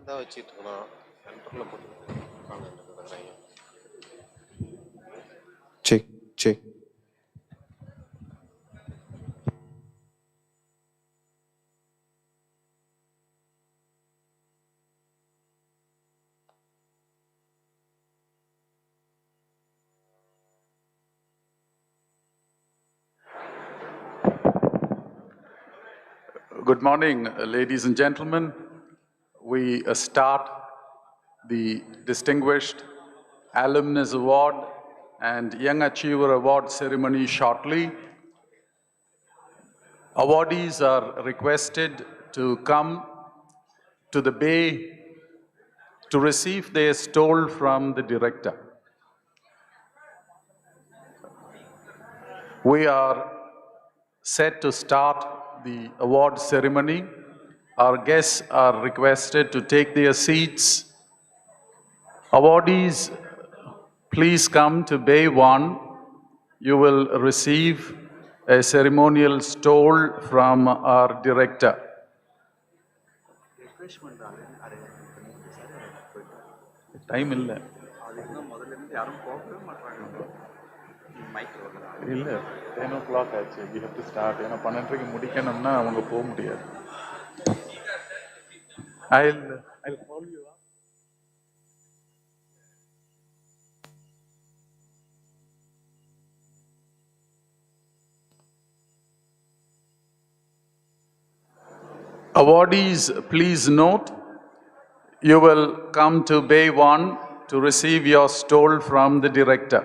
தான் வச்சுட்டு இருக்கணும் சென்டரில் போட்டு உட்காந்துட்டு. Check check. Good morning, ladies and gentlemen. We start the Distinguished Alumni Award and Young Achiever Award ceremony shortly. Awardees are requested to come to the bay to receive their stole from the director. We are set to start the award ceremony. Our guests are requested to take their seats. Awardees, please come to Bay 1. You will receive a ceremonial stole from our director. Time illa. இல்ல 10 o'clock ஆச்சு. We have to start. ஏன்னா 12:30க்கு முடிக்கணும்னா அவங்க போக முடியாது. I'll call you up. Awardees, please note, you will come to Bay 1 to receive your stole from the director.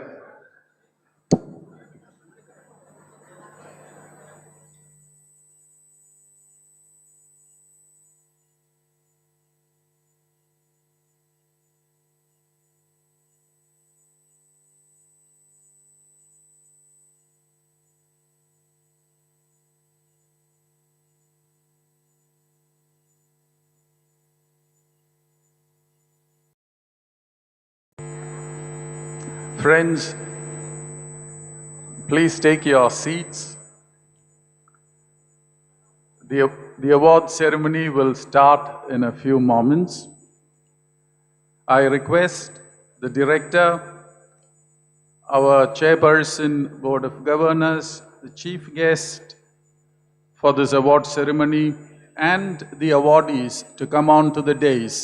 Friends, please take your seats. The award ceremony will start in a few moments. I request the director, our chairperson, Board of Governors, the chief guest for this award ceremony, and the awardees to come on to the dais.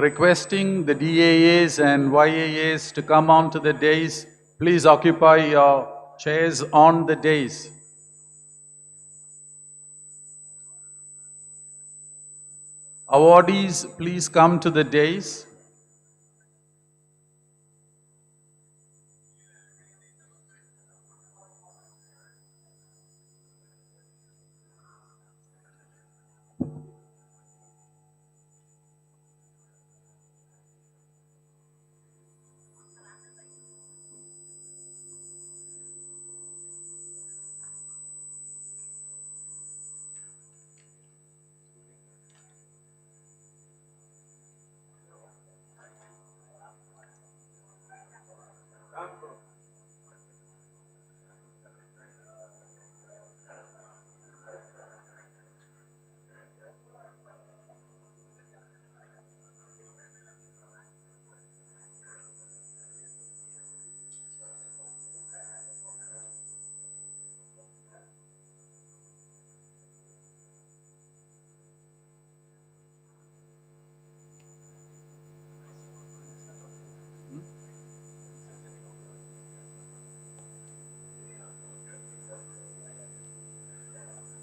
Requesting the DAAs and YAAs to come on to the dais. Please occupy your chairs on the dais. Awardees, please come to the dais.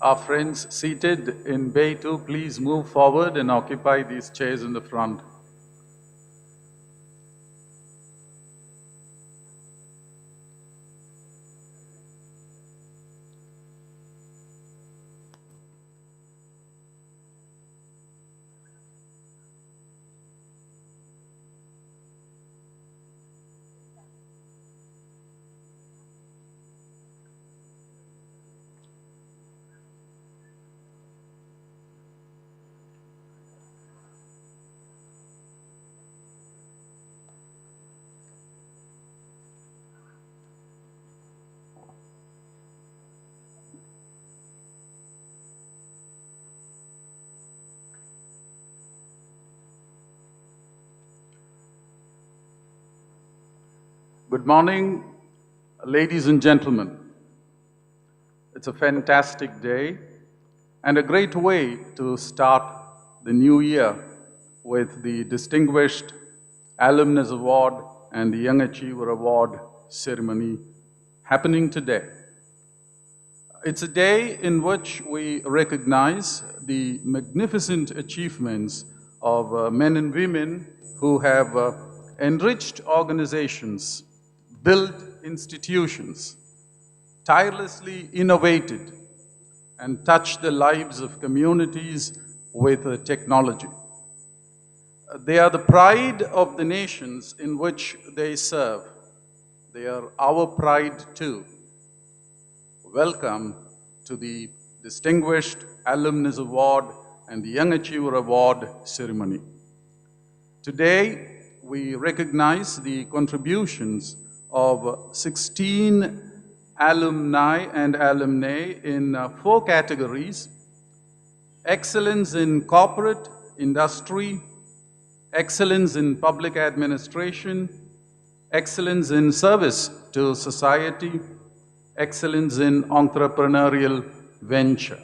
Our friends seated in Bay 2, please move forward and occupy these chairs in the front. Good morning, ladies and gentlemen. It's a fantastic day and a great way to start the new year with the Distinguished Alumnus Award and the Young Achiever Award ceremony happening today. It's a day in which we recognize the magnificent achievements of men and women who have enriched organizations, built institutions, tirelessly innovated, and touched the lives of communities with technology. They are the pride of the nations in which they serve. They are our pride too. Welcome to the Distinguished Alumnus Award and the Young Achiever Award ceremony. Today, we recognize the contributions of 16 alumni and alumnae in 4 categories: excellence in corporate industry, excellence in public administration, excellence in service to society, excellence in entrepreneurial venture.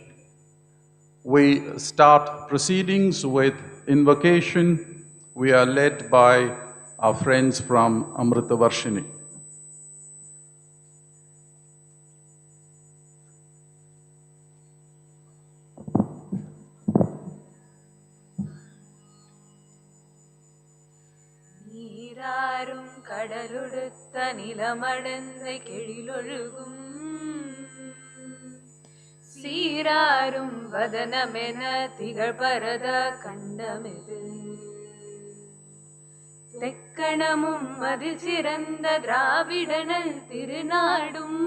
We start proceedings with invocation. We are led by our friends from Amrita Varshini. நீராரும் கடலுடுத்த நிலமடந்த கெழிலொழுகும் சீராரும் வதனமென திகழ்பரத கண்டமெது தெக்கணமும் அதில் சிறந்த திராவிடனல் திருநாடும்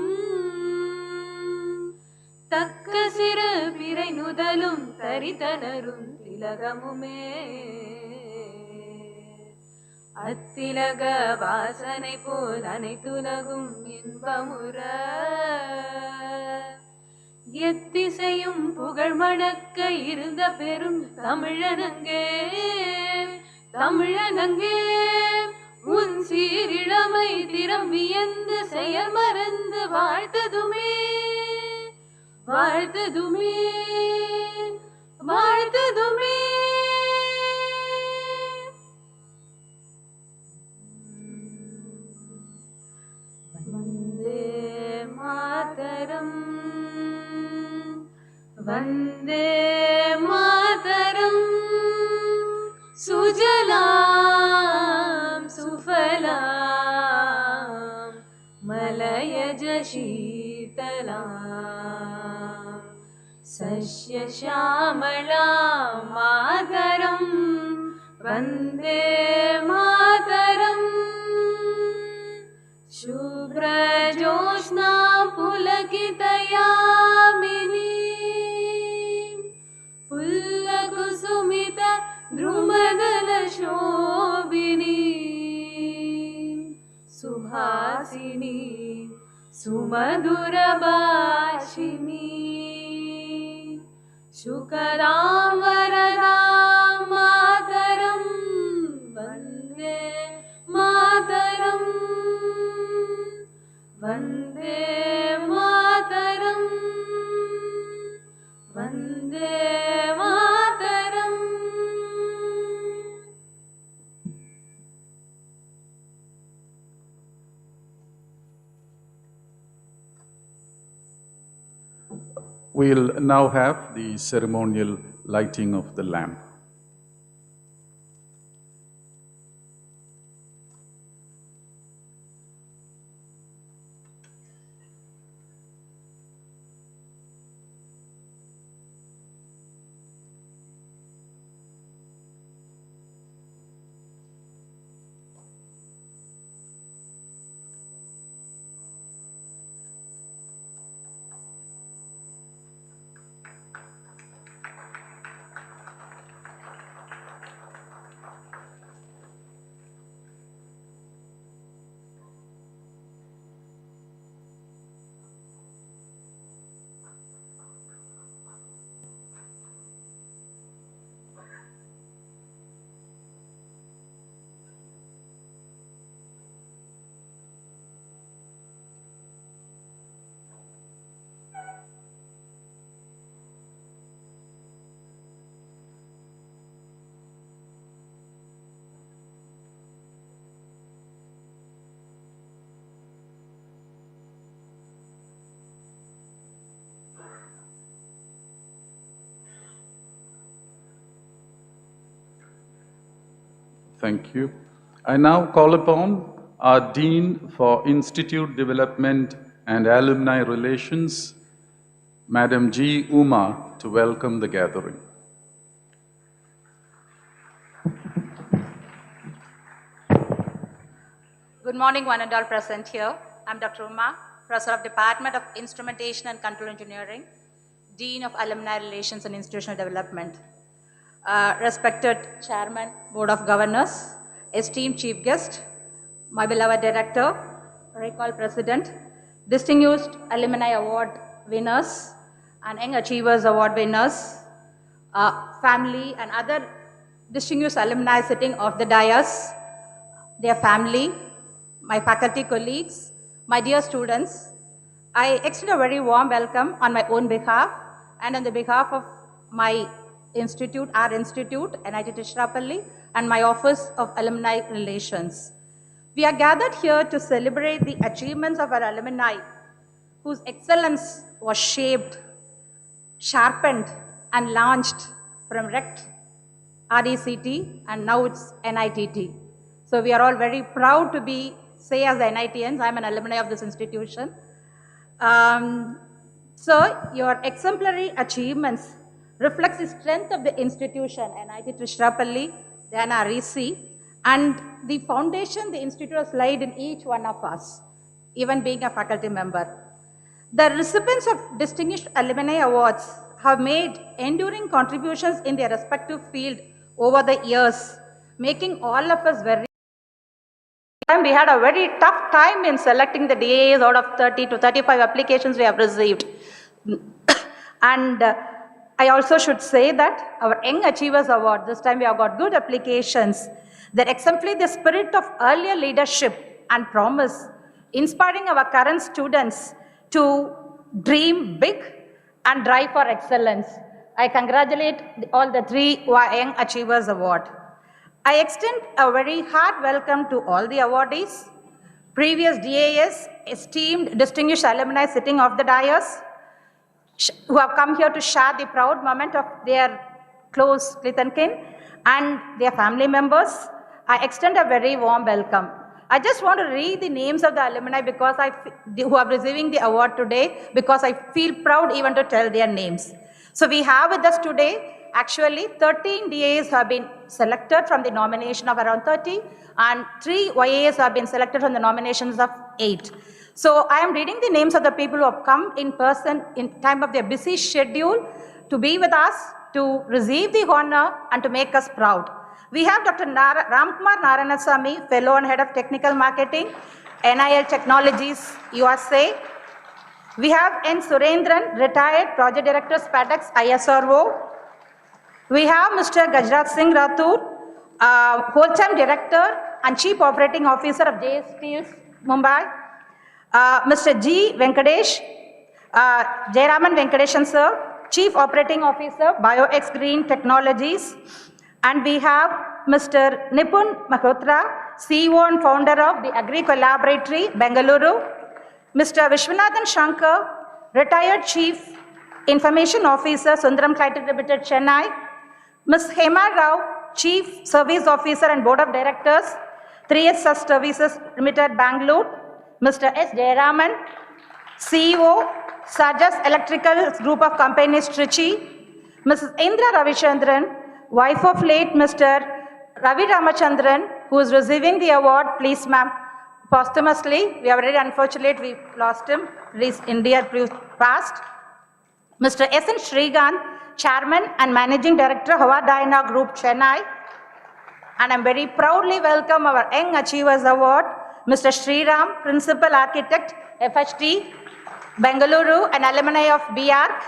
தக்க சிறு பிறை நுதலும் தரிதனரும் திலகமுமே அத்திலக வாசனை போல் அனைத்துலகும் இன்பமுற எத்திசையும் புகழ் மணக்க இருந்த பெரும் தமிழனங்கே தமிழனங்கே உன் சீரிழமை திறம் வியந்து செயல் மறந்து வாழ்த்ததுமே வாழ்த்ததுமே வாழ்த்ததுமே. வந்தே மாதரம் வந்தே மாதரம் சுஜலாம் சுஃபலாம் மலயஜ शीतलाम् सस्य श्यामलाम् मातरम् वन्दे मातरम् शुभ्रजोत्स्ना पुलकितयामिनी पुल्लकुसुमित द्रुमदलशोभिनी सुहासिनी सुमधुरभाषिणी शुकरां वरदां मातरं वन्दे मातरं वन्दे मातरं Vande Mataram. We'll now have the ceremonial lighting of the lamp. Thank you. I now call upon our Dean for Institute Development and Alumni Relations, Madam G. Uma, to welcome the gathering. Good morning, one and all present here. I'm Dr. Uma, Professor of Department of Instrumentation and Control Engineering, Dean of Alumni Relations and Institutional Development. Respected Chairman, Board of Governors, esteemed Chief Guest, my beloved Director, Recall President, distinguished Alumni Award winners and Young Achievers Award winners, family and other distinguished alumni sitting off the dais, their family, my faculty colleagues, my dear students, I extend a very warm welcome on my own behalf and on the behalf of my institute, our institute, NIT Tiruchirappalli, and my Office of Alumni Relations. We are gathered here to celebrate the achievements of our alumni whose excellence was shaped, sharpened, and launched from RECT, RECT, and now it's NITT. So we are all very proud to be, say as NITians, I'm an alumni of this institution. So your exemplary achievements reflects the strength of the institution, NIT Tiruchirappalli, then REC, and the foundation the institute has laid in each one of us, even being a faculty member. The recipients of distinguished alumni awards have made enduring contributions in their respective field over the years, making all of us very. We had a very tough time in selecting the DAs out of 30 to 35 applications we have received. And I also should say that our Young Achievers Award, this time we have got good applications that exemplify the spirit of earlier leadership and promise, inspiring our current students to dream big and drive for excellence. I congratulate all the 3 Young Achievers Award. I extend a very hearty welcome to all the awardees, previous DAS, esteemed distinguished alumni sitting off the dais, who have come here to share the proud moment of their close kith and kin and their family members. I extend a very warm welcome. I just want to read the names of the alumni because who are receiving the award today, because I feel proud even to tell their names. So we have with us today, actually 13 DAs have been selected from the nomination of around 30 and 3 YAs have been selected from the nominations of 8. So I am reading the names of the people who have come in person in time of their busy schedule to be with us, to receive the honor and to make us proud. We have Dr. Ramkumar Narayanasamy, Fellow and Head of Technical Marketing, NIL Technologies, USA. We have N. Surendran, Retired Project Director, SPADEX, ISRO. We have Mr. Gajraj Singh Rathur, Whole-time Director and Chief Operating Officer of JS Steels, Mumbai. Mr. G. Venkatesh, Jayaraman Venkateshan Sir, Chief Operating Officer, BioX Green Technologies. And we have Mr. Nipun Malhotra, CEO and founder of the Agri Collaboratory, Bengaluru. Mr. Vishwanathan Shankar, Retired Chief Information Officer, Sundaram Clayton Limited, Chennai. Ms. Hema Rao, Chief Service Officer and Board of Directors, 3S Services Limited, Bangalore. Mr. S. Jayaraman, CEO, Sajas Electrical Group of Companies, Trichy. Mrs. Indra Ravichandran, wife of late Mr. Ravi Ramachandran, who is receiving the award, please ma'am, posthumously. We are very unfortunate, we lost him, India past. Mr. S. N. Srikanth, Chairman and Managing Director, Hava Dyna Group, Chennai. And I'm very proudly welcome our Young Achievers Award, Mr. Sriram, Principal Architect, FHT, Bengaluru, and alumni of BARC.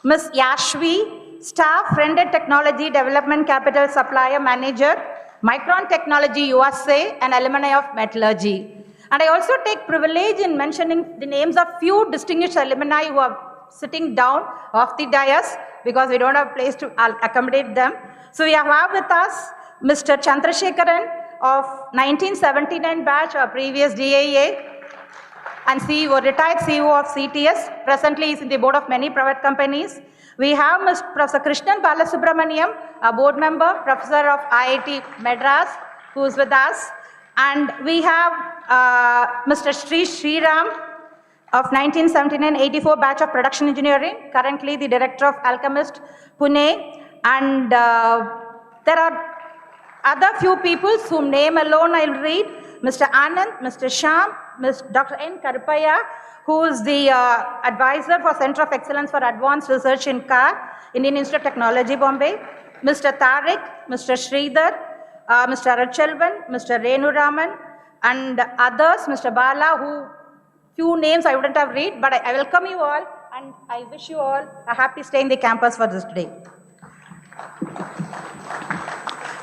Ms. Yashvi, Staff, Friended Technology Development Capital Supplier Manager, Micron Technology USA, and alumni of Metallurgy. And I also take privilege in mentioning the names of few distinguished alumni who are sitting down off the dais because we don't have a place to accommodate them. So we have with us Mr. Chandrasekharan of 1979 batch, our previous DAA, and CEO, retired CEO of CTS. Presently is in the board of many private companies. We have Mr. Professor Krishnan Balasubramaniam, a board member, professor of IIT Madras, who is with us. And we have Mr. Sri Sriram of 1979-84 batch of production engineering, currently the director of Alchemist, Pune. And there are other few people whom name alone I'll read. Mr. Anand, Mr. Sham, Dr. N. Karpaya, who is the advisor for Center of Excellence for Advanced Research in CAR, Indian Institute of Technology, Bombay. Mr. Tariq, Mr. Sridhar, Mr. Arachelvan, Mr. Renu Raman, and others, Mr. Bala, who few names I wouldn't have read, but I welcome you all, and I wish you all a happy stay in the campus for this day.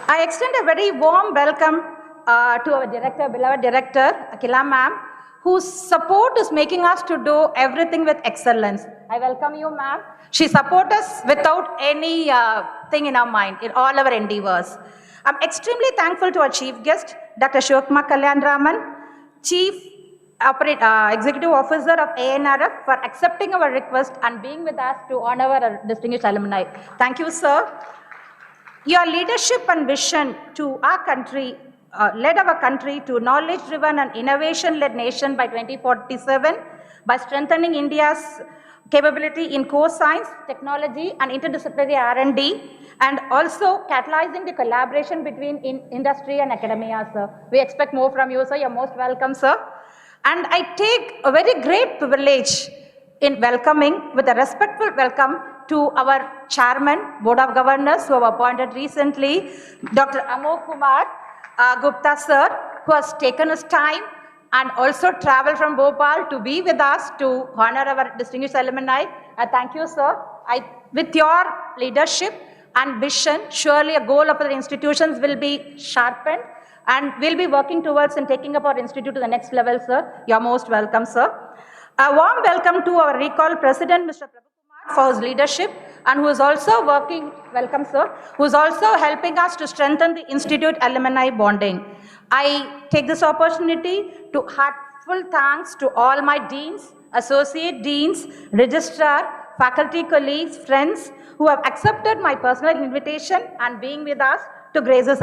I extend a very warm welcome to our director, beloved director, Akila ma'am, whose support is making us to do everything with excellence. I welcome you, ma'am. She supports us without any thing in our mind, in all our endeavors. I'm extremely thankful to our chief guest, Dr. Shivkumar Kalyan Raman, Chief Executive Officer of ANRF, for accepting our request and being with us to honor our distinguished alumni. Thank you, sir. Your leadership and vision to our country led our country to knowledge-driven and innovation-led nation by 2047 by strengthening India's capability in core science, technology, and interdisciplinary R&D, and also catalyzing the collaboration between industry and academia, sir. We expect more from you, sir. You're most welcome, sir. And I take a very great privilege in welcoming, with a respectful welcome, to our chairman, Board of Governors, who have appointed recently, Dr. Amol Kumar Gupta, sir, who has taken his time and also traveled from Bhopal to be with us to honor our distinguished alumni. I thank you, sir. With your leadership and vision, surely a goal of our institutions will be sharpened, and we'll be working towards and taking up our institute to the next level, sir. You're most welcome, sir. A warm welcome to our recalled president, Mr. Prabhu Kumar, for his leadership, and who is also working, welcome, sir, who is also helping us to strengthen the institute alumni bonding. I take this opportunity to heartfelt thanks to all my deans, associate deans, registrar, faculty colleagues, friends, who have accepted my personal invitation and being with us to grace this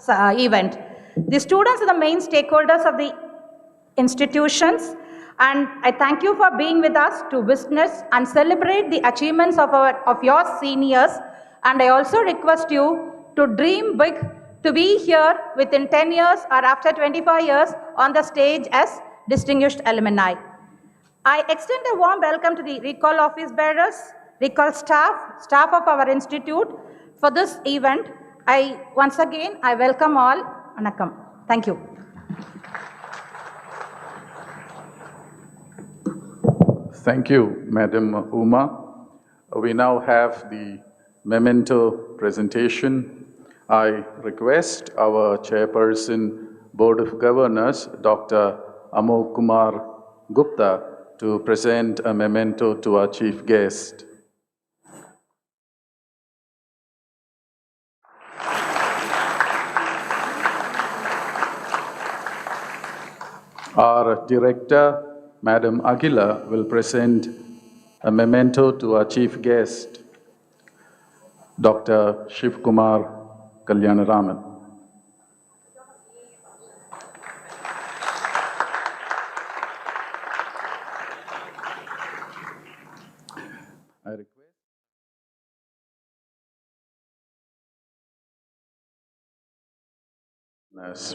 event. The students are the main stakeholders of the institutions, and I thank you for being with us to witness and celebrate the achievements of your seniors. And I also request you to dream big, to be here within 10 years or after 25 years on the stage as distinguished alumni. I extend a warm welcome to the recall office bearers, recall staff of our institute for this event. Once again, I welcome all. Vanakkam. Thank you. Thank you, Madam Uma. We now have the memento presentation. I request our chairperson, Board of Governors, Dr. Amol Kumar Gupta, to present a memento to our chief guest. Our director, Madam Aguila, will present a memento to our chief guest, Dr. Shivkumar Kalyanaraman. I request Yes.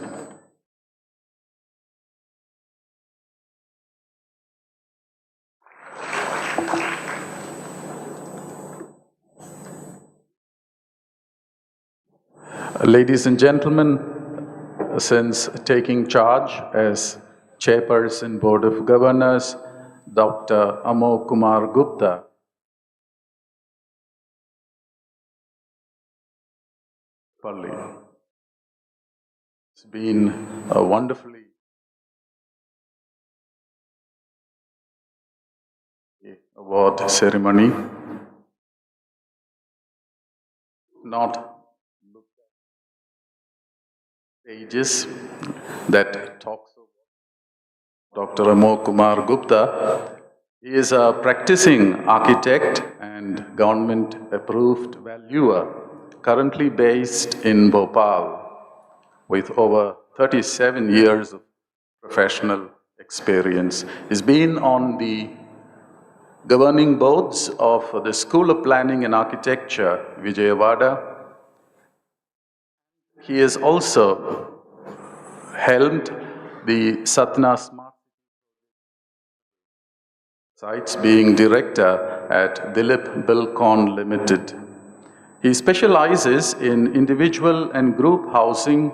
Ladies and gentlemen, since taking charge as Chairperson Board of Governors, Dr. Amol Kumar Gupta it's been a wonderfully award ceremony. Not pages that talks about Dr. Amol Kumar Gupta. He is a practicing architect and government-approved valuer, currently based in Bhopal. with over 37 years of professional experience. He's been on the governing boards of the School of Planning and Architecture, Vijayawada. He has also helmed the Satna Smart Sites, being director at Dilip Bilcon Limited. He specializes in individual and group housing,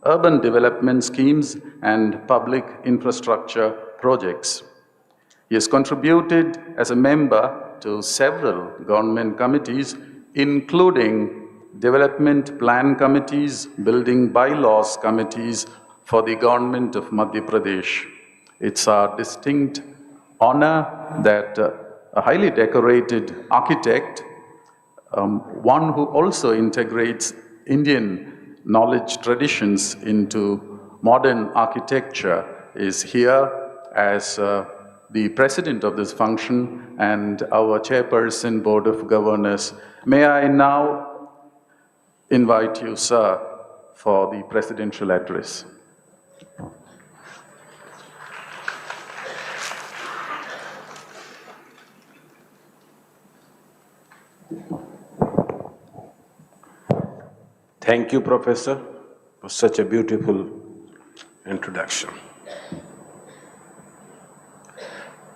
urban development schemes, and public infrastructure projects. He has contributed as a member to several government committees, including development plan committees, building bylaws committees for the government of Madhya Pradesh. It's our distinct honor that a highly decorated architect, one who also integrates Indian knowledge traditions into modern architecture, is here as the president of this function and our chairperson, Board of Governors. May I now invite you, sir, for the presidential address. Thank you, Professor, for such a beautiful introduction.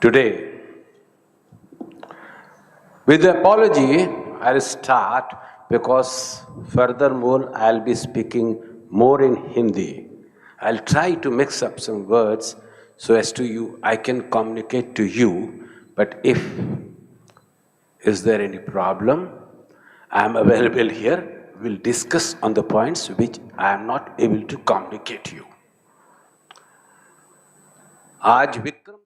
Today, with the apology, I'll start because furthermore I'll be speaking more in Hindi. I'll try to mix up some words so as to I can communicate to you, but is there any problem? I'm available here. We'll discuss on the points which I am not able to communicate to you. आज विक्रम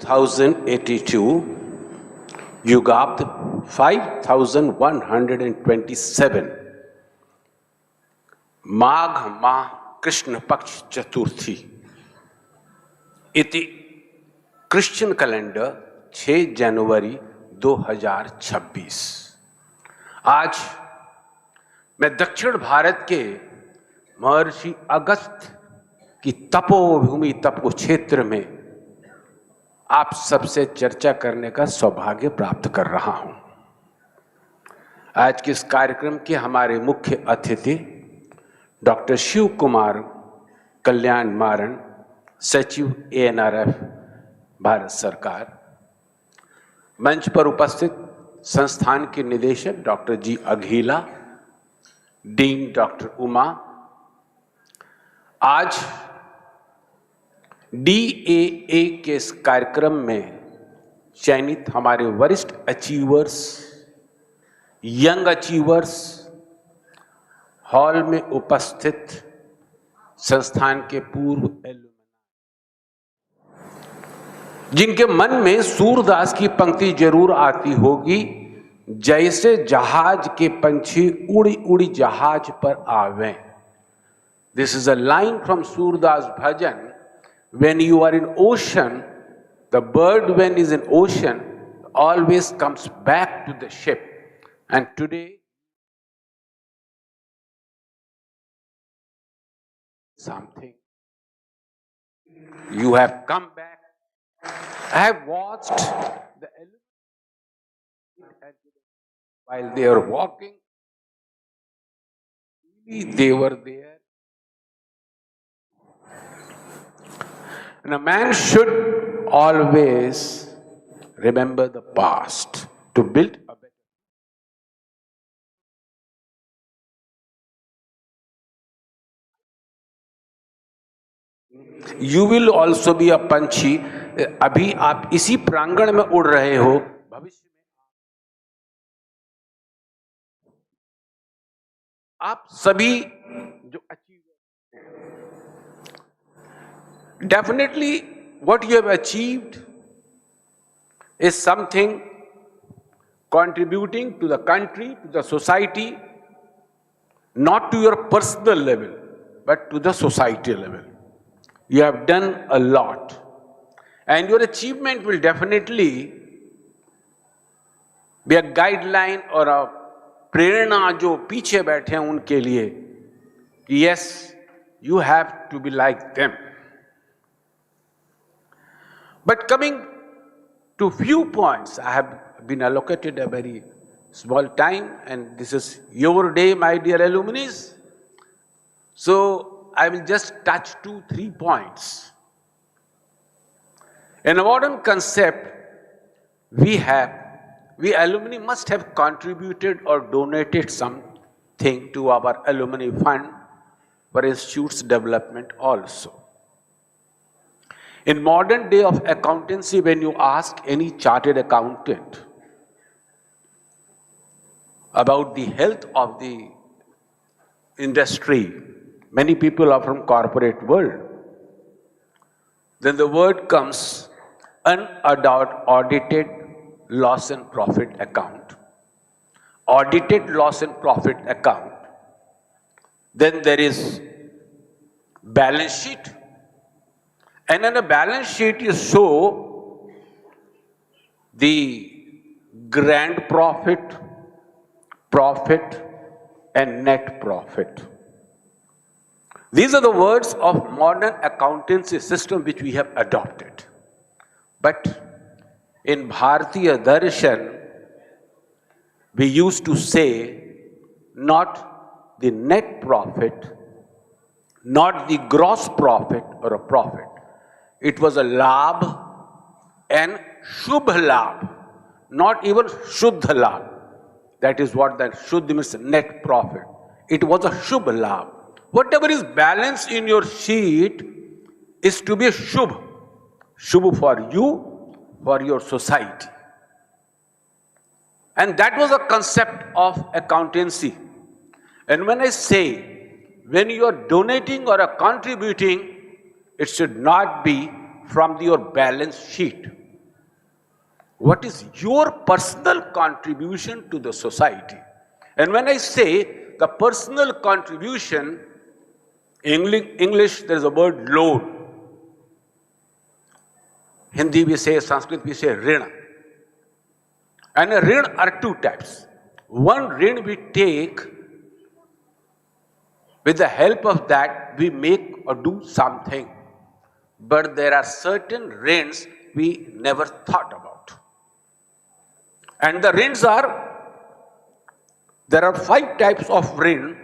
2082 युगाब्द 5127 माघ माह कृष्ण पक्ष चतुर्थी इति Christian calendar 6 जनवरी 2026। आज मैं दक्षिण भारत के महर्षि अगस्त्य की तपोभूमि तपो क्षेत्र में आप सबसे चर्चा करने का सौभाग्य प्राप्त कर रहा हूं। आज के इस कार्यक्रम के हमारे मुख्य अतिथि डॉक्टर शिव कुमार कल्याण मारण, सचिव ANRF भारत सरकार, मंच पर उपस्थित संस्थान के निदेशक डॉक्टर जी अघीला, डीन डॉक्टर उमा, आज DAA के इस कार्यक्रम में चयनित हमारे वरिष्ठ अचीवर्स, यंग अचीवर्स, हॉल में उपस्थित संस्थान के पूर्व एलुमनी, जिनके मन में सूरदास की पंक्ति जरूर आती होगी, जैसे जहाज के पंछी उड़ी उड़ी जहाज पर आवे। This is a line from Surdas Bhajan. When you are in ocean, the bird when is in ocean always comes back to the ship. And today, something you have come back. I have watched the elephants while they are walking. They were there. And a man should always remember the past to build a better. You will also be a panchi. अभी आप इसी प्रांगण में उड़ रहे हो, भविष्य में आप सभी जो definitely what you have achieved is something contributing to the country, to the society, not to your personal level, but to the society level. You have done a lot. And your achievement will definitely be a guideline or a प्रेरणा जो पीछे बैठे हैं उनके लिए Yes, you have to be like them. But coming to few points, I have been allocated a very small time, and this is your day, my dear alumni. So I will just touch 2-3 points. In a modern concept, we alumni must have contributed or donated something to our alumni fund for institute's development also. In modern day of accountancy, when you ask any chartered accountant about the health of the industry, many people are from corporate world, then the word comes unaudited loss and profit account. Audited loss and profit account. Then there is balance sheet. And in a balance sheet you show the grand profit, profit and net profit. These are the words of modern accountancy system which we have adopted. But in Bharatiya Darshan, we used to say not the net profit, not the gross profit or a profit. It was a labh and shubh labh, not even shuddha labh. That is what that shuddha means, net profit. It was a shubh labh. Whatever is balanced in your sheet is to be a shubh. Shubh for you, for your society. And that was a concept of accountancy. And when I say, when you are donating or are contributing, it should not be from your balance sheet. What is your personal contribution to the society? And when I say the personal contribution, in English there is a word loan. Hindi we say, Sanskrit we say rin. And a rin are two types. One rin we take, with the help of that we make or do something. But there are certain rins we never thought about. And the rins there are 5 types of rin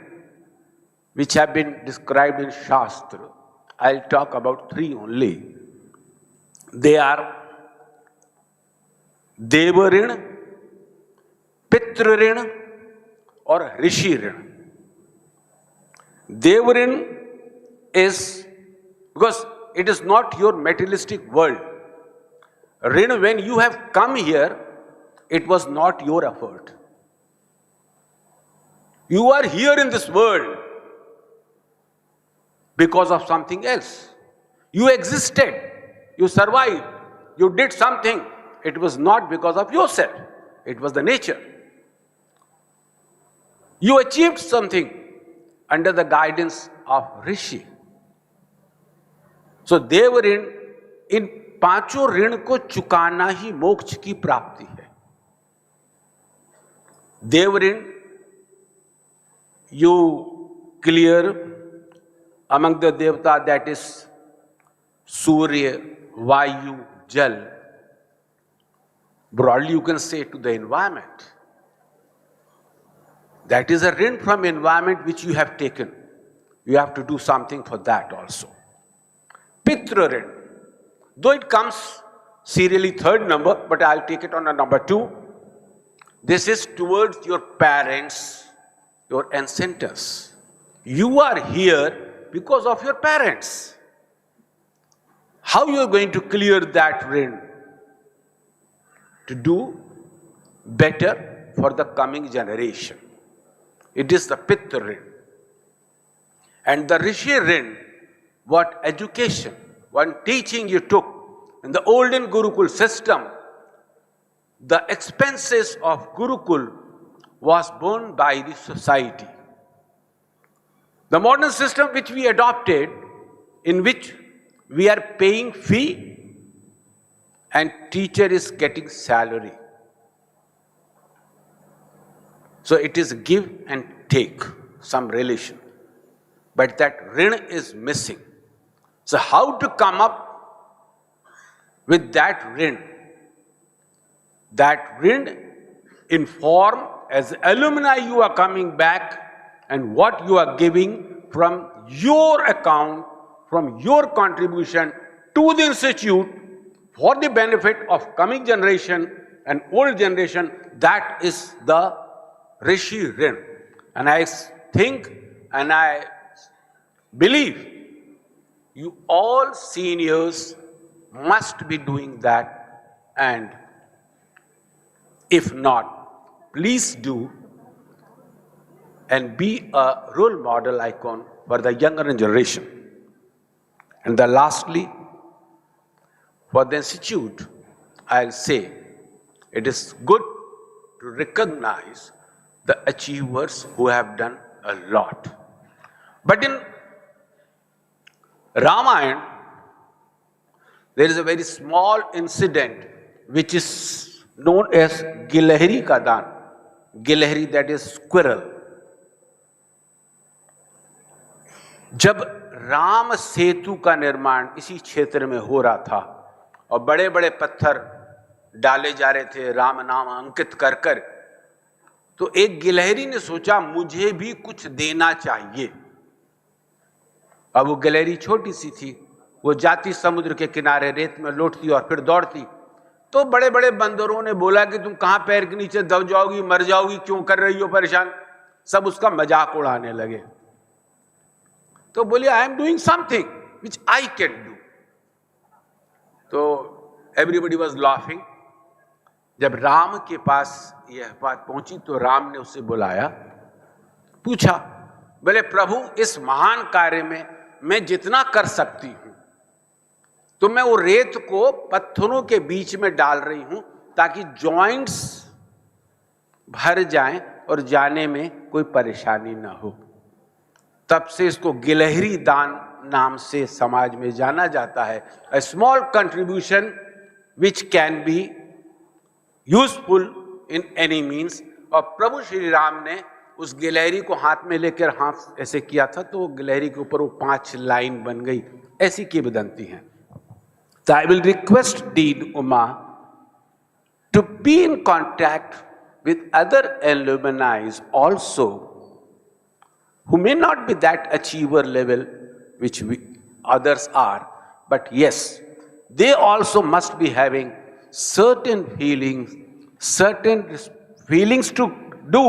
which have been described in Shastra. I'll talk about 3 only. They are Deva rin, Pitra rin or Rishi rin. Deva rin is, because it is not your materialistic world. Rin, when you have come here, it was not your effort. You are here in this world because of something else. You existed, you survived, you did something. It was not because of yourself, it was the nature. You achieved something under the guidance of Rishi. So देव ऋण, इन 5 ऋण को चुकाना ही मोक्ष की प्राप्ति है. देव ऋण you clear among the devata, that is Surya, Vayu, Jal. Broadly you can say to the environment. That is a rin from environment which you have taken. You have to do something for that also. Pitra rin, though it comes serially 3rd number, but I'll take it on a number 2. This is towards your parents, your ancestors. You are here because of your parents. How you are going to clear that rin? To do better for the coming generation. It is the Pitta rin. And the Rishi rin, what education, what teaching you took in the olden Gurukul system, the expenses of Gurukul was borne by the society. The modern system which we adopted, in which we are paying fee and teacher is getting salary. So it is give and take, some relation. but that rin is missing. So how to come up with that rin? That rin in form, as alumni you are coming back, and what you are giving from your account, from your contribution to the institute for the benefit of coming generation and old generation, that is the Rishi Rin. And I think and I believe you all seniors must be doing that, and if not, please do, and be a role model icon for the younger generation. And then lastly, for the institute, I'll say it is good to recognize the achievers who have done a lot. But in Ramayana, there is a very small incident which is known as Gilahri ka daan. Gilahri, that is squirrel. जब राम सेतु का निर्माण इसी क्षेत्र में हो रहा था और बड़े बड़े पत्थर डाले जा रहे थे राम नाम अंकित कर कर, तो एक गिलहरी ने सोचा मुझे भी कुछ देना चाहिए। अब वो गिलहरी छोटी सी थी, वो जाती समुद्र के किनारे रेत में लौटती और फिर दौड़ती। तो बड़े बड़े बंदरों ने बोला कि तुम कहां पैर के नीचे दब जाओगी, मर जाओगी, क्यों कर रही हो परेशान। सब उसका मजाक उड़ाने लगे। तो बोली I am doing something which I can do. तो एवरीबडी वॉज लाफिंग। जब राम के पास यह बात पहुंची तो राम ने उसे बुलाया, पूछा, बोले प्रभु इस महान कार्य में मैं जितना कर सकती हूं, तो मैं वो रेत को पत्थरों के बीच में डाल रही हूं ताकि जॉइंट्स भर जाएं और जाने में कोई परेशानी ना हो। तब से इसको गिलहरी दान नाम से समाज में जाना जाता है। A small contribution which can be useful in any means. और प्रभु श्री राम ने उस गिलहरी को हाथ में लेकर हाथ ऐसे किया था तो गिलहरी के ऊपर वो 5 लाइन बन गई। ऐसी किंवदंती है। So I will request Dean Uma to be in contact with other alumni also, who may not be that achiever level which others are, but yes, they also must be having certain feelings to do,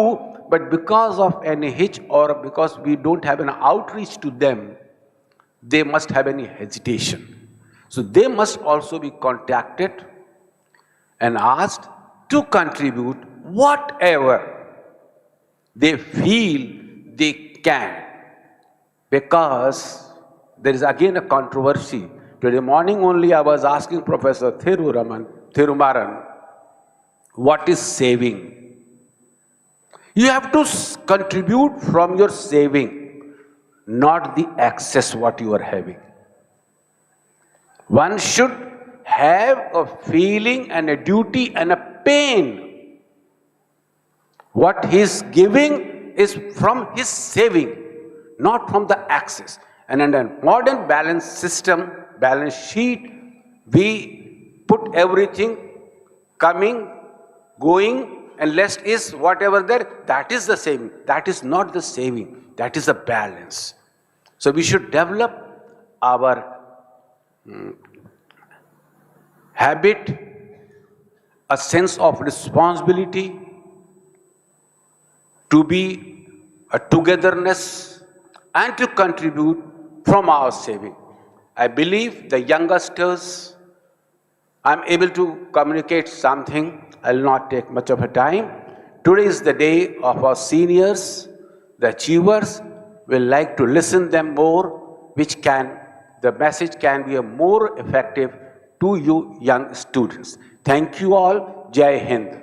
but because of any hitch or because we don't have an outreach to them, they must have any hesitation. So they must also be contacted and asked to contribute whatever they feel they can. Because there is again a controversy. Today morning only I was asking Professor Thirumaran, what is saving? You have to contribute from your saving, not the excess what you are having. One should have a feeling and a duty and a pain. What he is giving is from his saving, not from the excess. And in a modern balance system, balance sheet, we put everything coming, going, and less is whatever there, that is the saving. That is not the saving, that is the balance. So we should develop our habit, a sense of responsibility, to be a togetherness and to contribute from our saving. I believe the youngsters, I'm able to communicate something. I'll not take much of a time. Today is the day of our seniors, the achievers. Will like to listen them more, which can, the message can be a more effective to you young students. Thank you all. Jai Hind.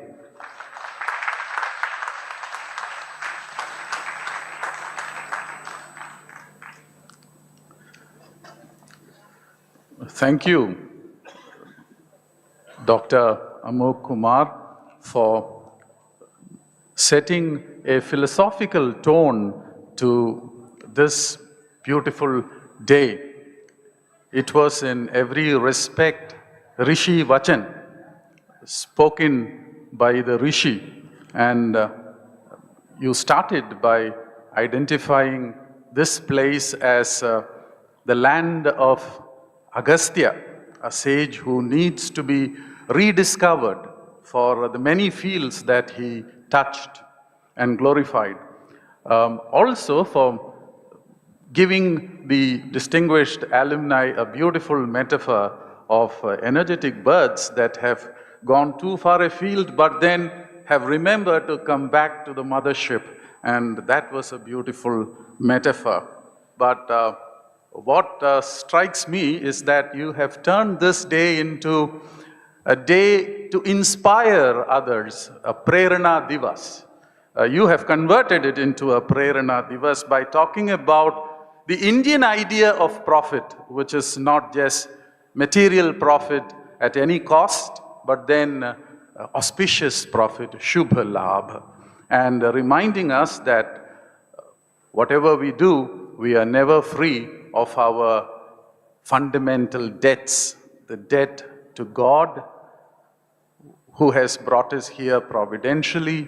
Thank you, Dr. Amok Kumar, for setting a philosophical tone to this beautiful day. It was in every respect Rishi Vachan, spoken by the Rishi, and you started by identifying this place as the land of Agastya, a sage who needs to be rediscovered for the many fields that he touched and glorified. Also for giving the distinguished alumni a beautiful metaphor of energetic birds that have gone too far afield but then have remembered to come back to the mothership, and that was a beautiful metaphor. But what strikes me is that you have turned this day into a day to inspire others, a Prerana Divas. You have converted it into a Prerana Divas by talking about the Indian idea of profit, which is not just material profit at any cost, but then auspicious profit, Shubha Labh, and reminding us that whatever we do, we are never free of our fundamental debts, the debt to God, who has brought us here providentially,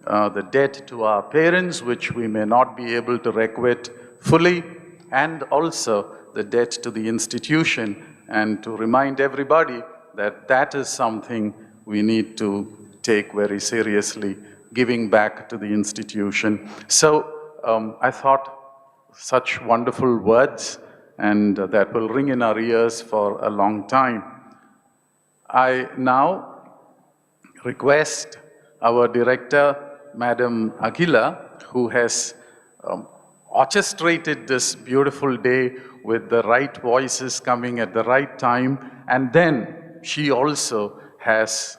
the debt to our parents, which we may not be able to requite fully, and also the debt to the institution, and to remind everybody that that is something we need to take very seriously, giving back to the institution. So I thought such wonderful words, and that will ring in our ears for a long time. I now request our director, Madam Akhila, who has orchestrated this beautiful day with the right voices coming at the right time, and then she also has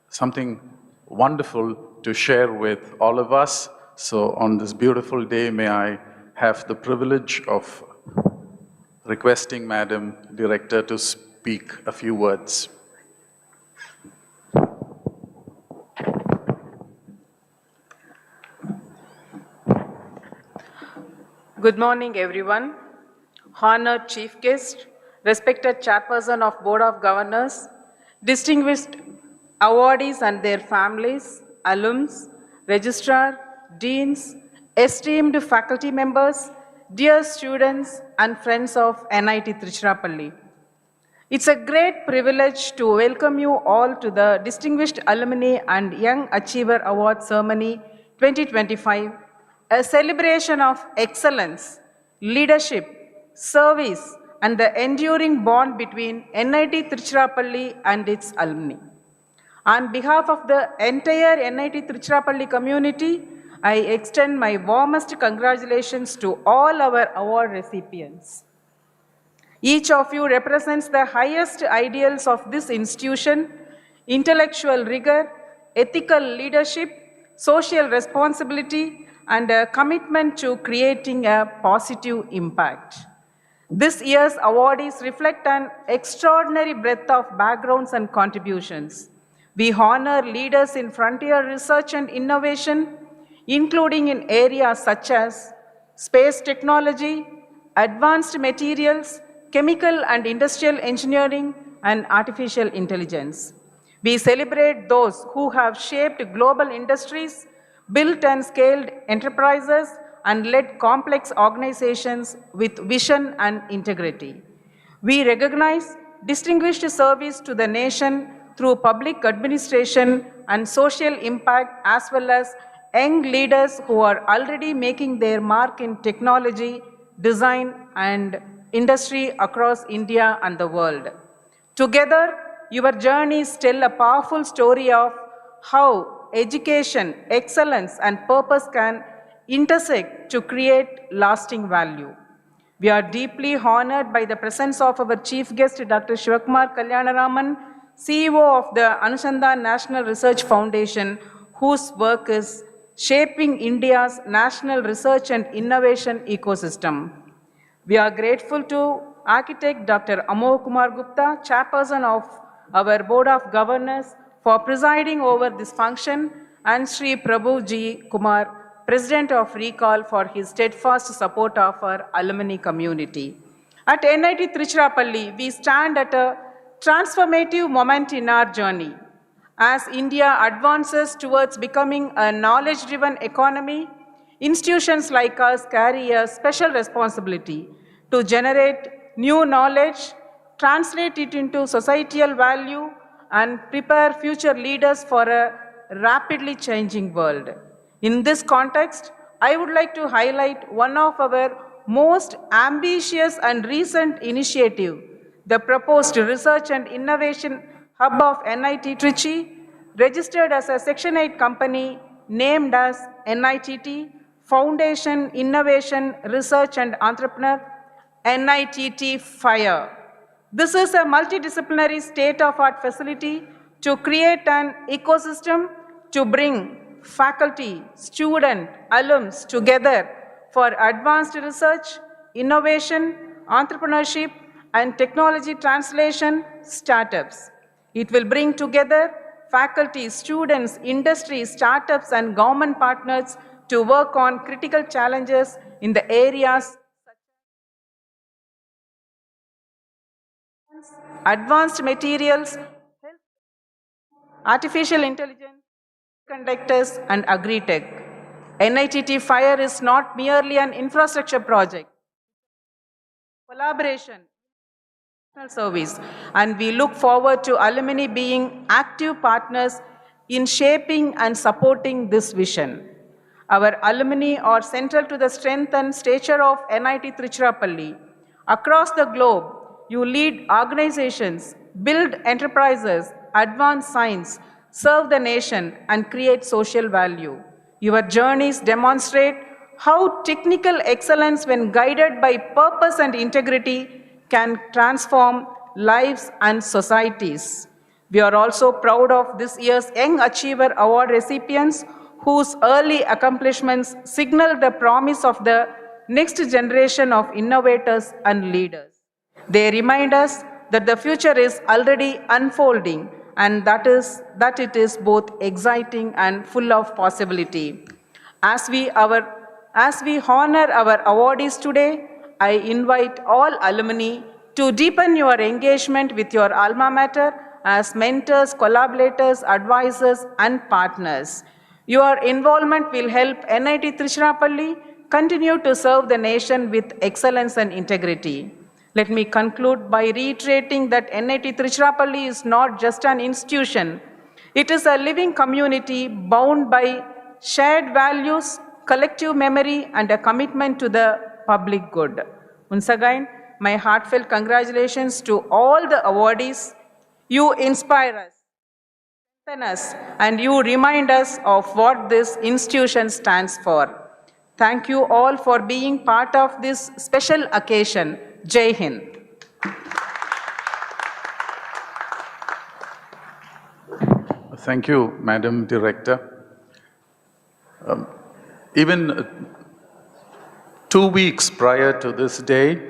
something wonderful to share with all of us. So on this beautiful day, may I have the privilege of requesting Madam Director to speak a few words. Good morning, everyone. Honored Chief Guest, respected Chairperson of Board of Governors, distinguished awardees and their families, alums, registrar, deans, esteemed faculty members, dear students and friends of NIT Tiruchirappalli. It's a great privilege to welcome you all to the Distinguished Alumni and Young Achiever Award Ceremony 2025, a celebration of excellence, leadership, service, and the enduring bond between NIT Tiruchirappalli and its alumni. On behalf of the entire NIT Tiruchirappalli community, I extend my warmest congratulations to all our award recipients. Each of you represents the highest ideals of this institution: intellectual rigor, ethical leadership, social responsibility, and a commitment to creating a positive impact. This year's awardees reflect an extraordinary breadth of backgrounds and contributions. We honor leaders in frontier research and innovation, including in areas such as space technology, advanced materials, chemical and industrial engineering, and artificial intelligence. We celebrate those who have shaped global industries, built and scaled enterprises, and led complex organizations with vision and integrity. We recognize distinguished service to the nation through public administration and social impact, as well as young leaders who are already making their mark in technology, design, and industry across India and the world. Together, your journeys tell a powerful story of how education, excellence, and purpose can intersect to create lasting value. We are deeply honored by the presence of our chief guest, Dr. Shivakumar Kalyanaraman, CEO of the Anusandhan National Research Foundation, whose work is shaping India's national research and innovation ecosystem. We are grateful to architect Dr. Amol Kumar Gupta, chairperson of our Board of Governors, for presiding over this function, and Sri Prabhu G. Kumar, President of Recall, for his steadfast support of our alumni community. At NIT Tiruchirappalli, we stand at a transformative moment in our journey. As India advances towards becoming a knowledge-driven economy, institutions like us carry a special responsibility to generate new knowledge, translate it into societal value, and prepare future leaders for a rapidly changing world. In this context, I would like to highlight one of our most ambitious and recent initiative, the proposed Research and Innovation Hub of NIT Trichy, registered as a Section 8 company named as NITT, Foundation, Innovation, Research and Entrepreneur, NITT FIRE. This is a multidisciplinary state-of-art facility to create an ecosystem to bring faculty, student, alums together for advanced research, innovation, entrepreneurship, and technology translation startups. It will bring together faculty, students, industry, startups, and government partners to work on critical challenges in the areas advanced materials, artificial intelligence, conductors, and agri-tech. NITT FIRE is not merely an infrastructure project, collaboration, service, and we look forward to alumni being active partners in shaping and supporting this vision. Our alumni are central to the strength and stature of NIT Tiruchirappalli. Across the globe, you lead organizations, build enterprises, advance science, serve the nation, and create social value. Your journeys demonstrate how technical excellence, when guided by purpose and integrity, can transform lives and societies. We are also proud of this year's Young Achiever Award recipients whose early accomplishments signal the promise of the next generation of innovators and leaders. They remind us that the future is already unfolding and that it is both exciting and full of possibility. As we honor our awardees today, I invite all alumni to deepen your engagement with your alma mater as mentors, collaborators, advisors, and partners. Your involvement will help NIT Tiruchirappalli continue to serve the nation with excellence and integrity. Let me conclude by reiterating that NIT Tiruchirappalli is not just an institution. It is a living community bound by shared values, collective memory, and a commitment to the public good. Once again, my heartfelt congratulations to all the awardees. You inspire us, strengthen us, and you remind us of what this institution stands for. Thank you all for being part of this special occasion. Jai Hind. Thank you, Madam Director. Even 2 weeks prior to this day,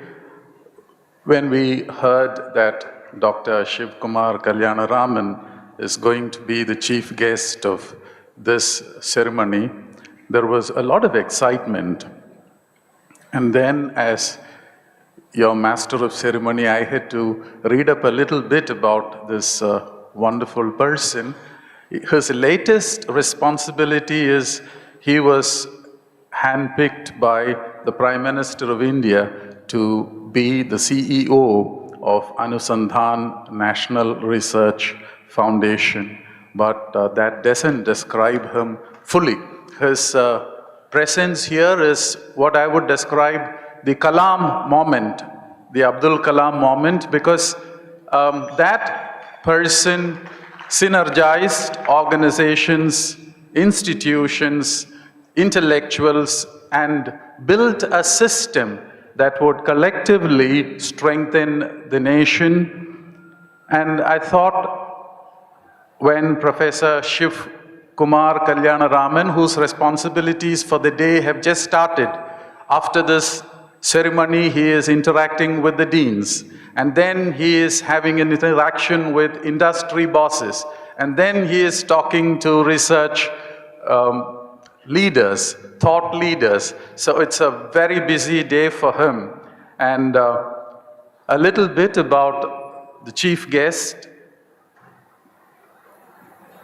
when we heard that Dr. Shiv Kumar Kalyanaraman is going to be the chief guest of this ceremony, there was a lot of excitement. And then, as your master of ceremony, I had to read up a little bit about this wonderful person. His latest responsibility is he was handpicked by the Prime Minister of India to be the CEO of Anusandhan National Research Foundation. But that doesn't describe him fully. His presence here is what I would describe the Kalam moment, the Abdul Kalam moment, because that person synergized organizations, institutions, intellectuals, and built a system that would collectively strengthen the nation. And I thought when Professor Shiv Kumar Kalyanaraman, whose responsibilities for the day have just started, after this ceremony, he is interacting with the deans, and then he is having an interaction with industry bosses, and then he is talking to research leaders, thought leaders. So it's a very busy day for him. And a little bit about the chief guest.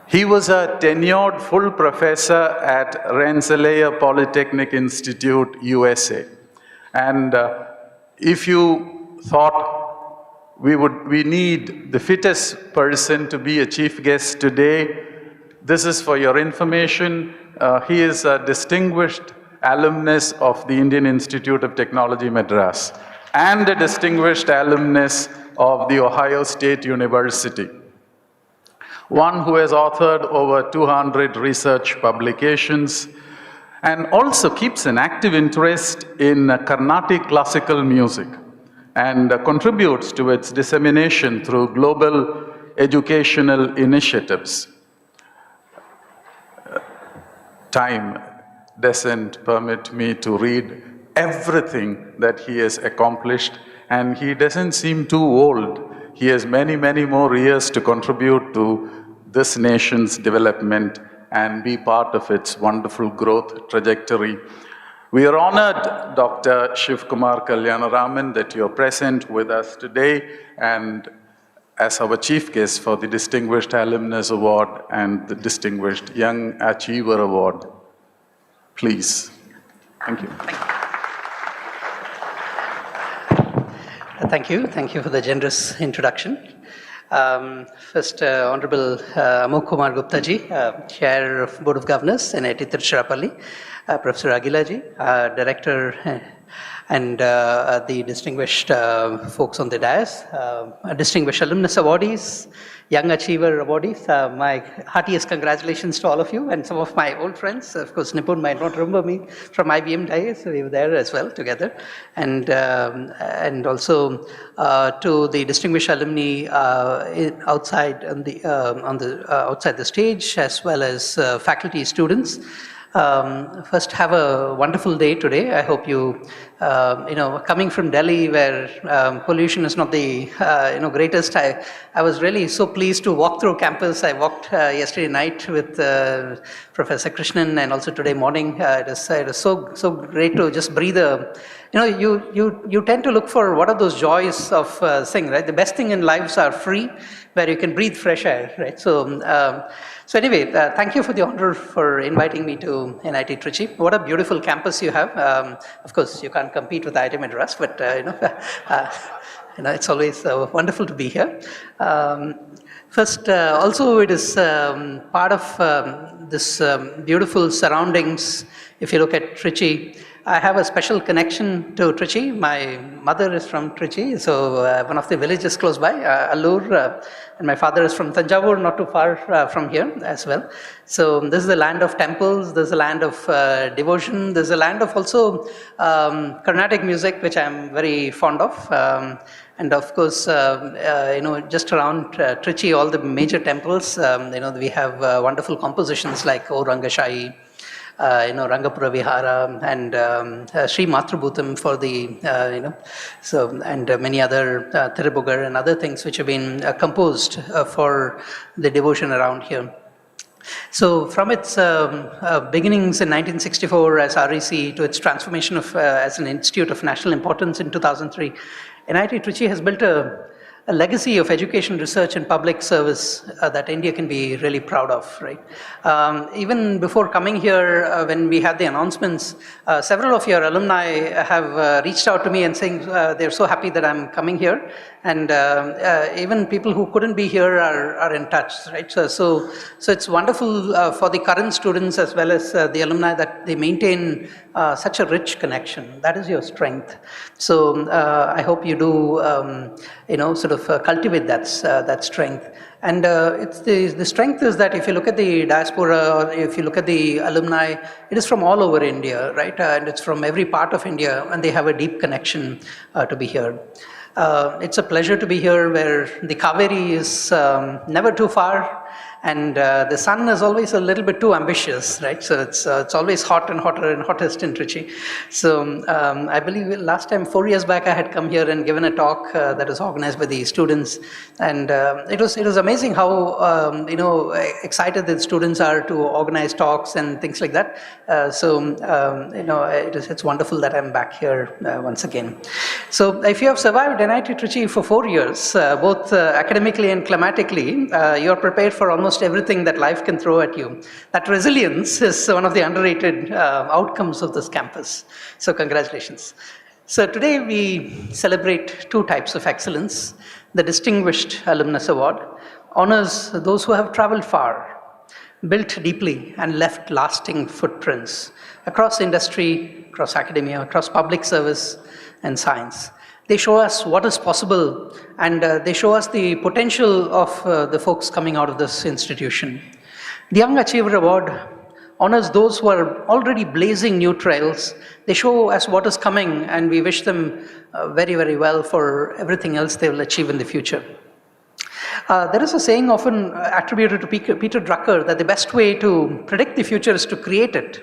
He was a tenured full professor at Rensselaer Polytechnic Institute, USA. And if you thought we need the fittest person to be a chief guest today, this is for your information. He is a distinguished alumnus of the Indian Institute of Technology, Madras, and a distinguished alumnus of the Ohio State University. One who has authored over 200 research publications and also keeps an active interest in Carnatic classical music and contributes to its dissemination through global educational initiatives. Time doesn't permit me to read everything that he has accomplished, and he doesn't seem too old. He has many, many more years to contribute to this nation's development and be part of its wonderful growth trajectory. We are honored, Dr. Shiv Kumar Kalyanaraman, that you are present with us today and as our chief guest for the Distinguished Alumnus Award and the Distinguished Young Achiever Award. Please. Thank you. Thank you. Thank you for the generous introduction. First, Honorable Amok Kumar Gupta ji, Chair of Board of Governors, NIT Tiruchirappalli, Professor Agila ji, Director, and the distinguished folks on the dais, distinguished alumnus awardees, young achiever awardees. My heartiest congratulations to all of you and some of my old friends. Of course, Nipun might not remember me from IBM days, so we were there as well together. And also to the distinguished alumni outside outside the stage, as well as faculty, students. First, have a wonderful day today. I hope you, coming from Delhi where pollution is not the, greatest, I was really so pleased to walk through campus. I walked yesterday night with Professor Krishnan and also today morning. It was so great to just breathe you tend to look for what are those joys of thing, right? The best thing in lives are free, where you can breathe fresh air, right? So anyway, thank you for the honor for inviting me to NIT Trichy. What a beautiful campus you have. Of course, you can't compete with IIT Madras, but it's always wonderful to be here. First, also it is part of this beautiful surroundings. If you look at Trichy, I have a special connection to Trichy. My mother is from Trichy, so one of the villages close by, Allur, and my father is from Tanjavur, not too far from here as well. So this is the land of temples, this is the land of devotion, this is the land of also Carnatic music, which I'm very fond of. And of course, just around Trichy, all the major temples, we have wonderful compositions like O Rangashahi, Rangapura Vihara, and Sri Matrabhutam for the, and many other Thirubugar and other things which have been composed for the devotion around here. So from its beginnings in 1964 as REC to its transformation as an institute of national importance in 2003, NIT Trichy has built a legacy of education, research, and public service that India can be really proud of, right? Even before coming here, when we had the announcements, several of your alumni have reached out to me and saying they're so happy that I'm coming here. And even people who couldn't be here are in touch, right? So it's wonderful for the current students as well as the alumni that they maintain such a rich connection. That is your strength. So I hope you do, cultivate that strength. And it's the strength is that if you look at the diaspora or if you look at the alumni, it is from all over India, right? And it's from every part of India, and they have a deep connection to be here. It's a pleasure to be here where the Kaveri is never too far, And the sun is always a little bit too ambitious, right? So it's always hot and hotter and hottest in Trichy. So I believe last time, 4 years back, I had come here and given a talk that was organized by the students, and it was amazing how excited the students are to organize talks and things like that. It's wonderful that I'm back here once again. So if you have survived NIT Trichy for 4 years, both academically and climatically, you're prepared for almost everything that life can throw at you. That resilience is one of the underrated outcomes of this campus. So congratulations. So today we celebrate two types of excellence. The Distinguished Alumnus Award honors those who have traveled far, built deeply, and left lasting footprints across industry, across academia, across public service and science. They show us what is possible, and they show us the potential of the folks coming out of this institution. The Young Achiever Award honors those who are already blazing new trails. They show us what is coming, and we wish them very, very well for everything else they will achieve in the future. There is a saying often attributed to Peter Drucker that the best way to predict the future is to create it.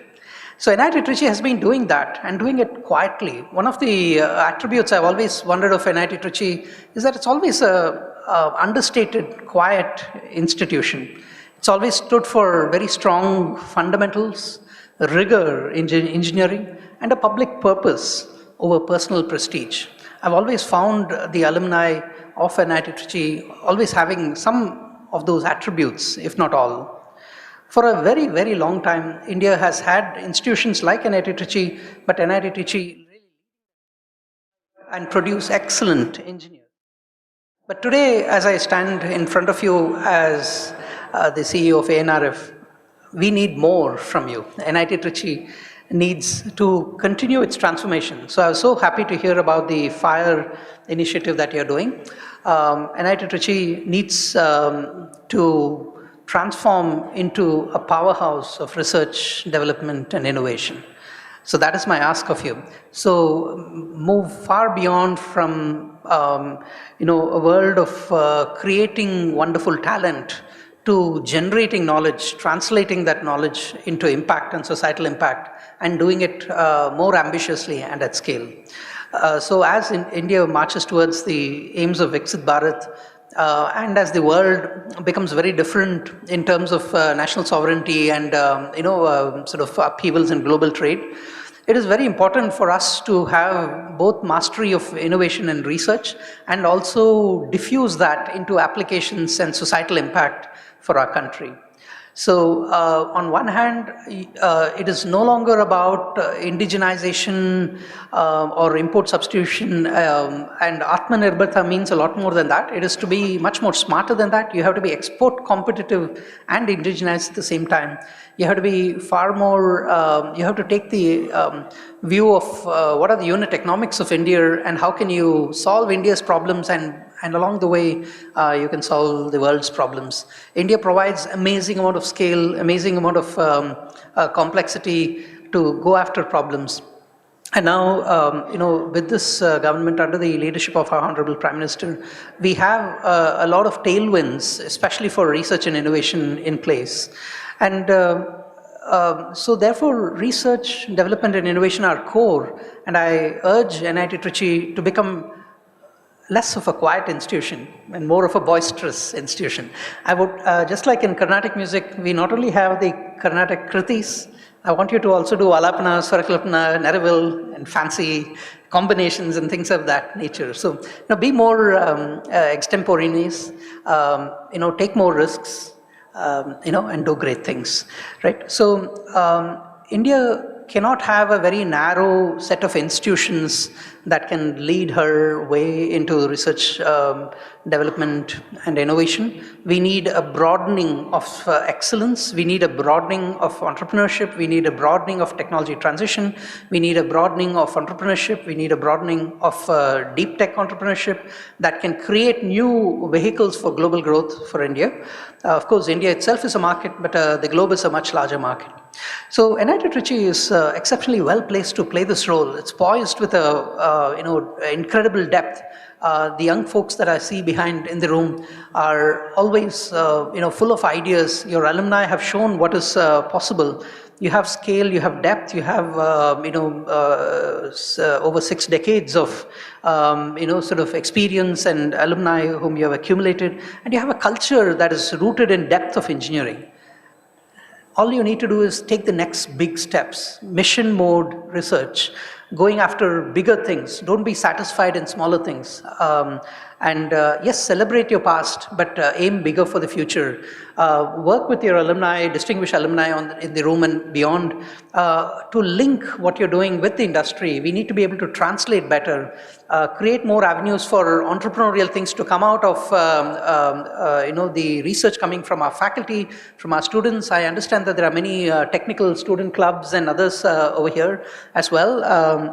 So NIT Trichy has been doing that and doing it quietly. One of the attributes I've always wondered of NIT Trichy is that it's always a understated, quiet institution. It's always stood for very strong fundamentals, rigor in engineering, and a public purpose over personal prestige. I've always found the alumni of NIT Trichy always having some of those attributes, if not all. For a very, very long time, India has had institutions like NIT Trichy, but NIT Trichy really and produce excellent engineers. But today, as I stand in front of you as the CEO of ANRF, we need more from you. NIT Trichy needs to continue its transformation. So I was so happy to hear about the FIRE initiative that you're doing. NIT Trichy needs to transform into a powerhouse of research, development, and innovation. So that is my ask of you. So move far beyond from a world of creating wonderful talent to generating knowledge, translating that knowledge into impact and societal impact, and doing it more ambitiously and at scale. So as India marches towards the aims of Viksit Bharat, and as the world becomes very different in terms of national sovereignty and sort of upheavals in global trade, it is very important for us to have both mastery of innovation and research and also diffuse that into applications and societal impact for our country. So on one hand, it is no longer about indigenization or import substitution, and Atmanirbharta means a lot more than that. It is to be much more smarter than that. You have to be export competitive and indigenized at the same time. You have to be far more, you have to take the view of what are the unit economics of India and how can you solve India's problems, and along the way, you can solve the world's problems. India provides amazing amount of scale, amazing amount of complexity to go after problems. And now, with this government under the leadership of our Honorable Prime Minister, we have a lot of tailwinds, especially for research and innovation in place. And so therefore, research, development and innovation are core. And I urge NIT Trichy to become less of a quiet institution and more of a boisterous institution. I would, just like in Carnatic music, we not only have the Carnatic Kritis, I want you to also do Alapana, Swarakalpana, Neraval, and fancy combinations and things of that nature. So, be more extemporaneous, take more risks, and do great things, right? So, India cannot have a very narrow set of institutions that can lead her way into research, development and innovation. We need a broadening of excellence. We need a broadening of entrepreneurship. We need a broadening of technology transition. We need a broadening of entrepreneurship. We need a broadening of deep tech entrepreneurship that can create new vehicles for global growth for India. Of course, India itself is a market, but the globe is a much larger market. So NIT Trichy is exceptionally well placed to play this role. It's poised with a incredible depth The young folks that I see behind in the room are always, full of ideas. Your alumni have shown what is possible. You have scale, you have depth, you have, over 6 decades of, sort of experience and alumni whom you have accumulated, and you have a culture that is rooted in depth of engineering. All you need to do is take the next big steps, mission mode research, going after bigger things. Don't be satisfied in smaller things. Yes, celebrate your past, but aim bigger for the future. Work with your alumni, distinguished alumni in the room and beyond, to link what you're doing with the industry. We need to be able to translate better, create more avenues for entrepreneurial things to come out of the research coming from our faculty, from our students. I understand that there are many technical student clubs and others over here as well.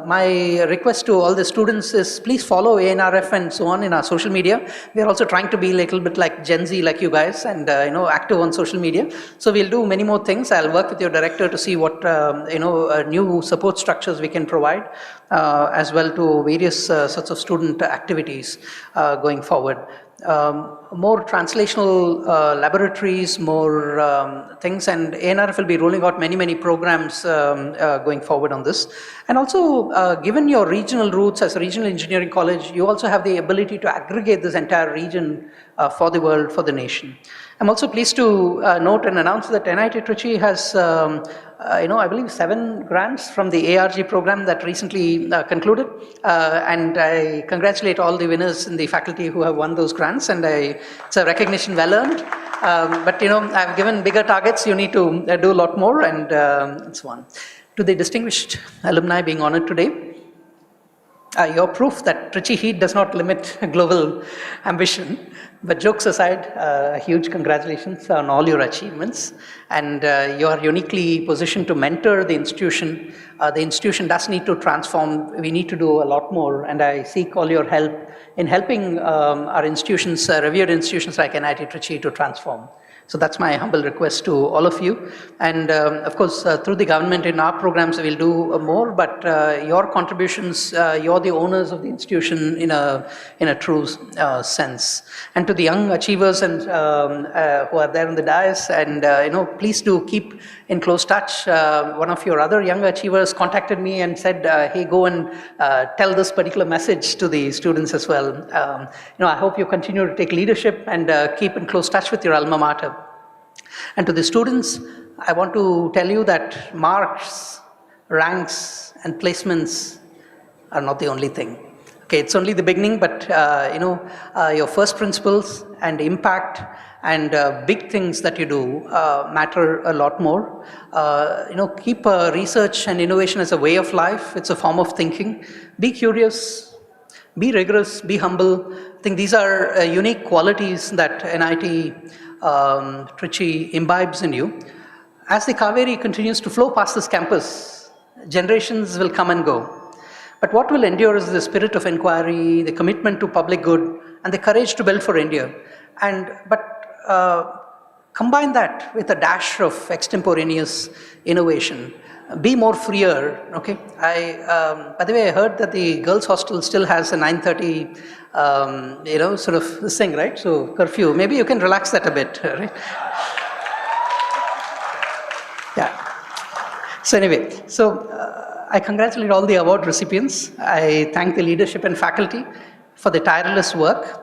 My request to all the students is please follow ANRF and so on in our social media. We are also trying to be a little bit like Gen Z like you guys and active on social media. So we'll do many more things. I'll work with your director to see what new support structures we can provide, as well to various sorts of student activities going forward. More translational laboratories, more things, and ANRF will be rolling out many programs going forward on this. And also, given your regional roots as a regional engineering college, you also have the ability to aggregate this entire region for the world, for the nation. I'm also pleased to note and announce that NIT Trichy has I believe 7 grants from the ARG program that recently concluded, and I congratulate all the winners in the faculty who have won those grants, and it's a recognition well earned. But I've given bigger targets. You need to do a lot more, and so on. To the distinguished alumni being honored today, your proof that Trichy heat does not limit global ambition. But jokes aside, huge congratulations on all your achievements, and you are uniquely positioned to mentor the institution. The institution does need to transform. We need to do a lot more, and I seek all your help in helping our institutions, revered institutions like NIT Trichy, to transform. So that's my humble request to all of you. And of course, through the government in our programs, we'll do more, but your contributions, you're the owners of the institution in a true sense. And to the young achievers and who are there on the dais, and please do keep in close touch. One of your other young achievers contacted me and said, hey, go and tell this particular message to the students as well. I hope you continue to take leadership and keep in close touch with your alma mater. And to the students, I want to tell you that marks, ranks, and placements are not the only thing. Okay, it's only the beginning, but your first principles and impact and big things that you do matter a lot more. Keep research and innovation as a way of life. It's a form of thinking. Be curious, be rigorous, be humble. I think these are unique qualities that NIT Trichy imbibes in you. As the Kaveri continues to flow past this campus, generations will come and go. But what will endure is the spirit of inquiry, the commitment to public good, and the courage to build for India. But combine that with a dash of extemporaneous innovation. Be more freer, okay? By the way, I heard that the girls' hostel still has a 9:30, sort of this thing, right? So curfew. Maybe you can relax that a bit, right? Yeah. So anyway, I congratulate all the award recipients. I thank the leadership and faculty for the tireless work,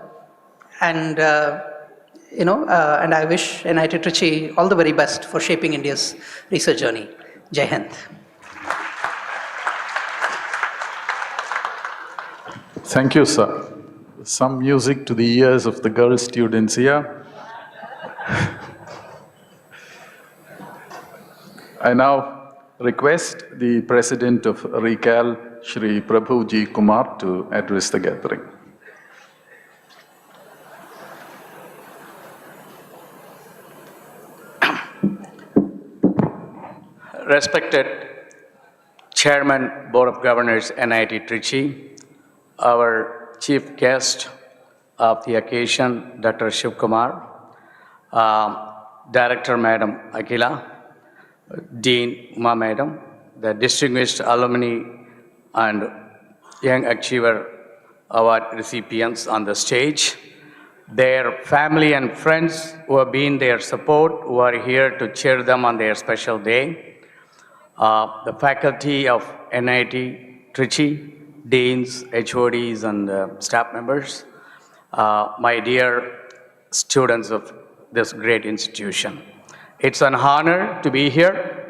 and and I wish NIT Trichy all the very best for shaping India's research journey. Jai Hind. Thank you, sir. Some music to the ears of the girl students here. I now request the President of RECAL, Shri Prabhu G. Kumar, to address the gathering. Respected Chairman, Board of Governors, NIT Trichy, our Chief Guest of the occasion, Dr. Shiv Kumar, Director Madam Akila, Dean Uma Madam, the distinguished alumni and young achiever award recipients on the stage, their family and friends who have been their support, who are here to cheer them on their special day, the faculty of NIT Trichy, deans, HODs, and staff members, my dear students of this great institution. It's an honor to be here.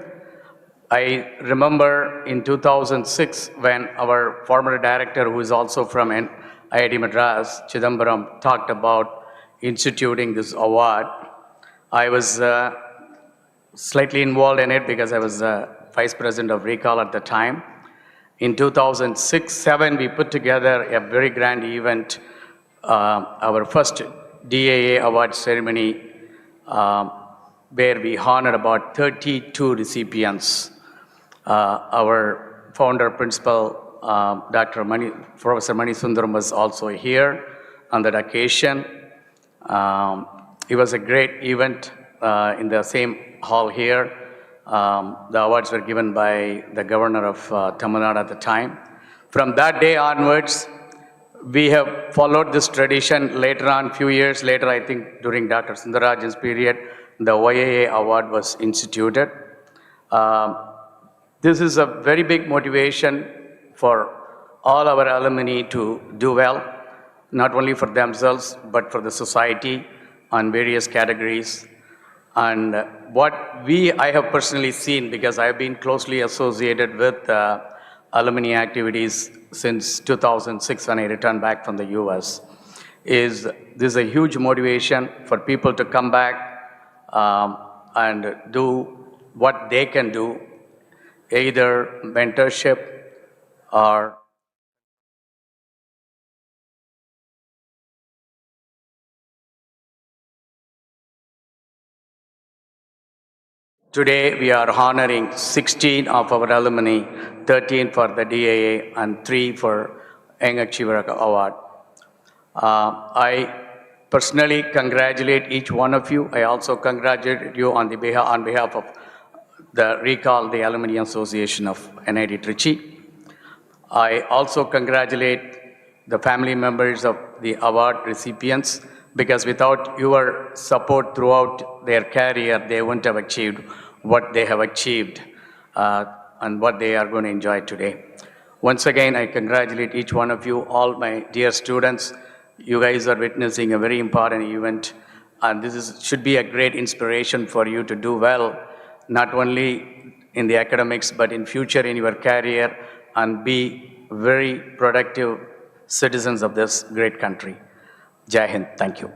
I remember in 2006 when our former director, who is also from IIT Madras, Chidambaram, talked about instituting this award. I was slightly involved in it because I was vice president of Recall at the time. In 2006-07, we put together a very grand event, our first DAA award ceremony, where we honored about 32 recipients. Our founder, principal, Professor Mani Sundaram was also here on that occasion. It was a great event in the same hall here. The awards were given by the governor of Tamil Nadu at the time. From that day onwards, we have followed this tradition. Later on, few years later, I think during Dr. Sundarajan's period, the YAA award was instituted. This is a very big motivation for all our alumni to do well, not only for themselves, but for the society on various categories. And what I have personally seen, because I have been closely associated with alumni activities since 2006 when I returned back from the US, is this is a huge motivation for people to come back and do what they can do, either mentorship or today we are honoring 16 of our alumni, 13 for the DAA and 3 for Young Achiever Award. I personally congratulate each one of you. I also congratulate you on behalf of the Recall, the Alumni Association of NIT Trichy. I also congratulate the family members of the award recipients, because without your support throughout their career, they wouldn't have achieved what they have achieved and what they are going to enjoy today. Once again, I congratulate each one of you, all my dear students. You guys are witnessing a very important event, and this should be a great inspiration for you to do well, not only in the academics, but in future in your career, and be very productive citizens of this great country. Jai Hind. Thank you.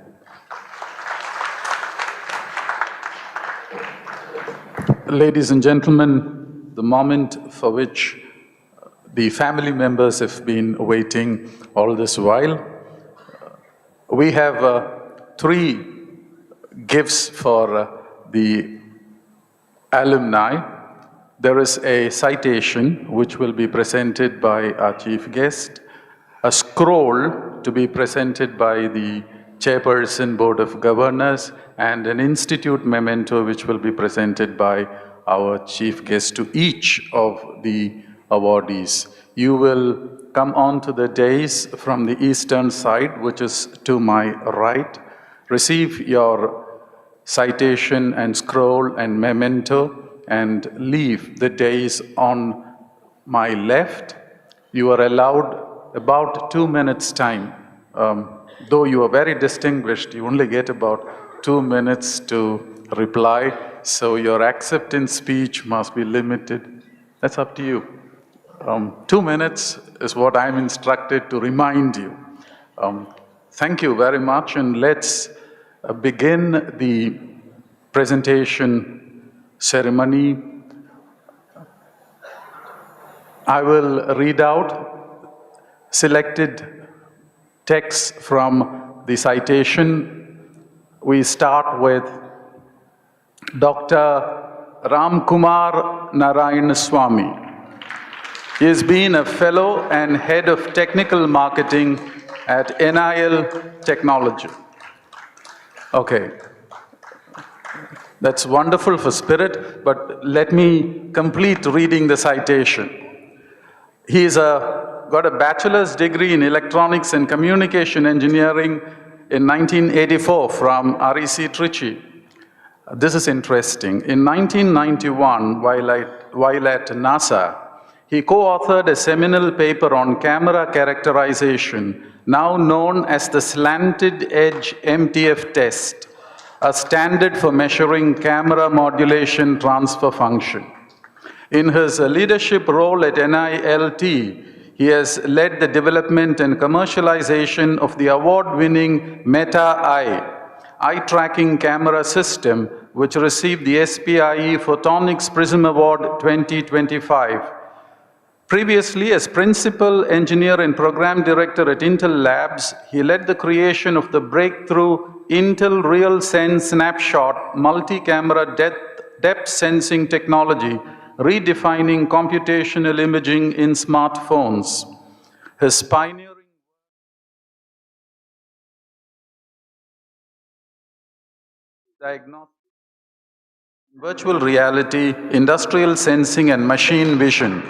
Ladies and gentlemen, the moment for which the family members have been waiting all this while. We have 3 gifts for the alumni. There is a citation which will be presented by our chief guest, a scroll to be presented by the chairperson, Board of Governors, and an institute memento which will be presented by our chief guest to each of the awardees. You will come on to the dais from the eastern side, which is to my right. Receive your citation and scroll and memento and leave the dais on my left. You are allowed about 2 minutes time. Though you are very distinguished, you only get about 2 minutes to reply, so your acceptance speech must be limited. That's up to you. 2 minutes is what I'm instructed to remind you. Thank you very much, and let's begin the presentation ceremony. I will read out selected texts from the citation. We start with Dr. Ram Kumar Narayan Swami. He has been a fellow and head of technical marketing at NIL Technology. Okay, that's wonderful for spirit, but let me complete reading the citation. He is a got a bachelor's degree in electronics and communication engineering in 1984 from REC Trichy. This is interesting. In 1991, while at NASA, he co-authored a seminal paper on camera characterization, now known as the slanted edge MTF test, a standard for measuring camera modulation transfer function. In his leadership role at NILT, he has led the development and commercialization of the award-winning Meta-Eye tracking camera system, which received the SPIE Photonics Prism Award 2025. Previously, as principal engineer and program director at Intel Labs, he led the creation of the breakthrough Intel RealSense Snapshot multi-camera depth sensing technology, redefining computational imaging in smartphones. His pioneering diagnostics, virtual reality, industrial sensing, and machine vision.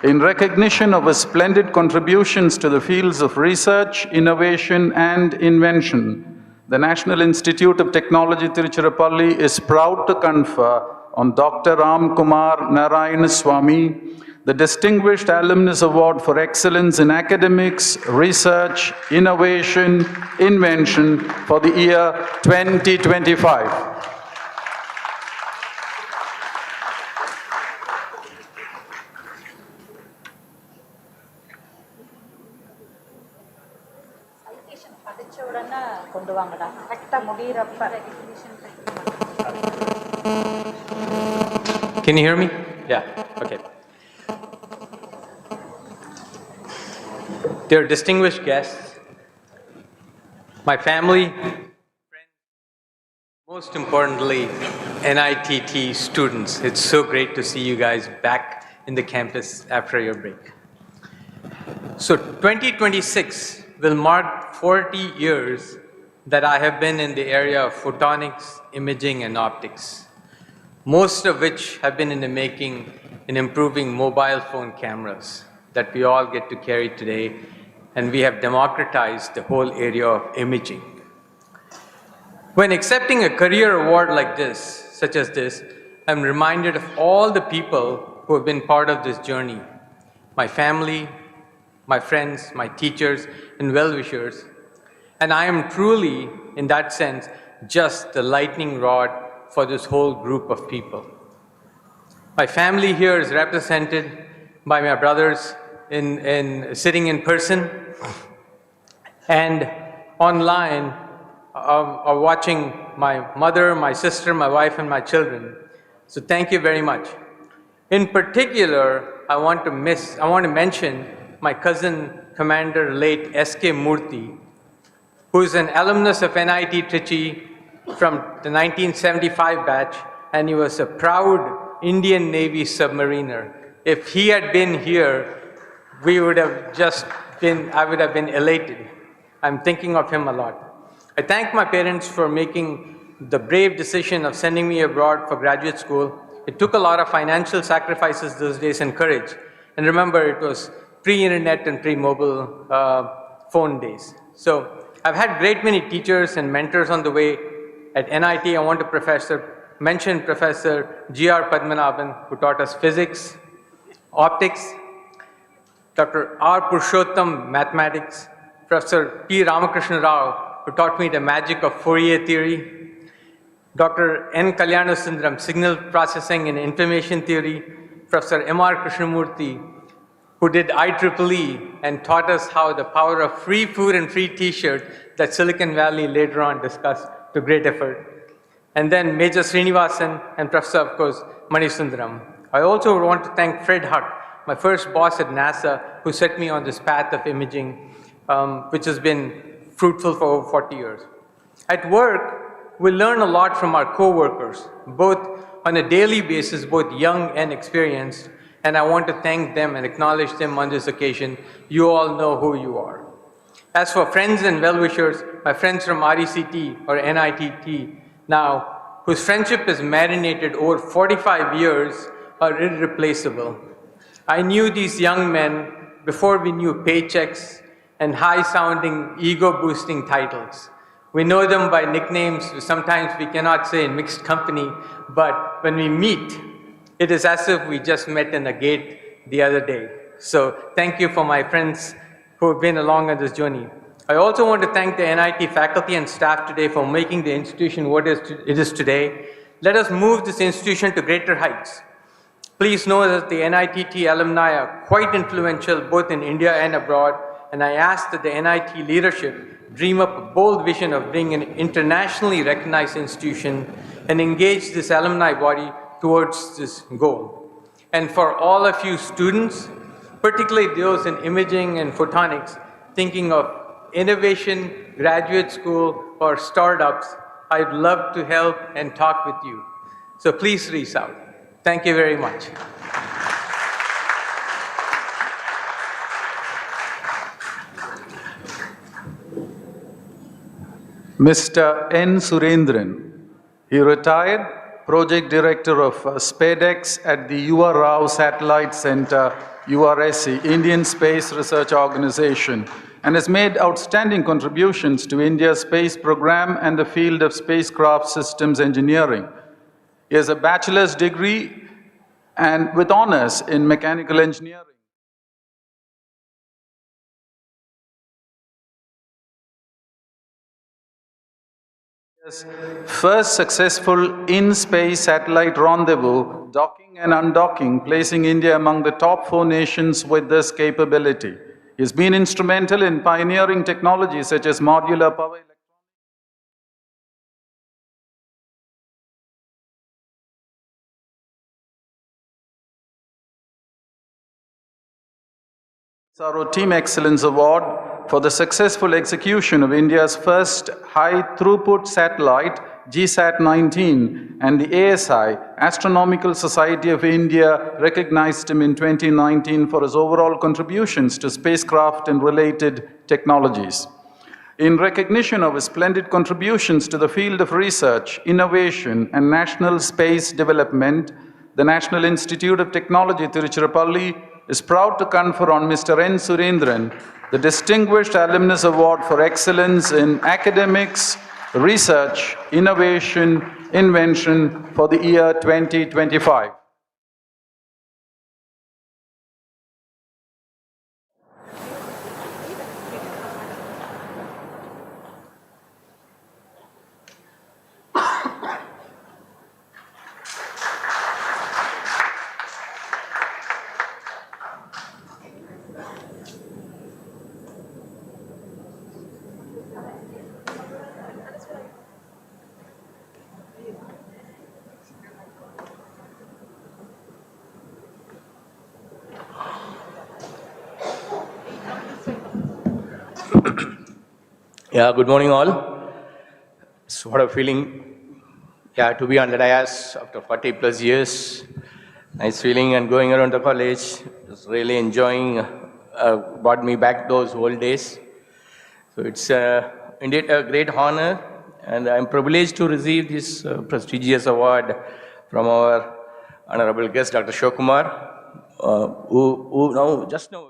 In recognition of his splendid contributions to the fields of research, innovation, and invention, the National Institute of Technology, Tiruchirappalli, is proud to confer on Dr. Ram Kumar Narayan Swami the Distinguished Alumnus Award for Excellence in Academics, Research, Innovation, Invention for the year 2025. Can you hear me? Yeah, okay. Dear distinguished guests, my family, friends, most importantly, NITT students. It's so great to see you guys back in the campus after your break. So 2026 will mark 40 years that I have been in the area of photonics, imaging, and optics, most of which have been in the making in improving mobile phone cameras that we all get to carry today, and we have democratized the whole area of imaging. When accepting a career award like this, such as this, I'm reminded of all the people who have been part of this journey, my family, my friends, my teachers, and well-wishers. And I am truly, in that sense, just the lightning rod for this whole group of people. My family here is represented by my brothers sitting in person, and online are watching my mother, my sister, my wife, and my children. So thank you very much. In particular, I want to mention my cousin, Commander late S.K. Murthy, who is an alumnus of NIT Trichy from the 1975 batch, and he was a proud Indian Navy submariner. If he had been here, I would have been elated. I'm thinking of him a lot. I thank my parents for making the brave decision of sending me abroad for graduate school. It took a lot of financial sacrifices those days and courage. And remember, it was pre-internet and pre-mobile phone days. So I've had great many teachers and mentors on the way. At NIT, I want to mention Professor G.R. Padmanabhan, who taught us physics, optics, Dr. R. Purushottam, mathematics, Professor P. Ramakrishna Rao, who taught me the magic of Fourier theory, Dr. N. Kalyanasundram, signal processing and information theory, Professor M.R. Krishnamurthy, who did IEEE and taught us how the power of free food and free t-shirt that Silicon Valley later on discussed to great effort. And then Major Srinivasan and Professor, of course, Manisundaram. I also want to thank Fred Huck, my first boss at NASA, who set me on this path of imaging, which has been fruitful for over 40 years. At work, we learn a lot from our co-workers, both on a daily basis, both young and experienced, and I want to thank them and acknowledge them on this occasion. You all know who you are. As for friends and well-wishers, my friends from RECT or NITT now, whose friendship is marinated over 45 years, are irreplaceable. I knew these young men before we knew paychecks and high-sounding, ego-boosting titles. We know them by nicknames. Sometimes we cannot say in mixed company, but when we meet, it is as if we just met in a gate the other day. So thank you for my friends who have been along on this journey. I also want to thank the NIT faculty and staff today for making the institution what it is today. Let us move this institution to greater heights. Please know that the NITT alumni are quite influential both in India and abroad, and I ask that the NIT leadership dream up a bold vision of being an internationally recognized institution and engage this alumni body towards this goal. And for all of you students, particularly those in imaging and photonics, thinking of innovation, graduate school, or startups, I'd love to help and talk with you. So please reach out. Thank you very much. Mr. N. Surendran, he retired Project Director of SpaceX at the U.R. Rao Satellite Center, URSC, Indian Space Research Organization, and has made outstanding contributions to India's space program and the field of spacecraft systems engineering. He has a bachelor's degree and with honors in mechanical engineering. India's first successful in-space satellite rendezvous, docking and undocking, placing India among the top 4 nations with this capability. He has been instrumental in pioneering technologies such as modular power electronics, SRO Team Excellence Award for the successful execution of India's first high-throughput satellite, GSAT-19, and the ASI, Astronomical Society of India, recognized him in 2019 for his overall contributions to spacecraft and related technologies. In recognition of his splendid contributions to the field of research, innovation, and national space development, the National Institute of Technology, Tiruchirappalli, is proud to confer on Mr. N. Surendran the Distinguished Alumnus Award for Excellence in Academics, Research, Innovation, Invention for the year 2025. Yeah, good morning all. Sort of feeling, to be on the dais after 40 plus years. Nice feeling and going around the college. Just really enjoying, brought me back those old days. So it's indeed a great honor, and I'm privileged to receive this prestigious award from our honorable guest, Dr. Shokumar, who just now.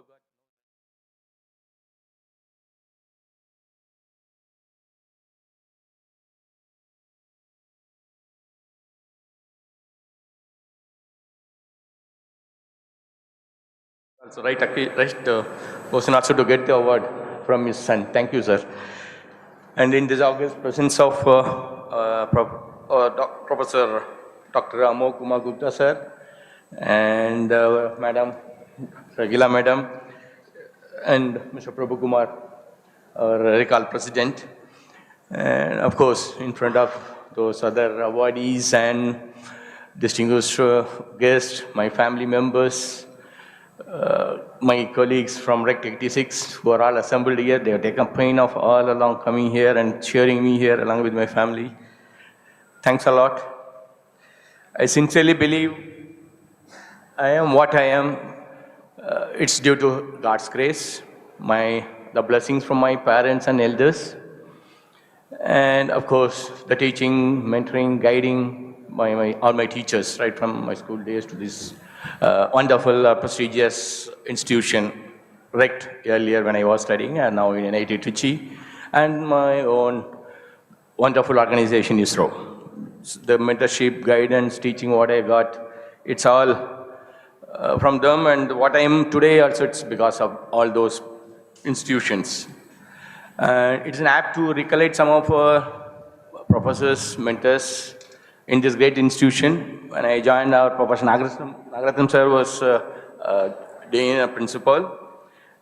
Also, right person also to get the award from his son. Thank you, sir. And in this august presence of Professor Dr. Amol Kumar Gupta, sir, and Madam Ragila, Madam, and Mr. Prabhu Kumar, our recall president, and of course, in front of those other awardees and distinguished guests, my family members, my colleagues from Rec 86 who are all assembled here. They have taken pain of all along coming here and cheering me here along with my family. Thanks a lot. I sincerely believe I am what I am. It's due to God's grace, the blessings from my parents and elders, and of course the teaching, mentoring, guiding all my teachers right from my school days to this wonderful, prestigious institution. wrecked earlier when I was studying, and now in NIT Trichy, and my own wonderful organization, ISRO. The mentorship, guidance, teaching what I got, it's all from them, and what I am today also, it's because of all those institutions. It's an apt to recollect some of our professors, mentors in this great institution. When I joined, our Professor Nagaratham sir was Dean and Principal,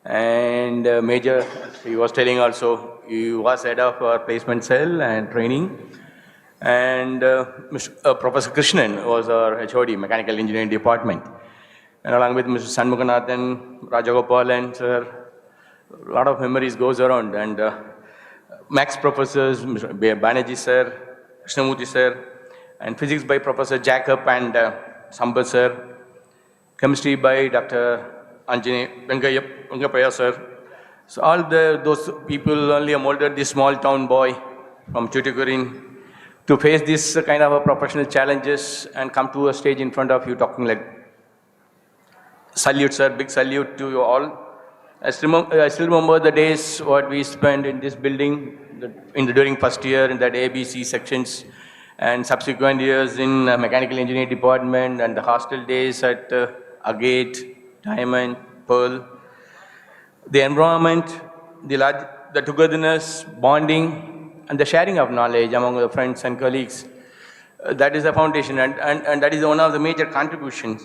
and Major, he was telling also, he was head of our placement cell and training. And Professor Krishnan was our HOD, Mechanical Engineering Department. And along with Mr. Sanmuganathan, Rajagopalan sir, a lot of memories goes around. And Max professors, Mr. Banerjee sir, Krishnamurthy sir, and physics by Professor Jacob and Sambal sir, chemistry by Dr. Anjane Vengapaya sir. So all those people only molded this small town boy from Tuticorin to face this kind of a professional challenges and come to a stage in front of you talking like, salute sir, big salute to you all. I still remember the days what we spent in this building during first year in that ABC sections, and subsequent years in mechanical engineering department, and the hostel days at Agate, Diamond, Pearl. The environment, the togetherness, bonding, and the sharing of knowledge among the friends and colleagues, that is the foundation, and that is one of the major contribution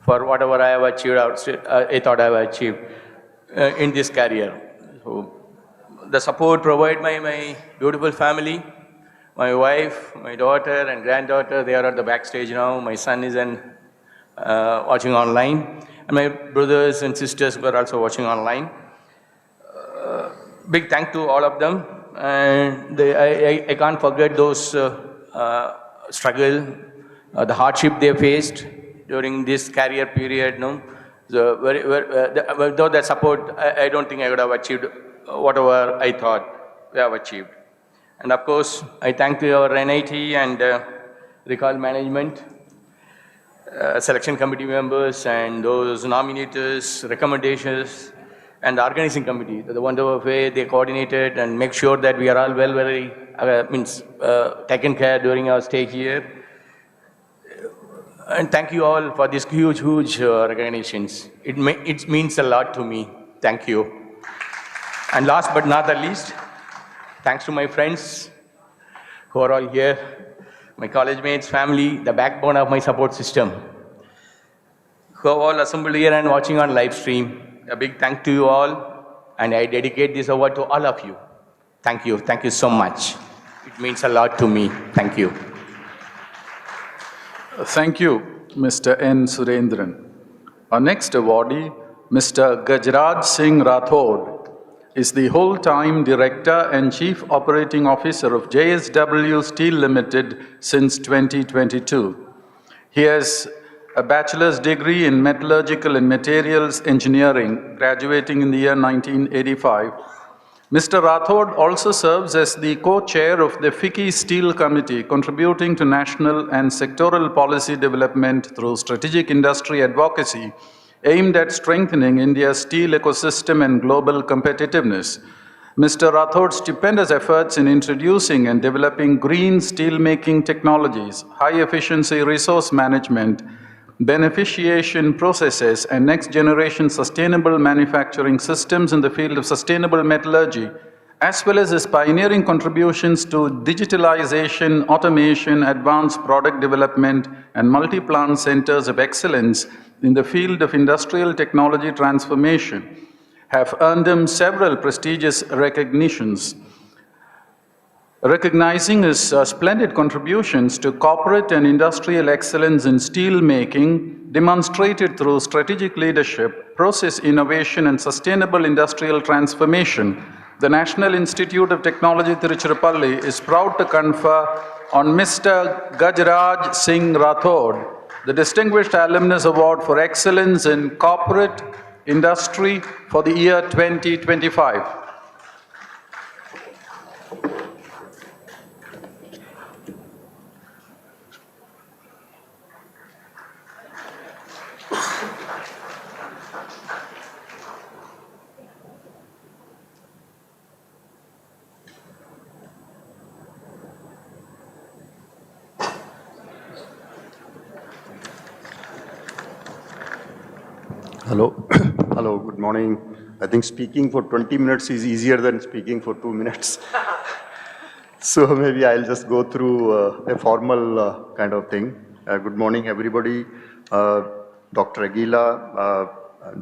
for whatever I have achieved, I thought I have achieved in this career. So, the support provided by my beautiful family, my wife, my daughter and granddaughter, they are at the backstage now. My son is watching online, and my brothers and sisters were also watching online. Big thank to all of them, and I can't forget those struggle, the hardship they faced during this career period. No, without that support, I don't think I would have achieved whatever I thought we have achieved. And of course, I thank our NIT and recall management, selection committee members, and those nominators, recommendations, and the organizing committee. The wonderful way they coordinated and make sure that we are all taken care during our stay here. And thank you all for these huge recognitions. It means a lot to me. Thank you. And last but not the least, thanks to my friends who are all here, my college mates, family, the backbone of my support system, who are all assembled here and watching on live stream. A big thank to you all, and I dedicate this award to all of you. Thank you. Thank you so much. It means a lot to me. Thank you. Thank you, Mr. N. Surendran. Our next awardee, Mr. Gajraj Singh Rathod, is the whole-time Director and Chief Operating Officer of JSW Steel Limited since 2022. He has a bachelor's degree in Metallurgical and Materials Engineering, graduating in the year 1985. Mr. Rathod also serves as the co-chair of the FICCI Steel Committee, contributing to national and sectoral policy development through strategic industry advocacy aimed at strengthening India's steel ecosystem and global competitiveness. Mr. Rathod's stupendous efforts in introducing and developing green steelmaking technologies, high-efficiency resource management, beneficiation processes, and next-generation sustainable manufacturing systems in the field of sustainable metallurgy, as well as his pioneering contributions to digitalization, automation, advanced product development, and multi-plant centers of excellence in the field of industrial technology transformation, have earned him several prestigious recognitions. Recognizing his splendid contributions to corporate and industrial excellence in steel making, demonstrated through strategic leadership, process innovation, and sustainable industrial transformation, the National Institute of Technology, Tiruchirappalli, is proud to confer on Mr. Gajraj Singh Rathod the Distinguished Alumnus Award for Excellence in Corporate Industry for the year 2025. Hello. Hello, good morning. I think speaking for 20 minutes is easier than speaking for 2 minutes. So maybe I'll just go through a formal kind of thing. Good morning, everybody. Dr. Aguila,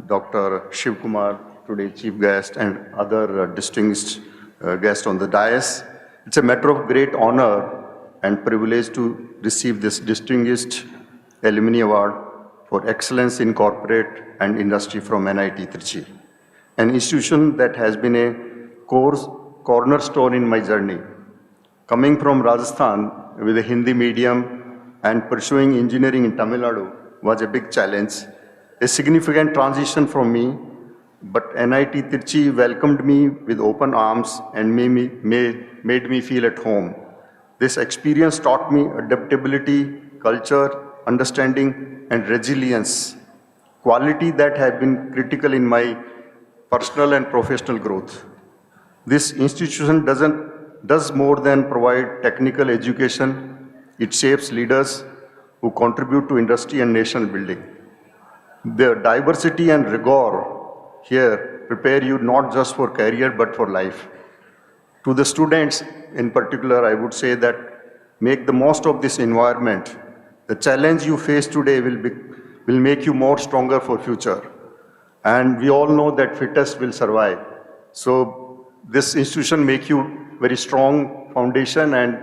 Dr. Shiv Kumar, today chief guest, and other distinguished guests on the dais. It's a matter of great honor and privilege to receive this distinguished Alumni Award for Excellence in Corporate and Industry from NIT Trichy, an institution that has been a cornerstone in my journey. Coming from Rajasthan with a Hindi medium and pursuing engineering in Tamil Nadu was a big challenge, a significant transition for me, but NIT Trichy welcomed me with open arms and made me feel at home. This experience taught me adaptability, culture, understanding, and resilience, quality that have been critical in my personal and professional growth. This institution does more than provide technical education. It shapes leaders who contribute to industry and national building. The diversity and rigor here prepare you not just for career but for life. To the students in particular, I would say that make the most of this environment. The challenge you face today will make you more stronger for future. And we all know that fittest will survive. So this institution make you very strong foundation and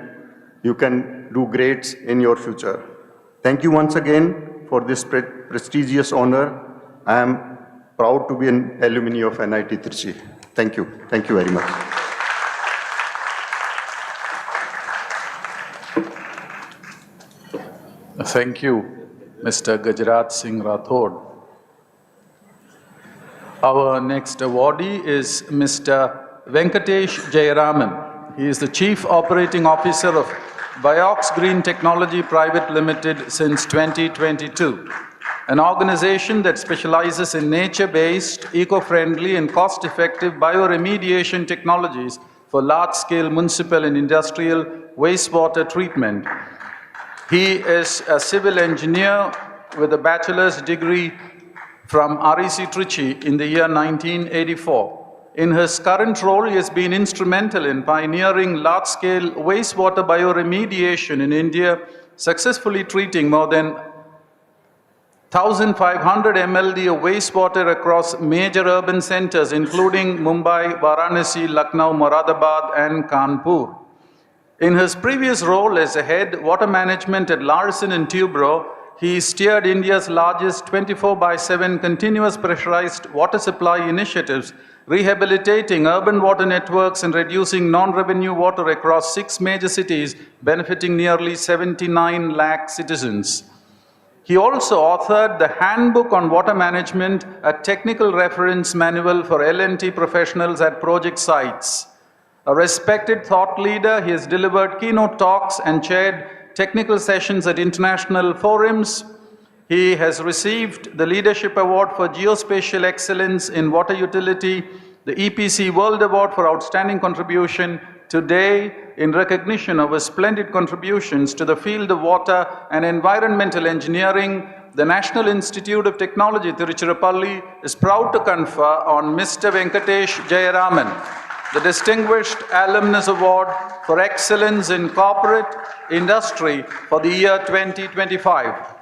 you can do great in your future. Thank you once again for this prestigious honor. I am proud to be an alumni of NIT Trichy. Thank you. Thank you very much. Thank you, Mr. Gajraj Singh Rathod. Our next awardee is Mr. Venkatesh Jayaraman. He is the Chief Operating Officer of Vioxx Green Technology Private Limited since 2022, an organization that specializes in nature-based, eco-friendly and cost-effective bioremediation technologies for large-scale municipal and industrial wastewater treatment. He is a civil engineer with a bachelor's degree from REC Trichy in the year 1984. In his current role, he has been instrumental in pioneering large-scale wastewater bioremediation in India, successfully treating more than 1,500 MLD of wastewater across major urban centers, including Mumbai, Varanasi, Lucknow, Moradabad, and Kanpur. In his previous role as a head water management at Larsen & Toubro, he steered India's largest 24/7 continuous pressurized water supply initiatives, rehabilitating urban water networks and reducing non-revenue water across 6 major cities, benefiting nearly 79 lakh citizens. He also authored the Handbook on Water Management, a technical reference manual for L&T professionals at project sites. A respected thought leader, he has delivered keynote talks and chaired technical sessions at international forums. He has received the Leadership Award for Geospatial Excellence in Water Utility, the EPC World Award for Outstanding Contribution. Today, in recognition of his splendid contributions to the field of water and environmental engineering, the National Institute of Technology, Tiruchirappalli, is proud to confer on Mr. Venkatesh Jayaraman the Distinguished Alumnus Award for Excellence in Corporate Industry for the year 2025.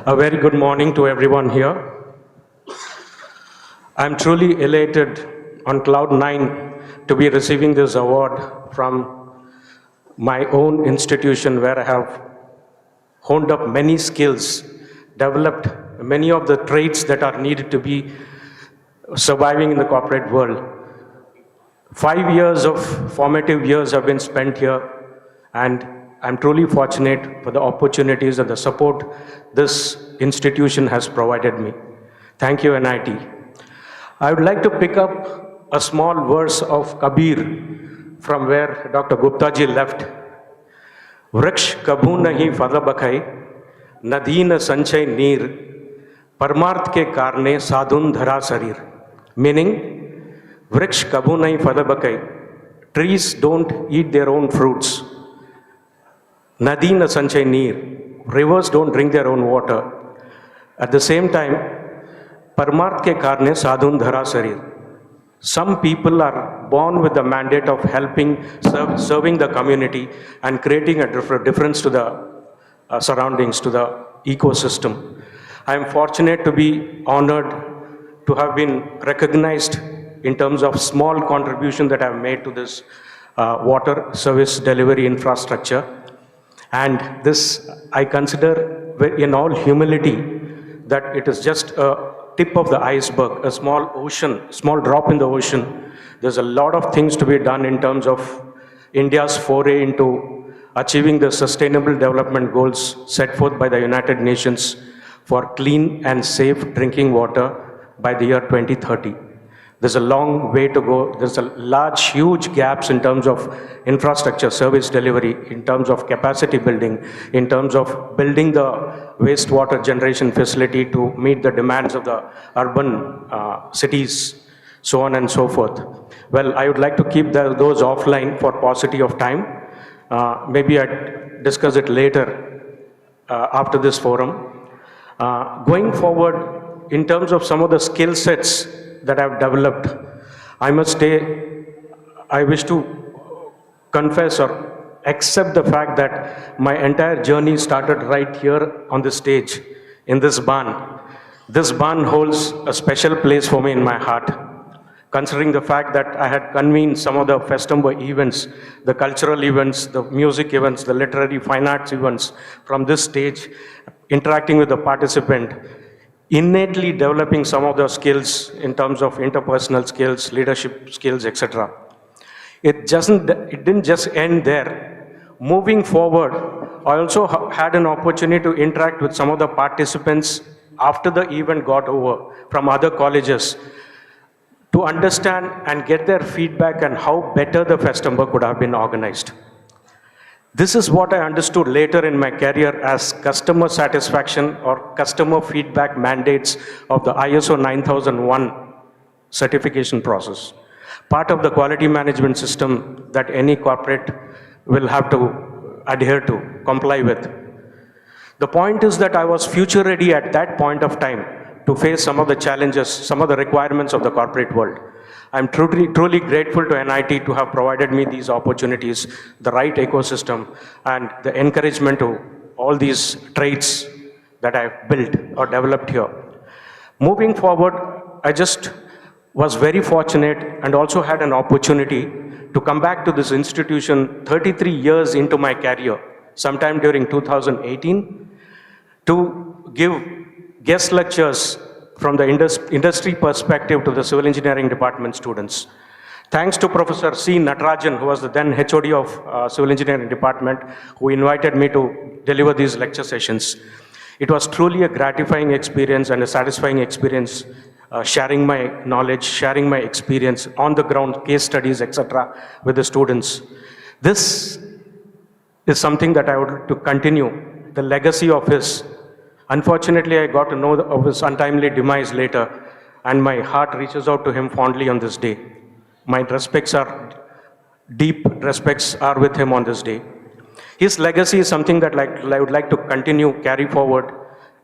A very good morning to everyone here. I'm truly elated on cloud 9 to be receiving this award from my own institution where I have honed up many skills, developed many of the traits that are needed to be surviving in the corporate world. 5 years of formative years have been spent here, and I'm truly fortunate for the opportunities and the support this institution has provided me. Thank you, NIT. I would like to pick up a small verse of Kabir from where Dr. Gupta ji left. Vraksh kabhu nahi fala bakai, nadi na sanchay neer, parmarth ke karne sadhun dhara sarir. Meaning, vraksh kabhu nahi fala bakai, trees don't eat their own fruits. Nadi na sanchay neer, rivers don't drink their own water. At the same time, parmarth ke karne sadhun dhara sarir. Some people are born with the mandate of helping, serving the community and creating a difference to the surroundings, to the ecosystem. I am fortunate to be honored to have been recognized in terms of small contribution that I have made to this water service delivery infrastructure. And this, I consider in all humility that it is just a tip of the iceberg, a small ocean, small drop in the ocean. There's a lot of things to be done in terms of India's foray into achieving the sustainable development goals set forth by the United Nations for clean and safe drinking water by the year 2030. There's a long way to go. There's a large, huge gaps in terms of infrastructure, service delivery, in terms of capacity building, in terms of building the wastewater generation facility to meet the demands of the urban cities, so on and so forth. Well, I would like to keep those offline for paucity of time. Maybe I'd discuss it later after this forum. Going forward, in terms of some of the skill sets that I've developed, I must say, I wish to confess or accept the fact that my entire journey started right here on the stage, in this barn. This barn holds a special place for me in my heart, considering the fact that I had convened some of the Festember events, the cultural events, the music events, the literary fine arts events from this stage, interacting with the participant, innately developing some of the skills in terms of interpersonal skills, leadership skills, etc. It didn't just end there. Moving forward, I also had an opportunity to interact with some of the participants after the event got over from other colleges to understand and get their feedback on how better the Festember could have been organized. This is what I understood later in my career as customer satisfaction or customer feedback mandates of the ISO 9001 certification process. Part of the quality management system that any corporate will have to adhere to, comply with. The point is that I was future ready at that point of time to face some of the challenges, some of the requirements of the corporate world. I'm truly grateful to NIT to have provided me these opportunities, the right ecosystem, and the encouragement to all these traits that I've built or developed here. Moving forward, I just was very fortunate and also had an opportunity to come back to this institution 33 years into my career, sometime during 2018, to give guest lectures from the industry perspective to the civil engineering department students. Thanks to Professor C. Natarajan, who was the then HOD of civil engineering department, who invited me to deliver these lecture sessions. It was truly a gratifying experience and a satisfying experience, sharing my knowledge, sharing my experience on the ground, case studies, etc. with the students. This is something that I would to continue, the legacy of his. Unfortunately, I got to know of his untimely demise later, and my heart reaches out to him fondly on this day. My deep respects are with him on this day. His legacy is something that I would like to continue, carry forward,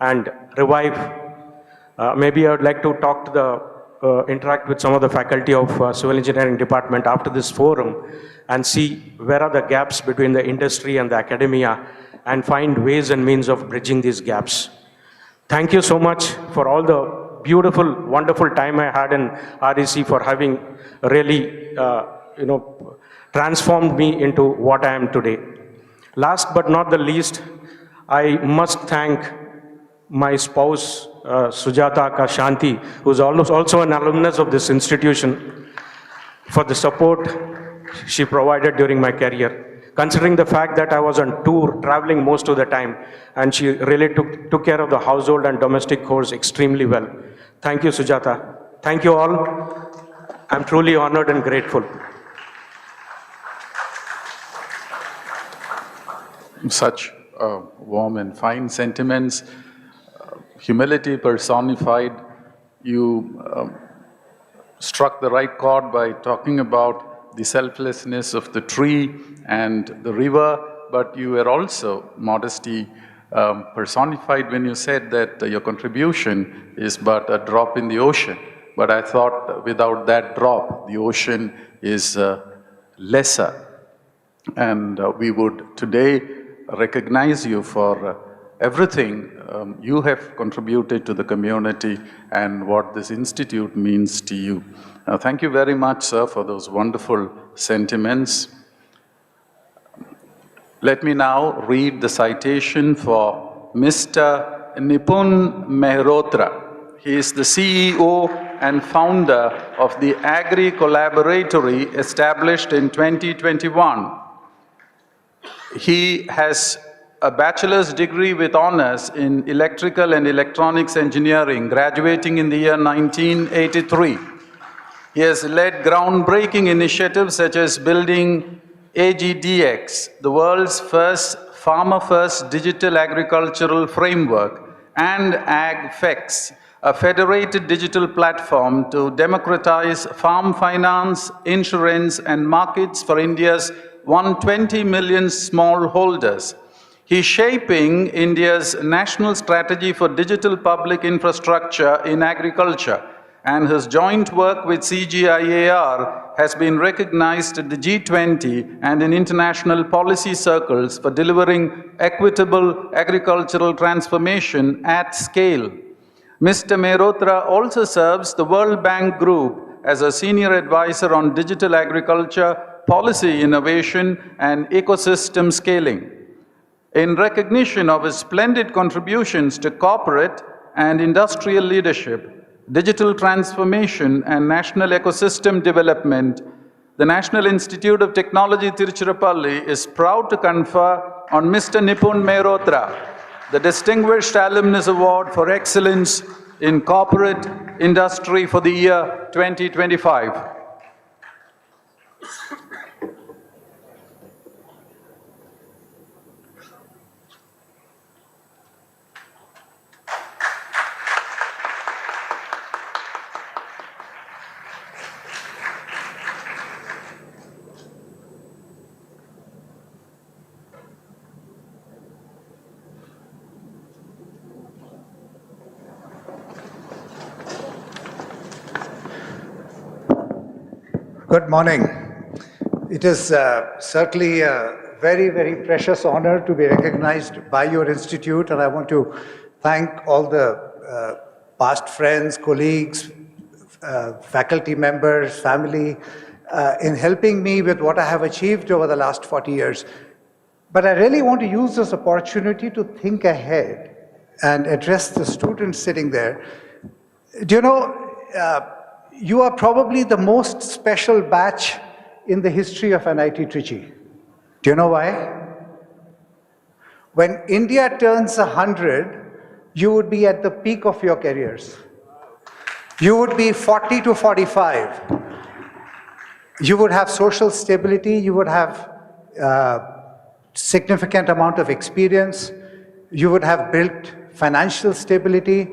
and revive. Maybe I would like to talk to interact with some of the faculty of civil engineering department after this forum and see where are the gaps between the industry and the academia, and find ways and means of bridging these gaps. Thank you so much for all the beautiful, wonderful time I had in REC, for having really, transformed me into what I am today. Last but not the least, I must thank my spouse, Sujata Ka Shanti, who's also an alumnus of this institution, for the support she provided during my career. Considering the fact that I was on tour, traveling most of the time, and she really took care of the household and domestic chores extremely well. Thank you, Sujata. Thank you all. I'm truly honored and grateful. such warm and fine sentiments, humility personified. You struck the right chord by talking about the selflessness of the tree and the river, but you were also modesty personified when you said that your contribution is but a drop in the ocean. But I thought without that drop, the ocean is lesser. And we would today recognize you for everything you have contributed to the community and what this institute means to you. Thank you very much, sir, for those wonderful sentiments. Let me now read the citation for Mr. Nipun Mehrotra. He is the CEO and founder of the Agri Collaboratory established in 2021. He has a bachelor's degree with honors in electrical and electronics engineering, graduating in the year 1983. He has led groundbreaking initiatives such as building AGDX, the world's first farmer-first digital agricultural framework, and AgFEX, a federated digital platform to democratize farm finance, insurance, and markets for India's 120 million smallholders. He's shaping India's national strategy for digital public infrastructure in agriculture, and his joint work with CGIAR has been recognized at the G20 and in international policy circles for delivering equitable agricultural transformation at scale. Mr. Mehrotra also serves the World Bank Group as a senior advisor on digital agriculture, policy innovation, and ecosystem scaling. In recognition of his splendid contributions to corporate and industrial leadership, digital transformation, and national ecosystem development, the National Institute of Technology Tiruchirappalli is proud to confer on Mr. Nipun Mehrotra the Distinguished Alumnus Award for Excellence in Corporate Industry for the year 2025. Good morning. It is certainly a very, very precious honor to be recognized by your institute, and I want to thank all the past friends, colleagues, faculty members, family, in helping me with what I have achieved over the last 40 years. But I really want to use this opportunity to think ahead and address the students sitting there. Do you know, you are probably the most special batch in the history of NIT Trichy. Do you know why? When India turns 100, you would be at the peak of your careers. You would be 40 to 45. You would have social stability, you would have significant amount of experience, you would have built financial stability,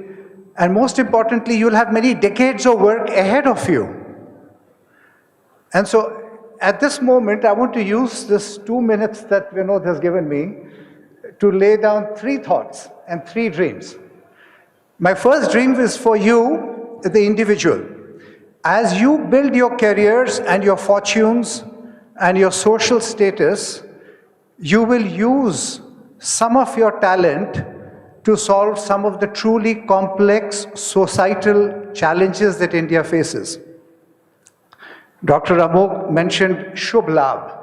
and most importantly, you'll have many decades of work ahead of you. And so, at this moment, I want to use this 2 minutes that Vinod has given me to lay down 3 thoughts and 3 dreams. My first dream is for you, the individual. As you build your careers and your fortunes and your social status, you will use some of your talent to solve some of the truly complex societal challenges that India faces. Dr. Amok mentioned Shubh Labh.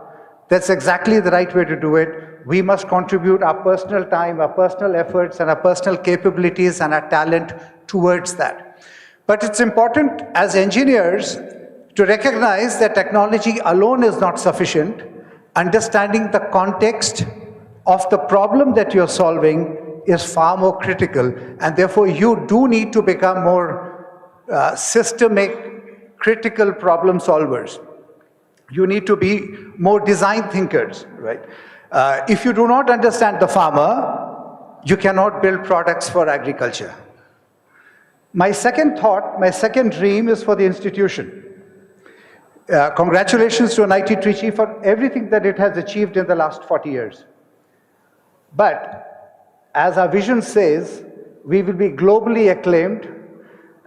That's exactly the right way to do it. We must contribute our personal time, our personal efforts, and our personal capabilities and our talent towards that. But it's important as engineers to recognize that technology alone is not sufficient. Understanding the context of the problem that you're solving is far more critical, and therefore you do need to become more systemic, critical problem solvers. You need to be more design thinkers, right? If you do not understand the farmer, you cannot build products for agriculture. My second thought, my second dream is for the institution. Congratulations to NIT Trichy for everything that it has achieved in the last 40 years. But as our vision says, we will be globally acclaimed,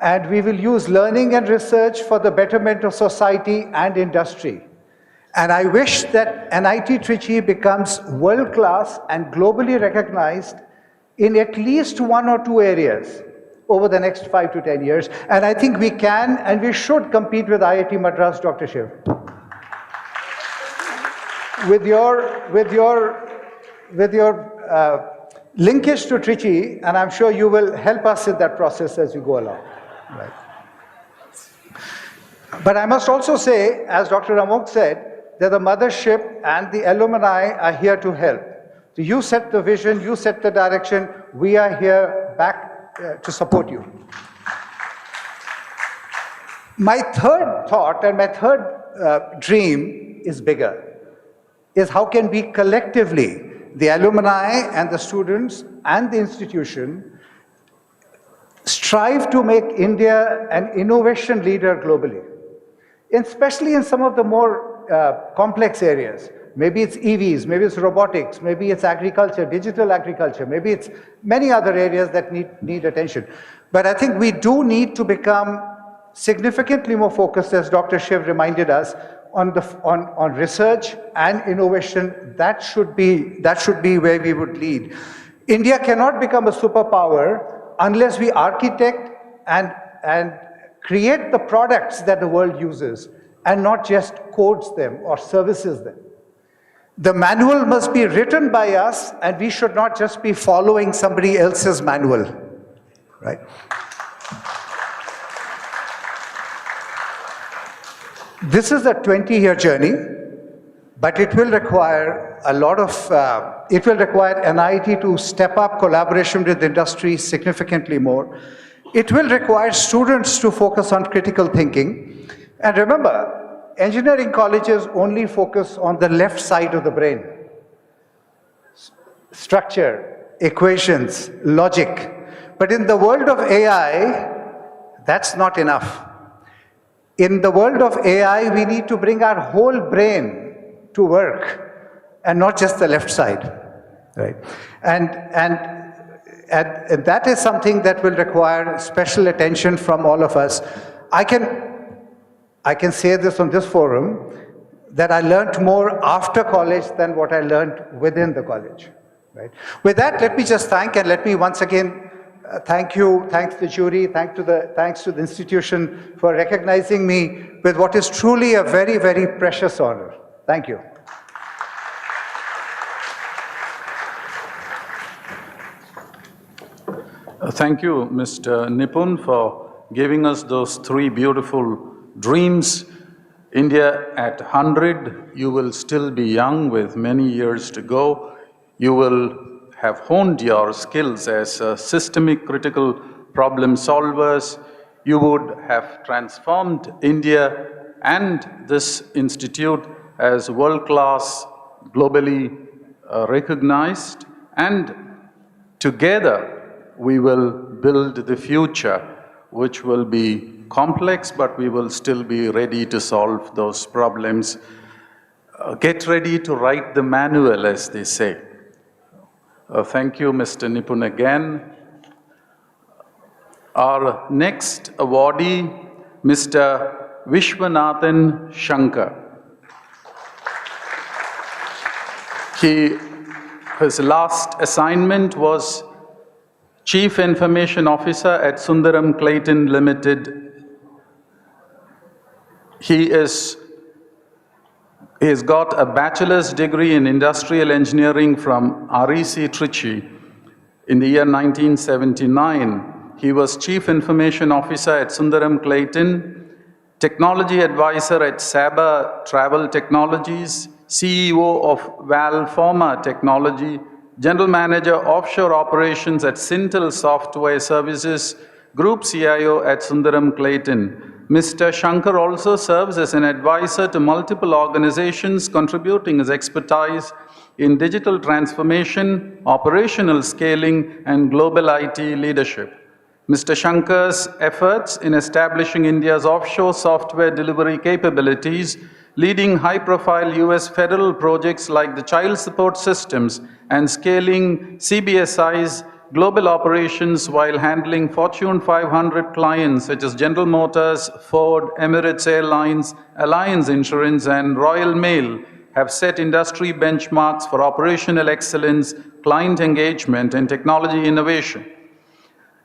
and we will use learning and research for the betterment of society and industry. And I wish that NIT Trichy becomes world-class and globally recognized in at least 1 or 2 areas over the next 5 to 10 years. And I think we can and we should compete with IIT Madras, Dr. Shiv. With your linkage to Trichy, and I'm sure you will help us in that process as you go along. Right. But I must also say, as Dr. Amok said, that the mothership and the alumni are here to help. So you set the vision, you set the direction, we are here back to support you. My third thought and my third dream is bigger, is how can we collectively, the alumni and the students and the institution, strive to make India an innovation leader globally, especially in some of the more complex areas. Maybe it's EVs, maybe it's robotics, maybe it's agriculture, digital agriculture, maybe it's many other areas that need attention. But I think we do need to become significantly more focused, as Dr. Shiv reminded us, on research and innovation. That should be where we would lead. India cannot become a superpower unless we architect and create the products that the world uses and not just codes them or services them. The manual must be written by us, and we should not just be following somebody else's manual, right? This is a 20-year journey, but it will require a lot of, it will require NIT to step up collaboration with industry significantly more. It will require students to focus on critical thinking. And remember, engineering colleges only focus on the left side of the brain. Structure, equations, logic. But in the world of AI, that's not enough. In the world of AI, we need to bring our whole brain to work and not just the left side, right? And that is something that will require special attention from all of us. I can say this on this forum, that I learned more after college than what I learned within the college, right? With that, let me just thank, and let me once again thank you, thanks to the jury, thanks to the institution for recognizing me with what is truly a very, very precious honor. Thank you. Thank you, Mr. Nipun, for giving us those 3 beautiful dreams. India at 100, you will still be young with many years to go. You will have honed your skills as systemic critical problem solvers. You would have transformed India and this institute as world-class, globally recognized, and together we will build the future, which will be complex, but we will still be ready to solve those problems. Get ready to write the manual, as they say. Thank you, Mr. Nipun, again. Our next awardee, Mr. Vishwanathan Shankar. His last assignment was Chief Information Officer at Sundaram Clayton Limited. He has got a bachelor's degree in industrial engineering from REC Trichy in the year 1979. He was Chief Information Officer at Sundaram Clayton, Technology Advisor at Saba Travel Technologies, CEO of Valforma Technology, General Manager Offshore Operations at Sintel Software Services, Group CIO at Sundaram Clayton. Mr. Shankar also serves as an advisor to multiple organizations, contributing his expertise in digital transformation, operational scaling, and global IT leadership. Mr. Shankar's efforts in establishing India's offshore software delivery capabilities, leading high-profile US federal projects like the child support systems, and scaling CBSI's global operations while handling Fortune 500 clients such as General Motors, Ford, Emirates Airlines, Allianz Insurance, and Royal Mail have set industry benchmarks for operational excellence, client engagement, and technology innovation.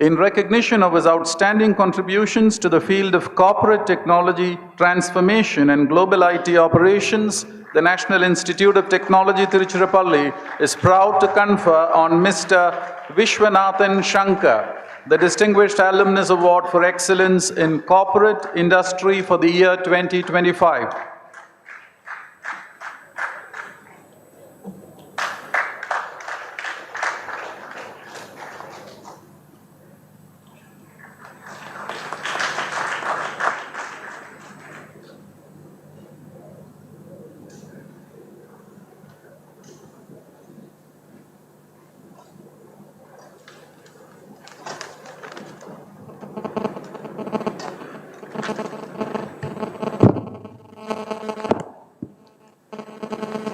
In recognition of his outstanding contributions to the field of corporate technology transformation and global IT operations, the National Institute of Technology, Tiruchirappalli, is proud to confer on Mr. Vishwanathan Shankar the Distinguished Alumnus Award for Excellence in Corporate Industry for the year 2025.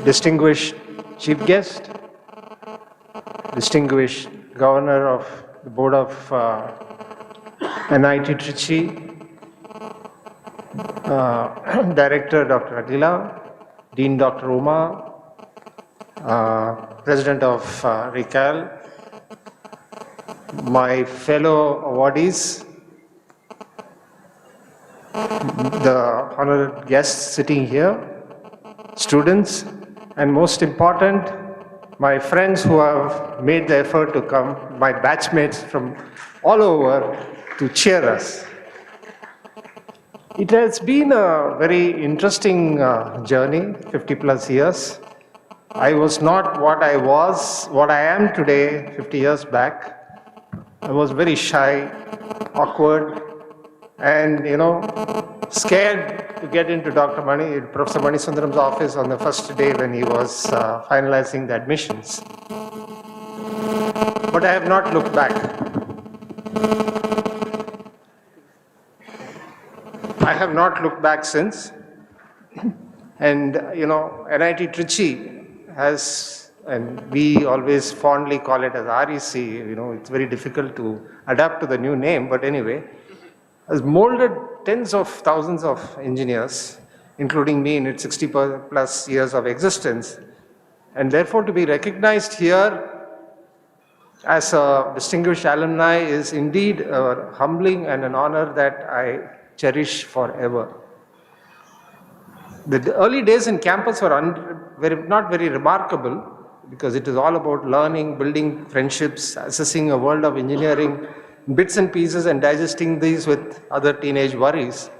Distinguished Chief Guest, Distinguished Governor of the Board of NIT Trichy, Director Dr. Aguila, Dean Dr. Uma, President of RICAL, my fellow awardees, the honored guests sitting here, students, and most important, my friends who have made the effort to come, my batchmates from all over to cheer us. It has been a very interesting journey, 50 plus years. I was not what I am today 50 years back. I was very shy, awkward, and scared to get into Professor Mani Sundaram's office on the first day when he was finalizing the admissions. But I have not looked back. I have not looked back since. And NIT Trichy has, and we always fondly call it as REC, it's very difficult to adapt to the new name, but anyway, has molded tens of thousands of engineers, including me in its 60 plus years of existence. And therefore to be recognized here as a distinguished alumni is indeed a humbling and an honor that I cherish forever. The early days in campus were not very remarkable because it is all about learning, building friendships, assessing a world of engineering, bits and pieces and digesting these with other teenage worries.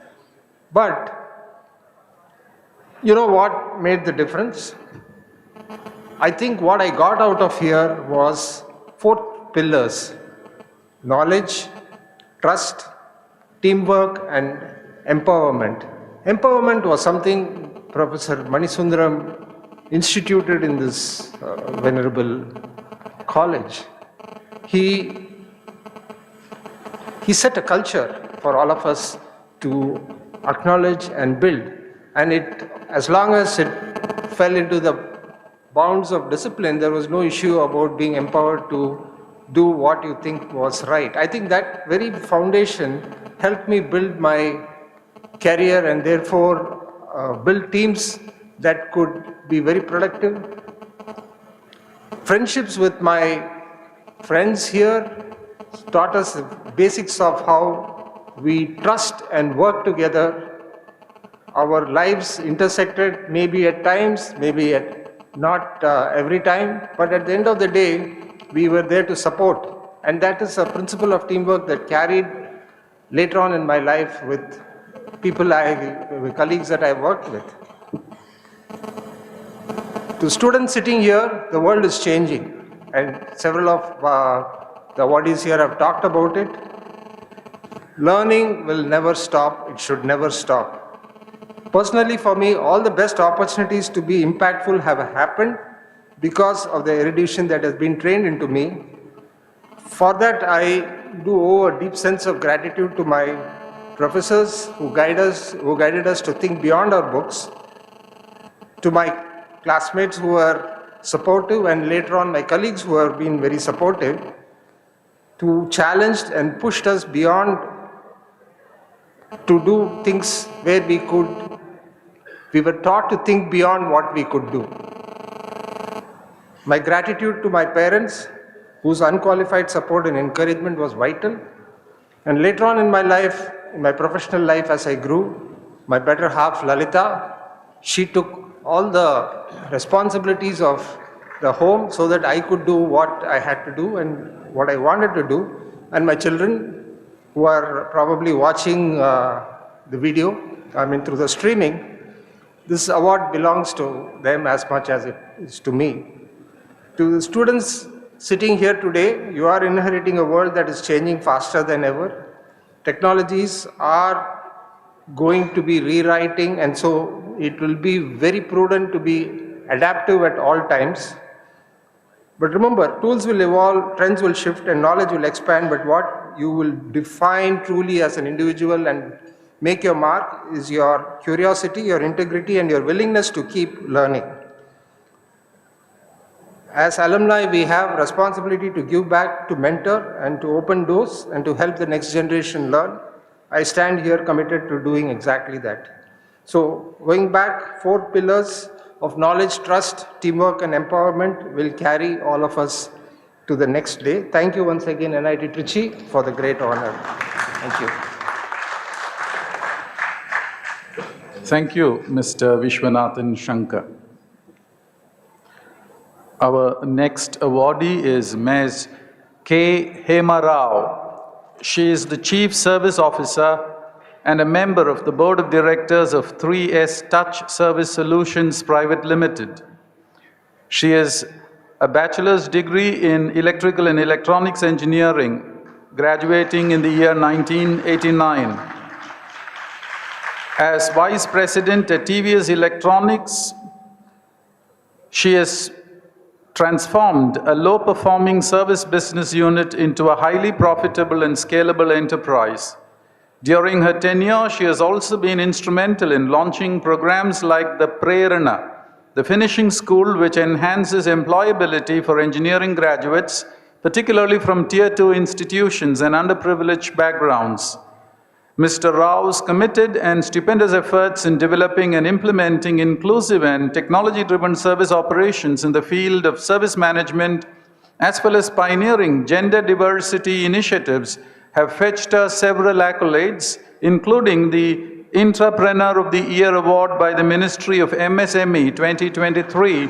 But you know what made the difference? I think what I got out of here was 4 pillars: knowledge, trust, teamwork, and empowerment. Empowerment was something Professor Mani Sundaram instituted in this venerable college. He set a culture for all of us to acknowledge and build. And as long as it fell into the bounds of discipline, there was no issue about being empowered to do what you think was right. I think that very foundation helped me build my career and therefore build teams that could be very productive. Friendships with my friends here taught us the basics of how we trust and work together. Our lives intersected maybe at times, maybe not every time, but at the end of the day, we were there to support. And that is a principle of teamwork that carried later on in my life with people, with colleagues that I worked with. To students sitting here, the world is changing, and several of the awardees here have talked about it. Learning will never stop, it should never stop. Personally, for me, all the best opportunities to be impactful have happened because of the erudition that has been trained into me. For that, I do owe a deep sense of gratitude to my professors who guided us to think beyond our books, to my classmates who were supportive, and later on my colleagues who have been very supportive, who challenged and pushed us beyond to do things where we were taught to think beyond what we could do. My gratitude to my parents, whose unqualified support and encouragement was vital. And later on in my life, in my professional life as I grew, my better half, Lalita, she took all the responsibilities of the home so that I could do what I had to do and what I wanted to do. And my children, who are probably watching the video, through the streaming, this award belongs to them as much as it is to me. To the students sitting here today, you are inheriting a world that is changing faster than ever. Technologies are going to be rewriting, and so it will be very prudent to be adaptive at all times. But remember, tools will evolve, trends will shift, and knowledge will expand, but what you will define truly as an individual and make your mark is your curiosity, your integrity, and your willingness to keep learning. As alumni, we have responsibility to give back, to mentor, and to open doors, and to help the next generation learn. I stand here committed to doing exactly that. So, going back, 4 pillars of knowledge, trust, teamwork, and empowerment will carry all of us to the next day. Thank you once again, NIT Trichy, for the great honor. Thank you. Thank you, Mr. Vishwanathan Shankar. Our next awardee is Ms. K. Hema Rao. She is the Chief Service Officer and a member of the Board of Directors of 3S Touch Service Solutions Private Limited. She has a bachelor's degree in Electrical and Electronics Engineering, graduating in the year 1989. As Vice President at TVS Electronics, she has transformed a low-performing service business unit into a highly profitable and scalable enterprise. During her tenure, she has also been instrumental in launching programs like the Prerana, the finishing school which enhances employability for engineering graduates, particularly from Tier 2 institutions and underprivileged backgrounds. Mr. Rao's committed and stupendous efforts in developing and implementing inclusive and technology-driven service operations in the field of service management, as well as pioneering gender diversity initiatives, have fetched her several accolades, including the Intrapreneur of the Year Award by the Ministry of MSME 2023,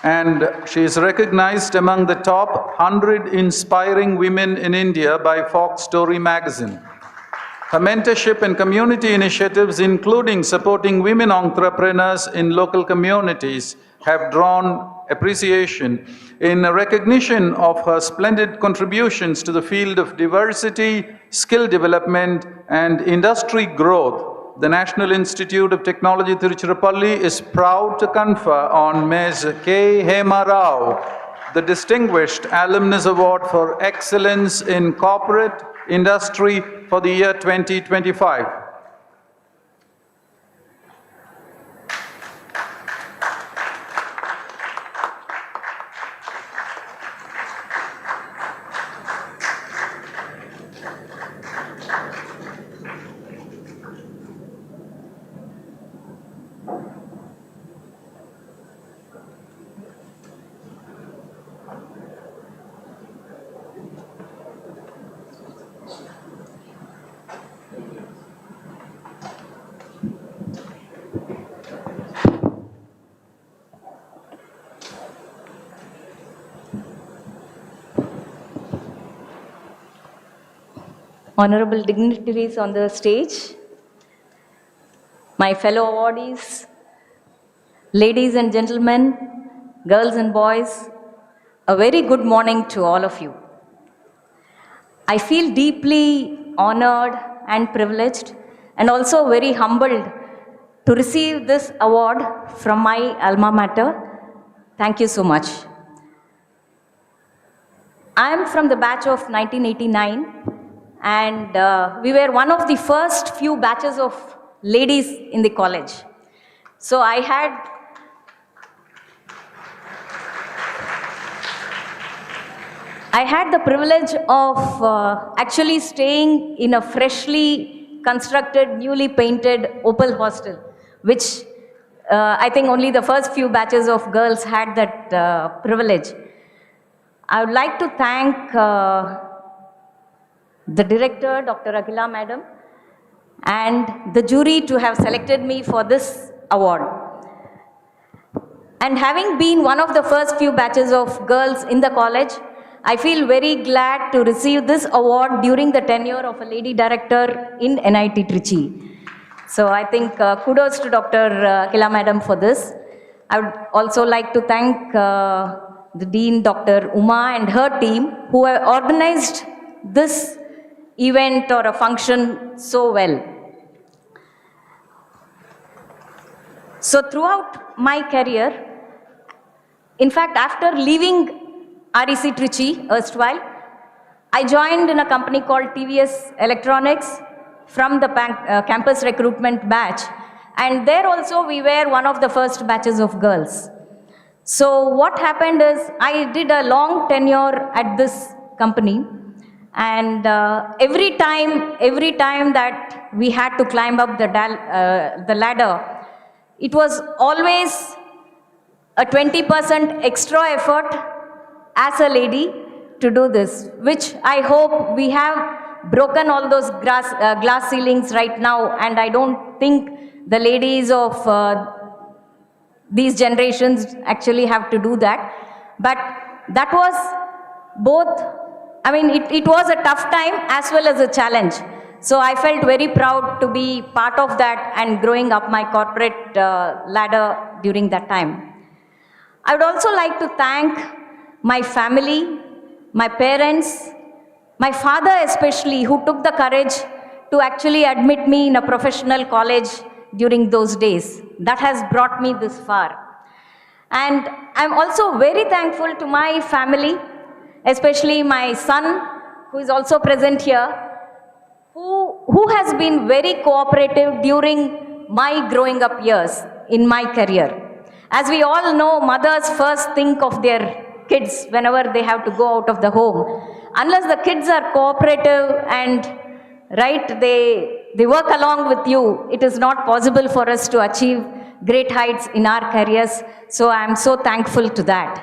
and she is recognized among the top 100 inspiring women in India by Fox Story magazine. Her mentorship and community initiatives, including supporting women entrepreneurs in local communities, have drawn appreciation. In recognition of her splendid contributions to the field of diversity, skill development, and industry growth, the National Institute of Technology, Tiruchirappalli, is proud to confer on Ms. K. Hema Rao the Distinguished Alumnus Award for Excellence in Corporate Industry for the year 2025. Honorable dignitaries on the stage, my fellow awardees, ladies and gentlemen, girls and boys, a very good morning to all of you. I feel deeply honored and privileged and also very humbled to receive this award from my alma mater. Thank you so much. I am from the batch of 1989, and we were one of the first few batches of ladies in the college. So I had the privilege of actually staying in a freshly constructed, newly painted Opal hostel, which I think only the first few batches of girls had that privilege. I would like to thank the director, Dr. Akhila Madam, and the jury to have selected me for this award. And having been one of the first few batches of girls in the college, I feel very glad to receive this award during the tenure of a lady director in NIT Trichy. So I think kudos to Dr. Akhila Madam for this. I would also like to thank the Dean, Dr. Uma, and her team who have organized this event or a function so well. So throughout my career, in fact, after leaving REC Trichy erstwhile, I joined in a company called TVS Electronics from the campus recruitment batch, and there also we were one of the first batches of girls. So what happened is I did a long tenure at this company, and every time that we had to climb up the ladder, it was always a 20% extra effort as a lady to do this, which I hope we have broken all those glass ceilings right now, and I don't think the ladies of these generations actually have to do that. But that was both, I mean, it was a tough time as well as a challenge. So I felt very proud to be part of that and growing up my corporate ladder during that time. I would also like to thank my family, my parents, my father especially, who took the courage to actually admit me in a professional college during those days. That has brought me this far. And I'm also very thankful to my family, especially my son, who is also present here, who has been very cooperative during my growing up years in my career. As we all know, mothers first think of their kids whenever they have to go out of the home. Unless the kids are cooperative and they work along with you, it is not possible for us to achieve great heights in our careers. So I am so thankful to that.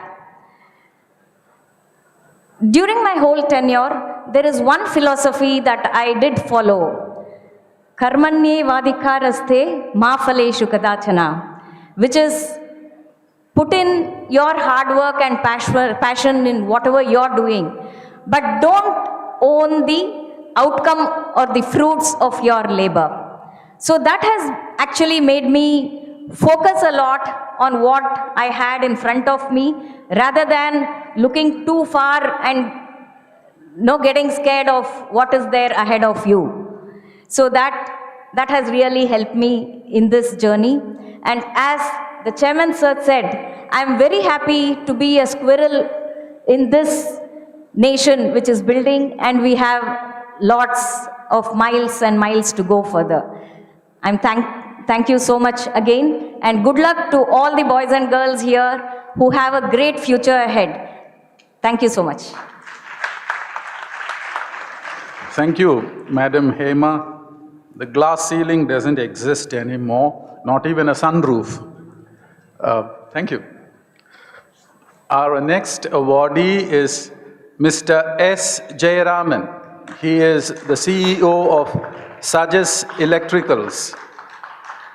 During my whole tenure, there is one philosophy that I did follow. Karmanye vadikaraste ma phaleshu kadachana, which is put in your hard work and passion in whatever you're doing, but don't own the outcome or the fruits of your labor. So that has actually made me focus a lot on what I had in front of me, rather than looking too far and getting scared of what is there ahead of you. So that has really helped me in this journey. And as the chairman sir said, I'm very happy to be a squirrel in this nation which is building, and we have lots of miles and miles to go further. Thank you so much again, and good luck to all the boys and girls here who have a great future ahead. Thank you so much. Thank you, Madam Hema. The glass ceiling doesn't exist anymore, not even a sunroof. Thank you. Our next awardee is Mr. S. Jayaraman. He is the CEO of Sajas Electricals.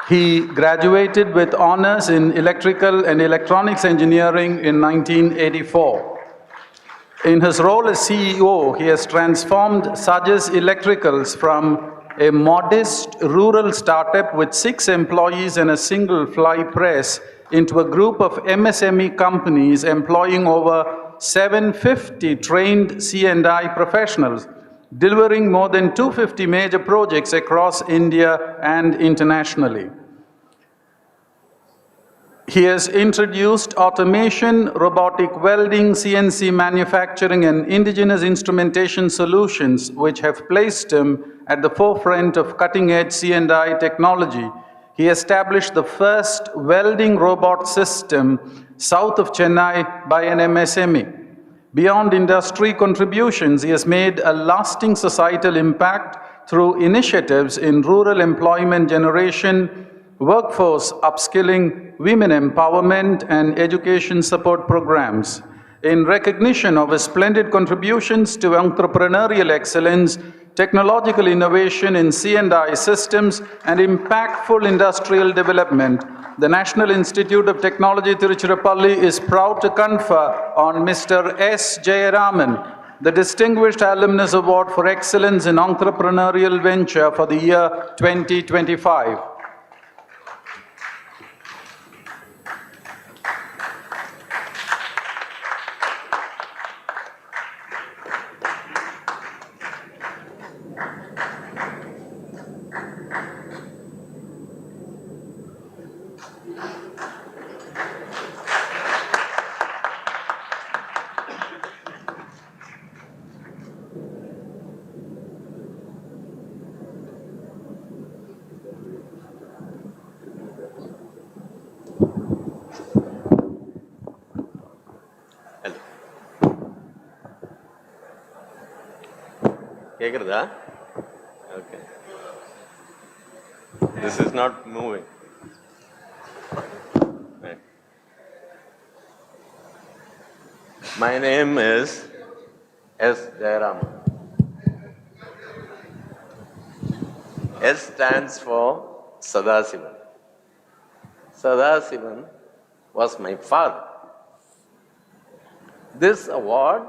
He graduated with honors in electrical and electronics engineering in 1984. In his role as CEO, he has transformed Sajas Electricals from a modest rural startup with 6 employees and a single fly press into a group of MSME companies employing over 750 trained C&I professionals delivering more than 250 major projects across India and internationally. He has introduced automation, robotic welding, CNC manufacturing, and indigenous instrumentation solutions, which have placed him at the forefront of cutting-edge C&I technology. He established the first welding robot system south of Chennai by an MSME. Beyond industry contributions, he has made a lasting societal impact through initiatives in rural employment generation, workforce upskilling, women empowerment, and education support programs. In recognition of his splendid contributions to entrepreneurial excellence, technological innovation in C&I systems, and impactful industrial development, the National Institute of Technology, Tiruchirappalli is proud to confer on Mr. S. Jayaraman the Distinguished Alumnus Award for Excellence in Entrepreneurial Venture for the year 2025. Okay. This is not moving. Right. My name is S. Jayaraman. S stands for Sadasivan. Sadasivan was my father. This award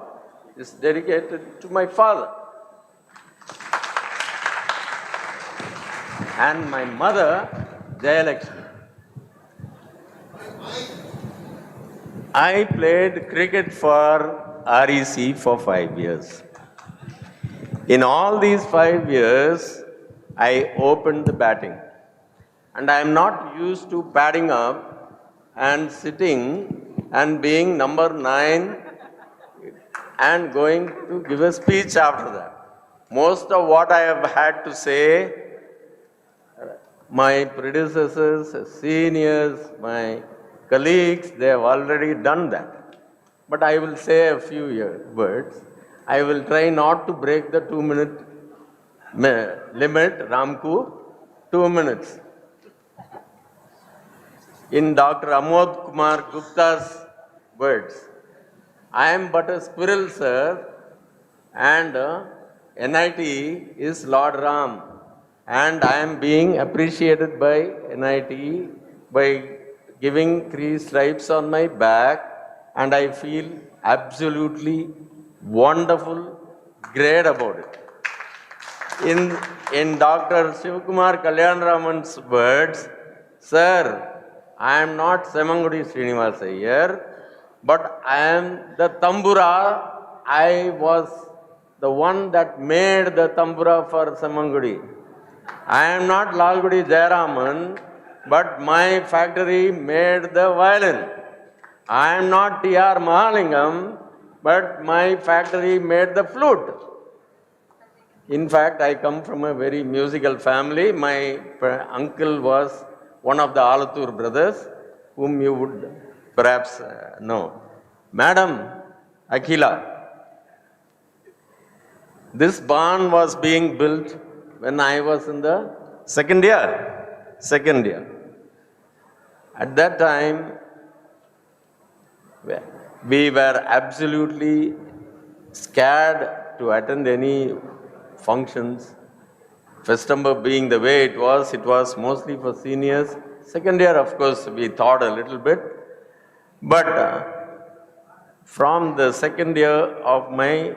is dedicated to my father. And my mother, Jayalakshmi. I played cricket for REC for 5 years. In all these 5 years, I opened the batting. And I am not used to padding up and sitting and being number 9 and going to give a speech after that. Most of what I have had to say, my predecessors, seniors, my colleagues, they have already done that. But I will say a few words. I will try not to break the 2-minute limit, Ramku, 2 minutes. In Dr. Amod Kumar Gupta's words, I am but a squirrel, sir, and NIT is Lord Ram. And I am being appreciated by NIT by giving 3 stripes on my back, and I feel absolutely wonderful, great about it. In Dr. Shivakumar Kalyanaraman's words, sir, I am not Semangudi Srinivas Iyer, but I am the Tambura. I was the one that made the Tambura for Semangudi. I am not Lalgudi Jayaraman, but my factory made the violin. I am not T.R. Mahalingam, but my factory made the flute. In fact, I come from a very musical family. My uncle was one of the Alathur brothers, whom you would perhaps know. Madam Akhila, this barn was being built when I was in the second year. At that time, we were absolutely scared to attend any functions. Festember being the way it was mostly for seniors. Second year, of course, we thought a little bit. But from the second year of my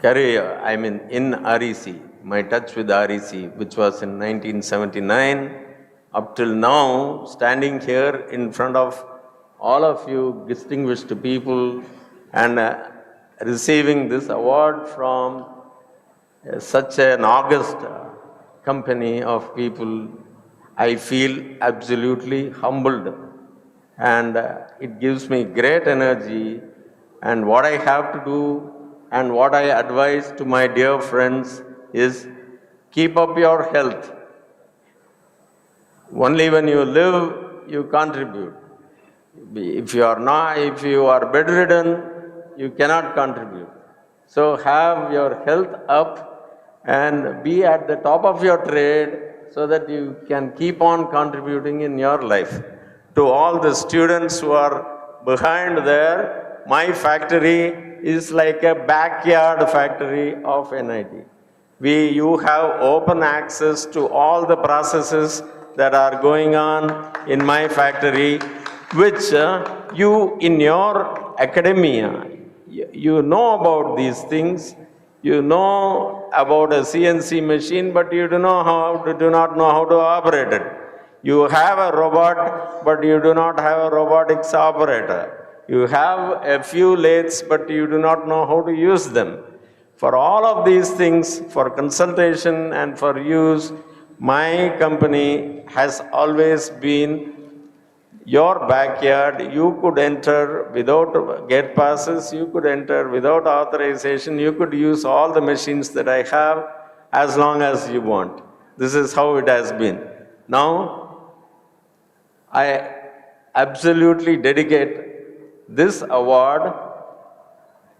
career, I mean in REC, my touch with REC, which was in 1979, up till now, standing here in front of all of you distinguished people and receiving this award from such an august company of people, I feel absolutely humbled, and it gives me great energy. And what I have to do and what I advise to my dear friends is keep up your health. Only when you live, you contribute. If you are bedridden, you cannot contribute. So have your health up and be at the top of your trade so that you can keep on contributing in your life. To all the students who are behind there, my factory is like a backyard factory of NIT. You have open access to all the processes that are going on in my factory, which you in your academia, you know about these things. You know about a CNC machine, but you do not know how to operate it. You have a robot, but you do not have a robotics operator. You have a few lathes, but you do not know how to use them. For all of these things, for consultation and for use, my company has always been your backyard. You could enter without gate passes, you could enter without authorization, you could use all the machines that I have as long as you want. This is how it has been. Now, I absolutely dedicate this award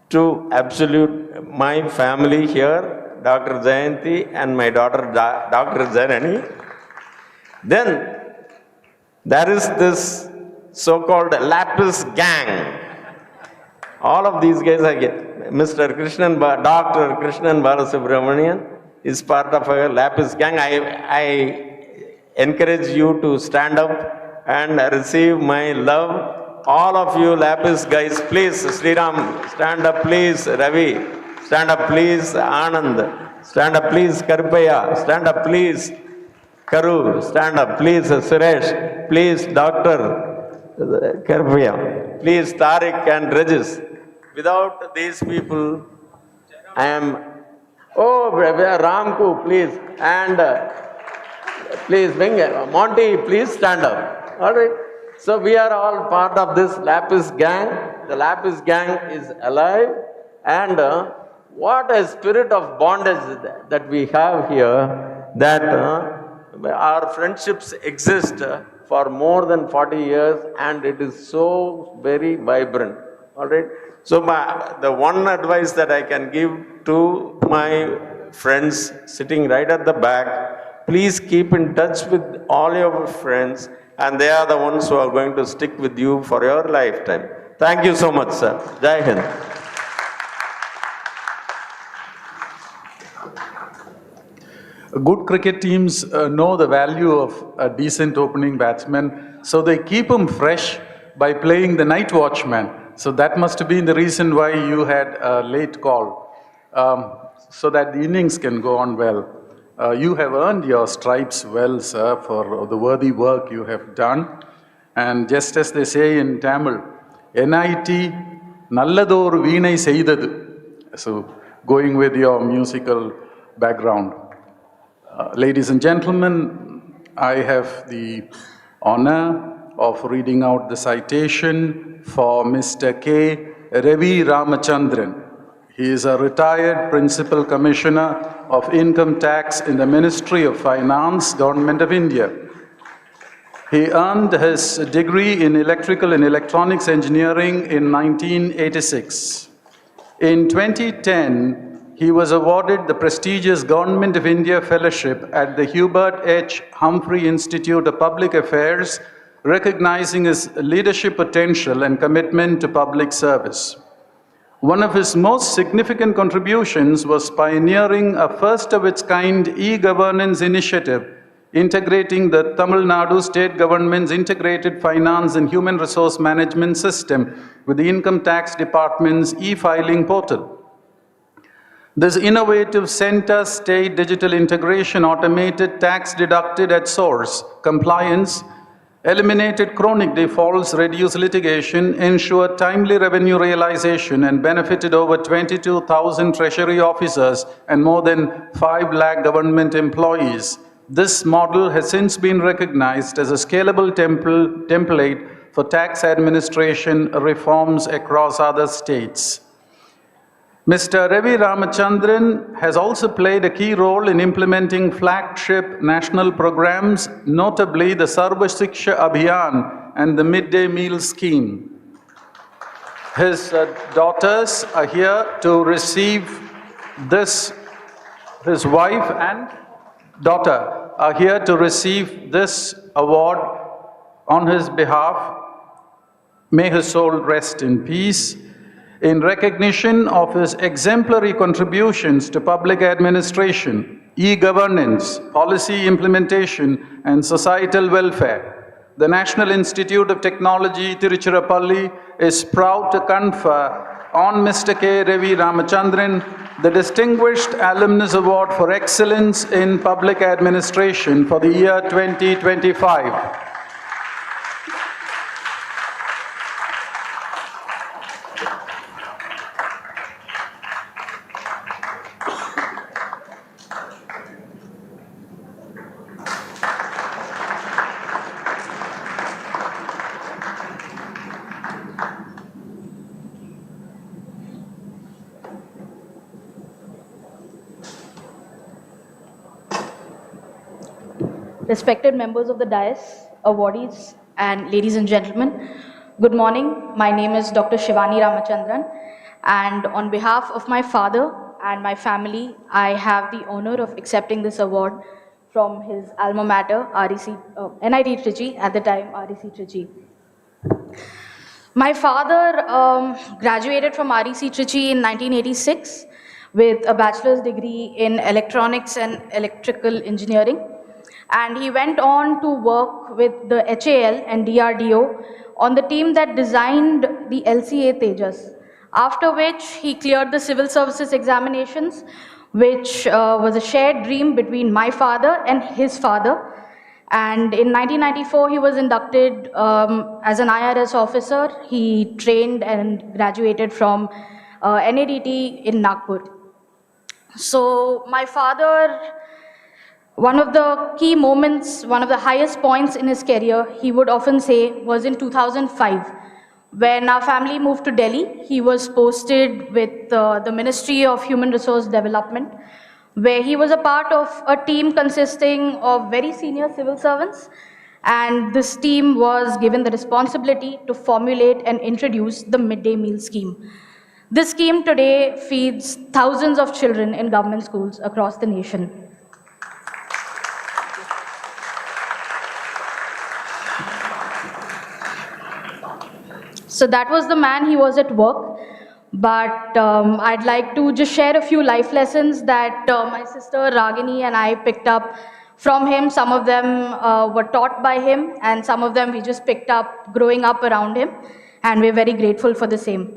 to my family here, Dr. Jayanti and my daughter, Dr. Janani. Then, there is this so-called Lapis gang. All of these guys I get. Dr. Krishnan Balasubramanian is part of a Lapis gang. I encourage you to stand up and receive my love. All of you Lapis guys, please, Sriram, stand up please. Ravi, stand up please. Anand, stand up please. Karpaya, stand up please. Karu, stand up please. Suresh, please. Dr. Karpaya, please. Tariq and Regis. Without these people, I am... Oh, Ramku, please. And please, Monty, please stand up. All right. So we are all part of this Lapis gang. The Lapis gang is alive. And what a spirit of bondage that we have here, that our friendships exist for more than 40 years, and it is so very vibrant. All right. So the one advice that I can give to my friends sitting right at the back, please keep in touch with all your friends, and they are the ones who are going to stick with you for your lifetime. Thank you so much, sir. Jai Hind. Good cricket teams know the value of a decent opening batsman, so they keep him fresh by playing the night watchman. So that must have been the reason why you had a late call, so that the innings can go on well. You have earned your stripes well, sir, for the worthy work you have done. And just as they say in Tamil, NIT Nallador Veenai Seidadu. So going with your musical background. Ladies and gentlemen, I have the honor of reading out the citation for Mr. K. Ravi Ramachandran. He is a retired Principal Commissioner of Income Tax in the Ministry of Finance, Government of India. He earned his degree in Electrical and Electronics Engineering in 1986. In 2010, he was awarded the prestigious Government of India Fellowship at the Hubert H. Humphrey Institute of Public Affairs, recognizing his leadership potential and commitment to public service. One of his most significant contributions was pioneering a first-of-its-kind e-governance initiative, integrating the Tamil Nadu state government's integrated finance and human resource management system with the Income Tax Department's e-filing portal. This innovative center-state digital integration automated tax deducted at source compliance eliminated chronic defaults, reduced litigation, ensured timely revenue realization, and benefited over 22,000 treasury officers and more than 5 lakh government employees. This model has since been recognized as a scalable template for tax administration reforms across other states. Mr. Ravi Ramachandran has also played a key role in implementing flagship national programs, notably the Sarva Shiksha Abhiyan and the Midday Meal Scheme. His daughters are here to receive this, his wife and daughter are here to receive this award on his behalf. May his soul rest in peace. In recognition of his exemplary contributions to public administration, e-governance, policy implementation, and societal welfare, the National Institute of Technology, Tiruchirappalli, is proud to confer on Mr. K. Ravi Ramachandran the Distinguished Alumnus Award for Excellence in Public Administration for the year 2025. Respected members of the dais, awardees, and ladies and gentlemen, good morning. My name is Dr. Shivani Ramachandran, and on behalf of my father and my family, I have the honor of accepting this award from his alma mater, NIT Trichy, at the time REC Trichy. My father graduated from REC Trichy in 1986 with a bachelor's degree in electronics and electrical engineering. And he went on to work with the HAL and DRDO on the team that designed the LCA Tejas, after which he cleared the civil services examinations, which was a shared dream between my father and his father. And in 1994, he was inducted as an IRS officer. He trained and graduated from NADT in Nagpur. So my father, one of the key moments, one of the highest points in his career, he would often say, was in 2005. When our family moved to Delhi, he was posted with the Ministry of Human Resource Development, where he was a part of a team consisting of very senior civil servants. And this team was given the responsibility to formulate and introduce the midday meal scheme. This scheme today feeds thousands of children in government schools across the nation. So that was the man he was at work. But I'd like to just share a few life lessons that my sister Ragini and I picked up from him. Some of them were taught by him, and some of them we just picked up growing up around him, and we're very grateful for the same.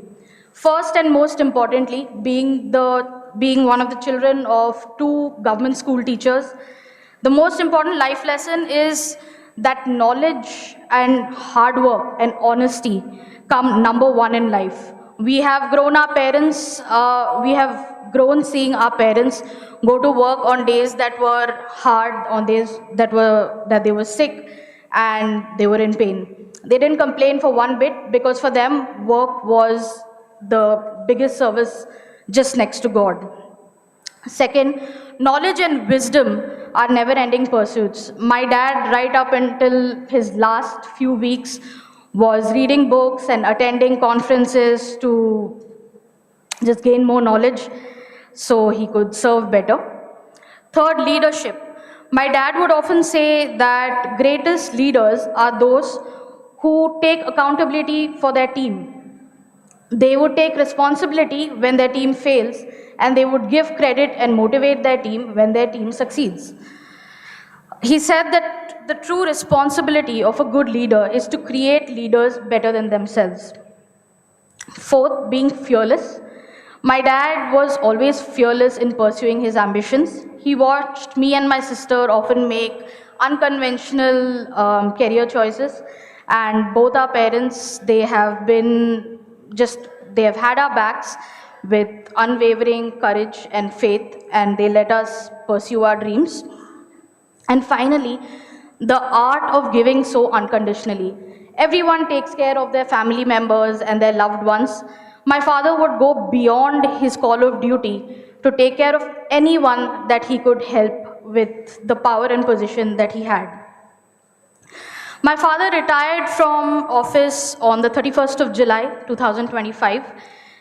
First and most importantly, being one of the children of 2 government school teachers, the most important life lesson is that knowledge and hard work and honesty come number 1 in life. We have grown seeing our parents go to work on days that were hard, on days that they were sick and they were in pain. They didn't complain for one bit, because for them, work was the biggest service just next to God. Second, knowledge and wisdom are never-ending pursuits. My dad, right up until his last few weeks, was reading books and attending conferences to just gain more knowledge so he could serve better. Third, leadership. My dad would often say that greatest leaders are those who take accountability for their team. They would take responsibility when their team fails, and they would give credit and motivate their team when their team succeeds. He said that the true responsibility of a good leader is to create leaders better than themselves. Fourth, being fearless. My dad was always fearless in pursuing his ambitions. He watched me and my sister often make unconventional career choices, and both our parents, they have had our backs with unwavering courage and faith, and they let us pursue our dreams. And finally, the art of giving so unconditionally. Everyone takes care of their family members and their loved ones. My father would go beyond his call of duty to take care of anyone that he could help with the power and position that he had. My father retired from office on the 31st of July 2025,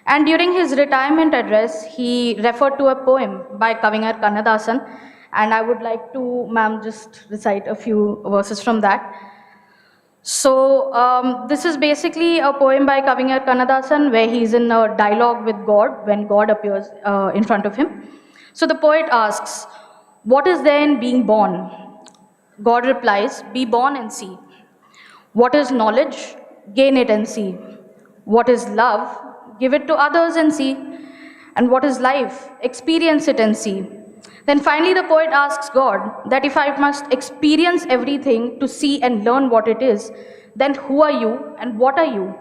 and during his retirement address, he referred to a poem by Kavingar Kannadasan, and I would like to, ma'am, just recite a few verses from that. So this is basically a poem by Kavingar Kannadasan where he's in a dialogue with God when God appears in front of him. So the poet asks, "What is there in being born?" God replies, "Be born and see." What is knowledge? Gain it and see. What is love? Give it to others and see. And what is life? Experience it and see. Then finally the poet asks God that if I must experience everything to see and learn what it is, then who are you and what are you?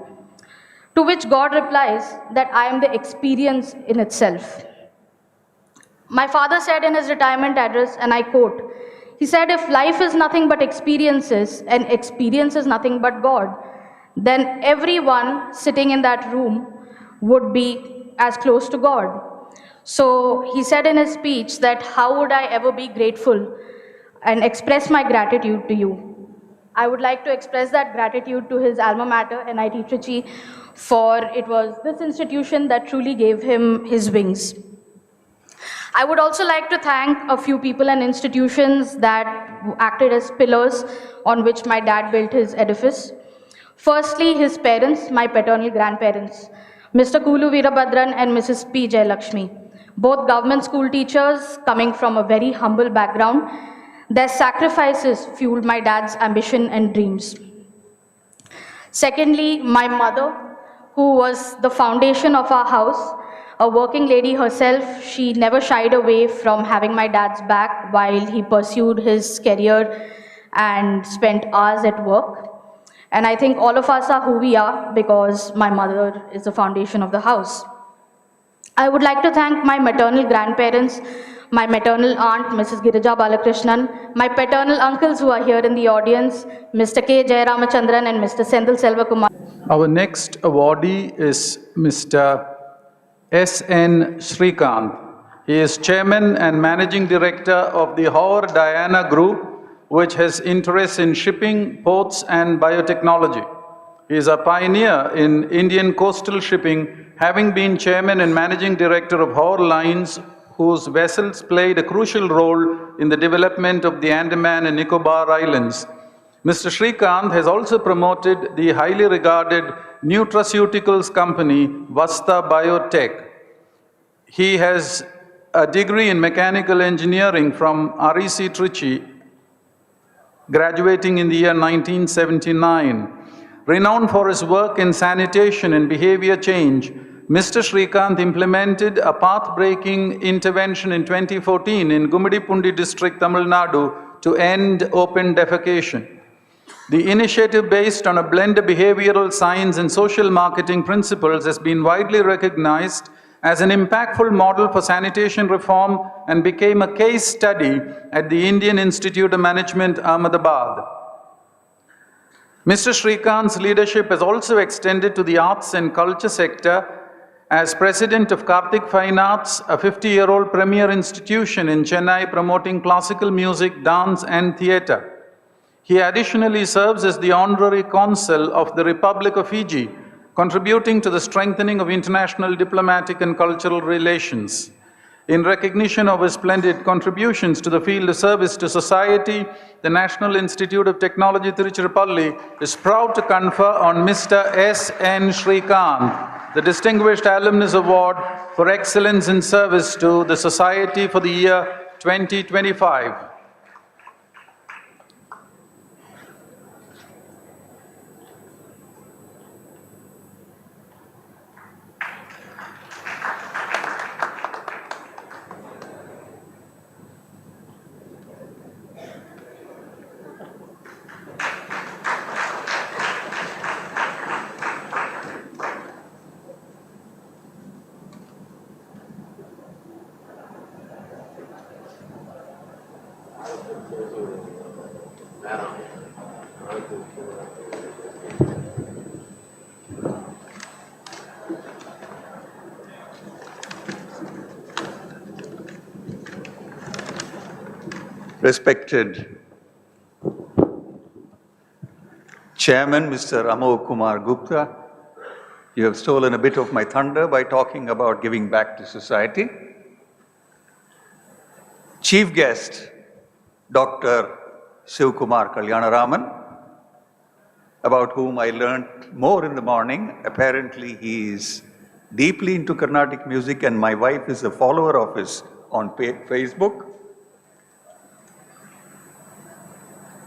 To which God replies that I am the experience in itself. My father said in his retirement address, and I quote, he said, "If life is nothing but experiences and experience is nothing but God, then everyone sitting in that room would be as close to God." So he said in his speech that how would I ever be grateful and express my gratitude to you? I would like to express that gratitude to his alma mater, NIT Trichy, for it was this institution that truly gave him his wings. I would also like to thank a few people and institutions that acted as pillars on which my dad built his edifice. Firstly, his parents, my paternal grandparents, Mr. Kulu Veerabhadran and Mrs. P. Jayalakshmi, both government school teachers coming from a very humble background. Their sacrifices fueled my dad's ambition and dreams. Secondly, my mother, who was the foundation of our house, a working lady herself. She never shied away from having my dad's back while he pursued his career and spent hours at work. And I think all of us are who we are because my mother is the foundation of the house. I would like to thank my maternal grandparents, my maternal aunt, Mrs. Girija Balakrishnan, my paternal uncles who are here in the audience, Mr. K. Jairamachandran and Mr. Sendil Selvakumar. Our next awardee is Mr. S.N. Srikanth. He is Chairman and Managing Director of the Hor Diana Group, which has interests in shipping, ports and biotechnology. He is a pioneer in Indian coastal shipping, having been Chairman and Managing Director of Hor Lines, whose vessels played a crucial role in the development of the Andaman and Nicobar Islands. Mr. Srikanth has also promoted the highly regarded nutraceuticals company Vasta Biotech. He has a degree in mechanical engineering from REC Trichy, graduating in the year 1979. Renowned for his work in sanitation and behavior change, Mr. Srikanth implemented a path-breaking intervention in 2014 in Gummidipoondi district, Tamil Nadu, to end open defecation. The initiative, based on a blend of behavioral science and social marketing principles, has been widely recognized as an impactful model for sanitation reform and became a case study at the Indian Institute of Management, Ahmedabad. Mr. Srikanth's leadership has also extended to the arts and culture sector as president of Karthik Fine Arts, a 50-year-old premier institution in Chennai promoting classical music, dance and theatre. He additionally serves as the honorary consul of the Republic of Fiji, contributing to the strengthening of international diplomatic and cultural relations. In recognition of his splendid contributions to the field of service to society, the National Institute of Technology, Tiruchirappalli, is proud to confer on Mr. S.N. Srikanth the Distinguished Alumnus Award for Excellence in Service to the Society for the year 2025. Respected Chairman, Mr. Amol Kumar Gupta, you have stolen a bit of my thunder by talking about giving back to society. Chief guest, Dr. Shivkumar Kalyanaraman, about whom I learned more in the morning. Apparently, he is deeply into Carnatic music, and my wife is a follower of his on Facebook.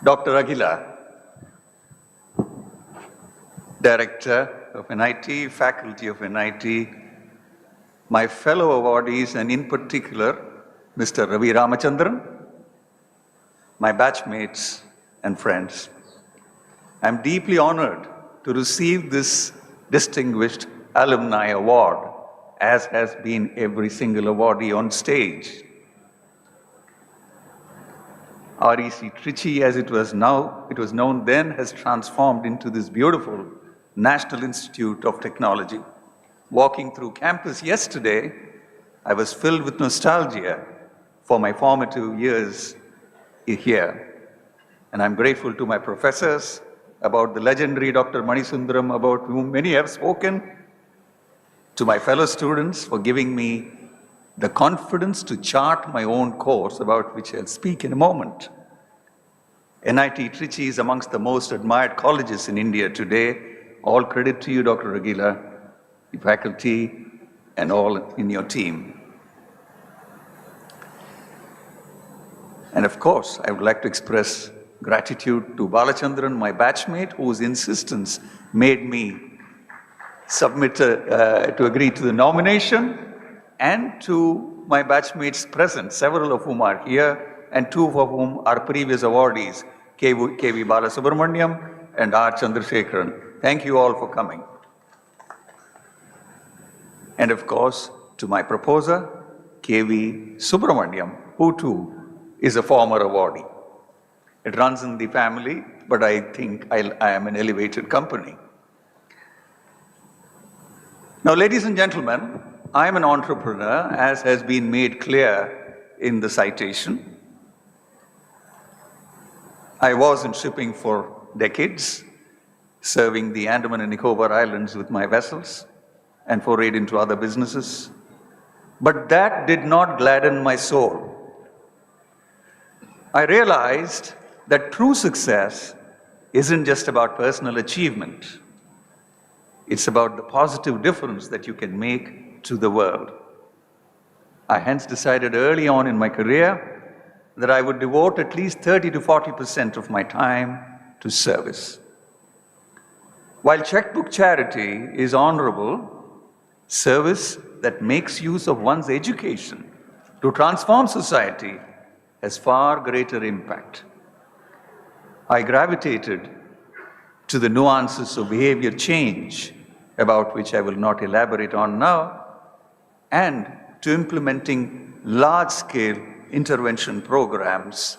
Dr. Aguila, Director of NIT, Faculty of NIT, my fellow awardees, and in particular, Mr. Ravi Ramachandran, my batchmates and friends. I'm deeply honored to receive this distinguished alumni award, as has been every single awardee on stage. REC Trichy, as it was known then, has transformed into this beautiful National Institute of Technology. Walking through campus yesterday, I was filled with nostalgia for my formative years here. And I'm grateful to my professors, about the legendary Dr. Manisundaram, about whom many have spoken, to my fellow students for giving me the confidence to chart my own course, about which I'll speak in a moment. NIT Trichy is amongst the most admired colleges in India today. All credit to you, Dr. Aguila, the faculty, and all in your team. And of course, I would like to express gratitude to Balachandran, my batchmate, whose insistence made me submit to agree to the nomination, and to my batchmates present, several of whom are here, and two of whom are previous awardees, K.V. Balasubramaniam and R. Chandrasekharan. Thank you all for coming. And of course, to my proposer, K.V. Subramaniam, who too is a former awardee. It runs in the family, but I think I am an elevated company. Now, ladies and gentlemen, I am an entrepreneur, as has been made clear in the citation. I was in shipping for decades, serving the Andaman and Nicobar Islands with my vessels, and forayed into other businesses. But that did not gladden my soul. I realized that true success isn't just about personal achievement. It's about the positive difference that you can make to the world. I hence decided early on in my career that I would devote at least 30 to 40% of my time to service. While checkbook charity is honorable, service that makes use of one's education to transform society has far greater impact. I gravitated to the nuances of behavior change, about which I will not elaborate on now, and to implementing large-scale intervention programs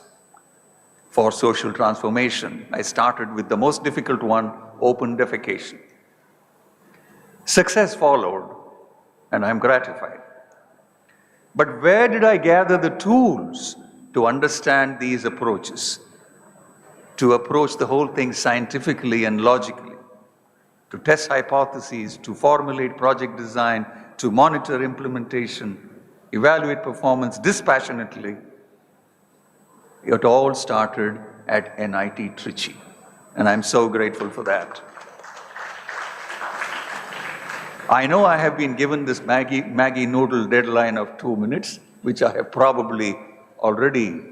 for social transformation. I started with the most difficult one, open defecation. Success followed, and I'm gratified. But where did I gather the tools to understand these approaches, to approach the whole thing scientifically and logically, to test hypotheses, to formulate project design, to monitor implementation, evaluate performance dispassionately? It all started at NIT Trichy, and I'm so grateful for that. I know I have been given this Maggie noodle deadline of 2 minutes, which I have probably already.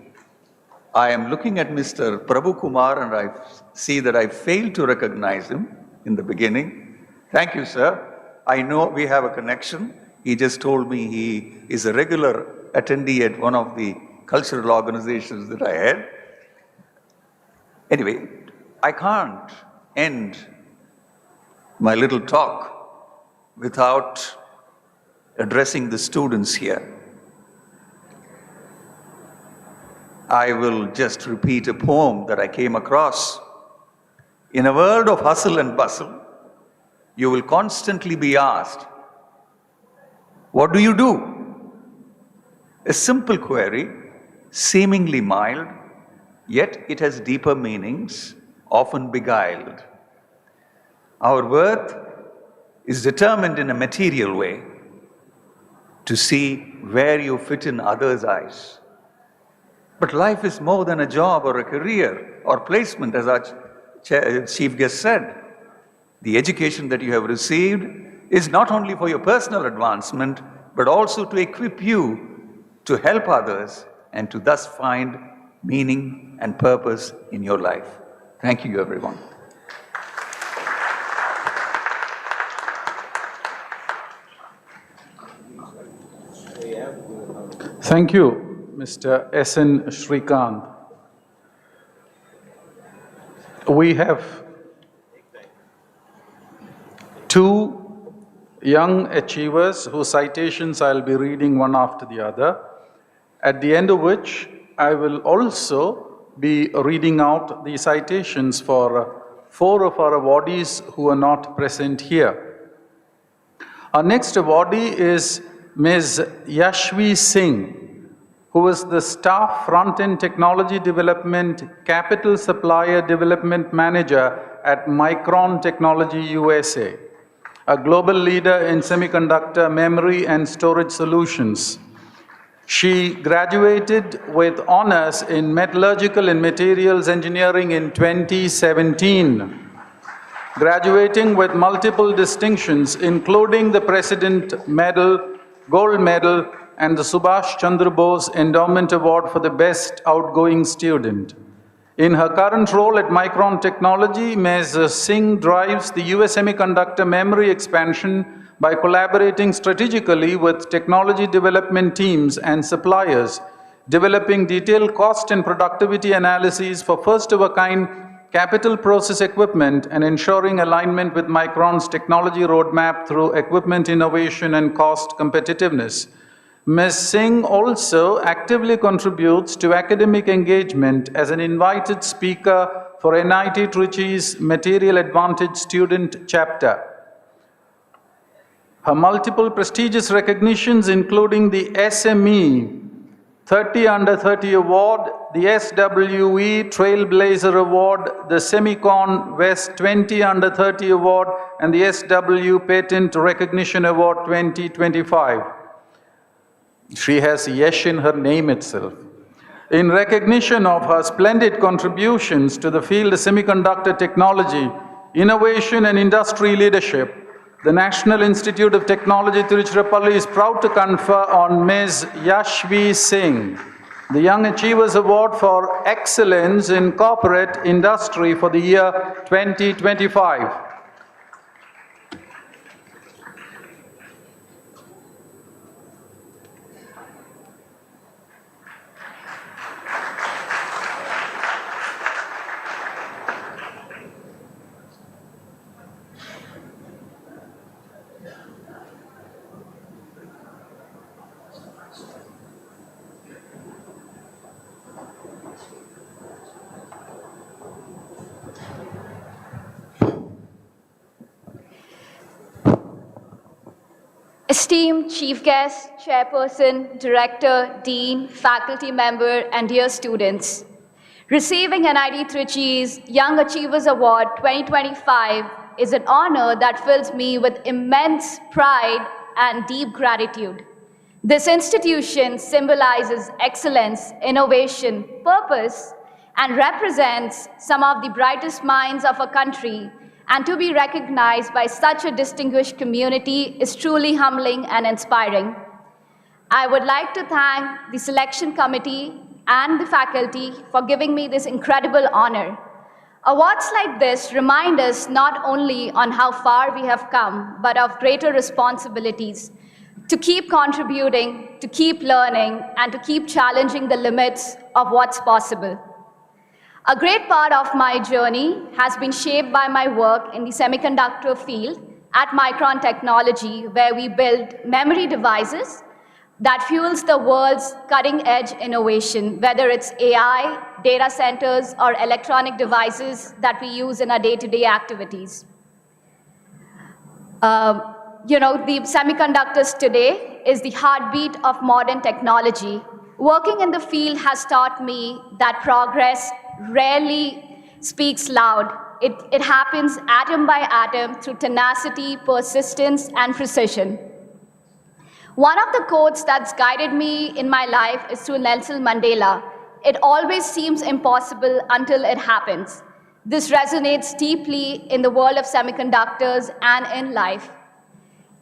I am looking at Mr. Prabhu Kumar, and I see that I failed to recognize him in the beginning. Thank you, sir. I know we have a connection. He just told me he is a regular attendee at one of the cultural organizations that I had. Anyway, I can't end my little talk without addressing the students here. I will just repeat a poem that I came across. In a world of hustle and bustle, you will constantly be asked, what do you do? A simple query, seemingly mild, yet it has deeper meanings, often beguiled. Our worth is determined in a material way, to see where you fit in others' eyes. But life is more than a job or a career or placement, as our chief guest said. The education that you have received is not only for your personal advancement, but also to equip you to help others and to thus find meaning and purpose in your life. Thank you, everyone. Thank you, Mr. S.N. Shrikant. We have two young achievers whose citations I'll be reading one after the other, at the end of which I will also be reading out the citations for 4 of our awardees who are not present here. Our next awardee is Ms. Yashvi Singh, who is the Staff Front-End Technology Development Capital Supplier Development Manager at Micron Technology USA, a global leader in semiconductor memory and storage solutions. She graduated with honors in Metallurgical and Materials Engineering in 2017, graduating with multiple distinctions, including the President Medal, Gold Medal, and the Subhash Chandra Bose Endowment Award for the Best Outgoing Student. In her current role at Micron Technology, Ms. Singh drives the US semiconductor memory expansion by collaborating strategically with technology development teams and suppliers, developing detailed cost and productivity analyses for first-of-a-kind capital process equipment, and ensuring alignment with Micron's technology roadmap through equipment innovation and cost competitiveness. Ms. Singh also actively contributes to academic engagement as an invited speaker for NIT Trichy's Material Advantage Student Chapter. Her multiple prestigious recognitions, including the SME 30 Under 30 Award, the SWE Trailblazer Award, the Semicon West 20 Under 30 Award, and the SW Patent Recognition Award 2025. She has Yesh in her name itself. In recognition of her splendid contributions to the field of semiconductor technology, innovation and industry leadership, the National Institute of Technology, Tiruchirappalli is proud to confer on Ms. Yashvi Singh the Young Achievers Award for Excellence in Corporate Industry for the year 2025. Esteemed Chief Guest, Chairperson, Director, Dean, faculty member, and dear students, receiving NIT Trichy's Young Achievers Award 2025 is an honor that fills me with immense pride and deep gratitude. This institution symbolizes excellence, innovation, purpose, and represents some of the brightest minds of our country, and to be recognized by such a distinguished community is truly humbling and inspiring. I would like to thank the selection committee and the faculty for giving me this incredible honor. Awards like this remind us not only on how far we have come, but of greater responsibilities to keep contributing, to keep learning, and to keep challenging the limits of what's possible. A great part of my journey has been shaped by my work in the semiconductor field at Micron Technology, where we build memory devices that fuels the world's cutting-edge innovation, whether it's AI, data centers, or electronic devices that we use in our day-to-day activities. The semiconductors today is the heartbeat of modern technology. Working in the field has taught me that progress rarely speaks loud. It happens atom by atom through tenacity, persistence, and precision. One of the quotes that's guided me in my life is through Nelson Mandela. It always seems impossible until it happens. This resonates deeply in the world of semiconductors and in life.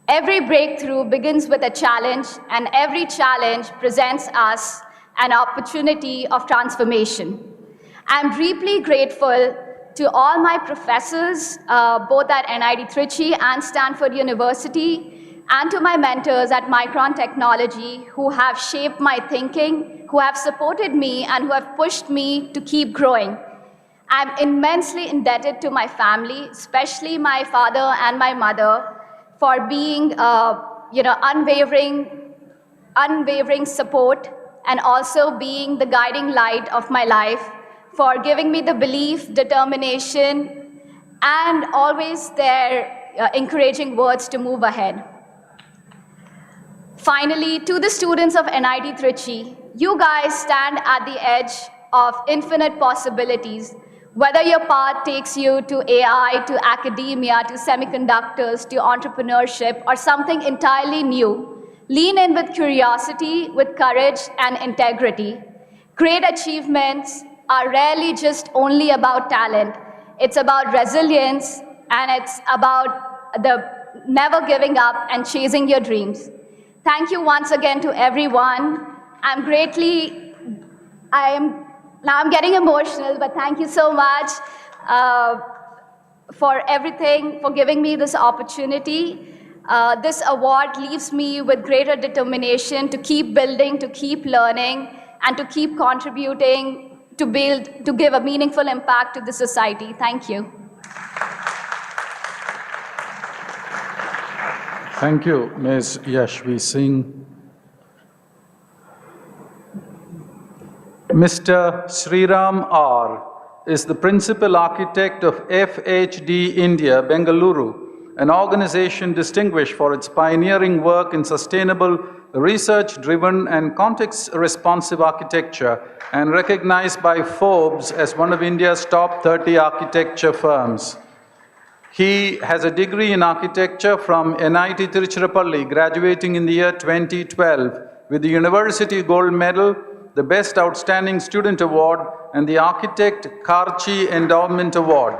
Every breakthrough begins with a challenge, and every challenge presents us an opportunity of transformation. I'm deeply grateful to all my professors, both at NIT Trichy and Stanford University, and to my mentors at Micron Technology, who have shaped my thinking, who have supported me, and who have pushed me to keep growing. I'm immensely indebted to my family, especially my father and my mother, for being unwavering support, and also being the guiding light of my life, for giving me the belief, determination, and always their encouraging words to move ahead. Finally, to the students of NIT Trichy, you guys stand at the edge of infinite possibilities. Whether your path takes you to AI, to academia, to semiconductors, to entrepreneurship, or something entirely new, lean in with curiosity, with courage and integrity. Great achievements are rarely just only about talent. It's about resilience, and it's about the never giving up and chasing your dreams. Thank you once again to everyone. Now I'm getting emotional, but thank you so much for everything, for giving me this opportunity. This award leaves me with greater determination to keep building, to keep learning, and to keep contributing to give a meaningful impact to the society. Thank you. Thank you, Ms. Yashvi Singh. Mr. Sriram R. is the principal architect of FHD India, Bengaluru, an organization distinguished for its pioneering work in sustainable, research-driven and context-responsive architecture, and recognized by Forbes as one of India's top 30 architecture firms. He has a degree in architecture from NIT Tiruchirappalli, graduating in the year 2012 with the University Gold Medal, the Best Outstanding Student Award, and the Architect Karchi Endowment Award.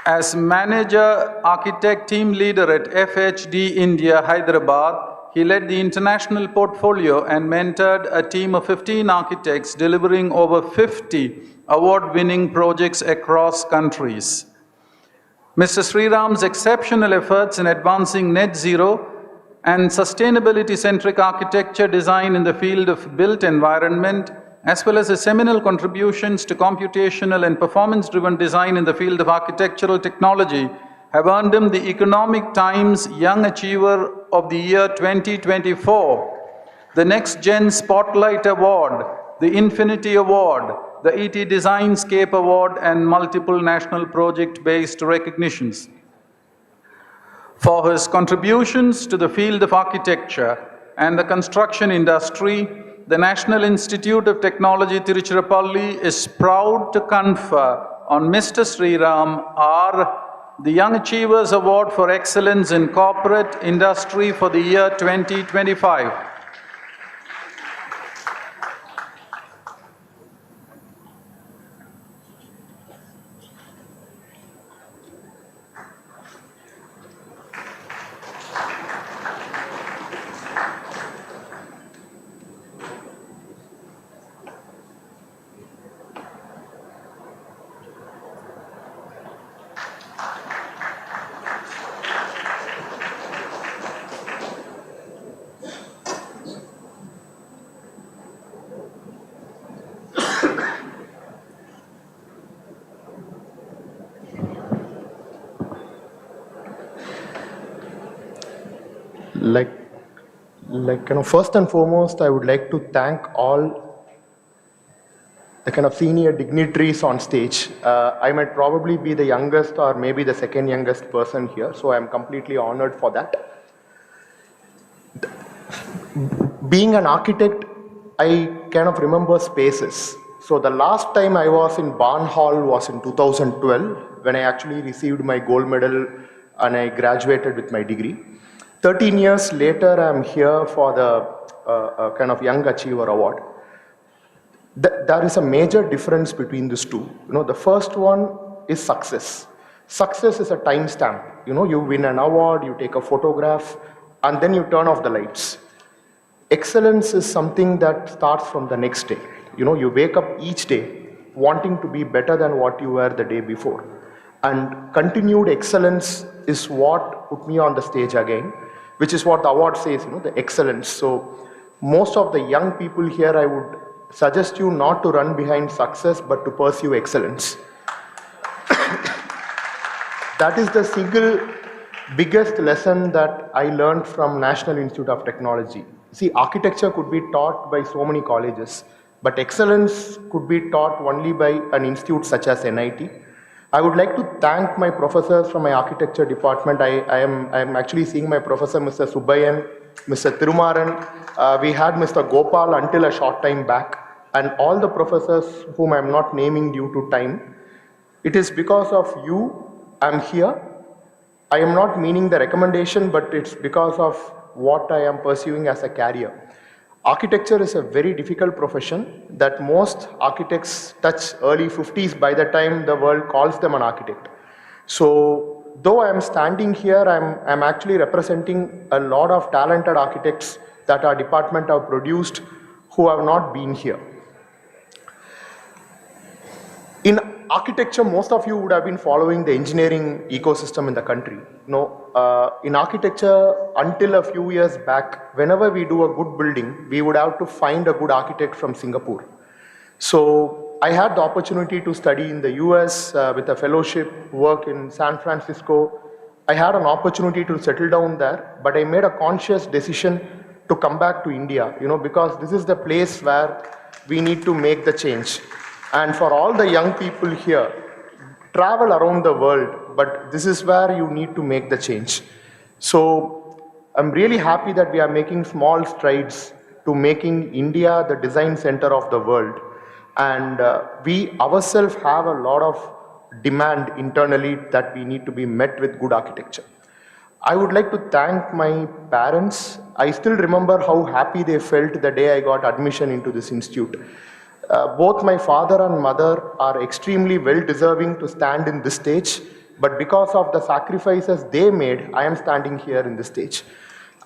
As Manager Architect Team Leader at FHD India, Hyderabad, he led the international portfolio and mentored a team of 15 architects, delivering over 50 award-winning projects across countries. Mr. Sriram's exceptional efforts in advancing net zero and sustainability-centric architecture design in the field of built environment, as well as his seminal contributions to computational and performance-driven design in the field of architectural technology, have earned him the Economic Times Young Achiever of the Year 2024, the Next Gen Spotlight Award, the Infinity Award, the ET Designscape Award, and multiple national project-based recognitions. For his contributions to the field of architecture and the construction industry, the National Institute of Technology, Tiruchirappalli, is proud to confer on Mr. Sriram R. the Young Achievers Award for Excellence in Corporate Industry for the year 2025. First and foremost, I would like to thank all the kind of senior dignitaries on stage. I might probably be the youngest or maybe the second youngest person here, so I'm completely honored for that. Being an architect, I kind of remember spaces. So the last time I was in Barn Hall was in 2012, when I actually received my gold medal and I graduated with my degree. 13 years later, I'm here for the kind of Young Achiever Award. There is a major difference between these two. The first one is success. Success is a timestamp. You win an award, you take a photograph, and then you turn off the lights. Excellence is something that starts from the next day. You wake up each day wanting to be better than what you were the day before. And continued excellence is what put me on the stage again, which is what the award says, the excellence. So most of the young people here, I would suggest you not to run behind success, but to pursue excellence. That is the single biggest lesson that I learned from National Institute of Technology. See, architecture could be taught by so many colleges, but excellence could be taught only by an institute such as NIT. I would like to thank my professors from my architecture department. I am actually seeing my professor, Mr. Subbayan, Mr. Thirumaran. We had Mr. Gopal until a short time back, and all the professors whom I am not naming due to time. It is because of you I am here. I am not meaning the recommendation, but it's because of what I am pursuing as a career. Architecture is a very difficult profession that most architects touch early 50s by the time the world calls them an architect. So though I am standing here, I'm actually representing a lot of talented architects that our department have produced who have not been here. In architecture, most of you would have been following the engineering ecosystem in the country. In architecture, until a few years back, whenever we do a good building, we would have to find a good architect from Singapore. So I had the opportunity to study in the US with a fellowship, work in San Francisco. I had an opportunity to settle down there, but I made a conscious decision to come back to India, because this is the place where we need to make the change. And for all the young people here, travel around the world, but this is where you need to make the change. So I'm really happy that we are making small strides to making India the design center of the world. And we ourselves have a lot of demand internally that we need to be met with good architecture. I would like to thank my parents. I still remember how happy they felt the day I got admission into this institute. Both my father and mother are extremely well-deserving to stand in this stage, but because of the sacrifices they made, I am standing here in this stage.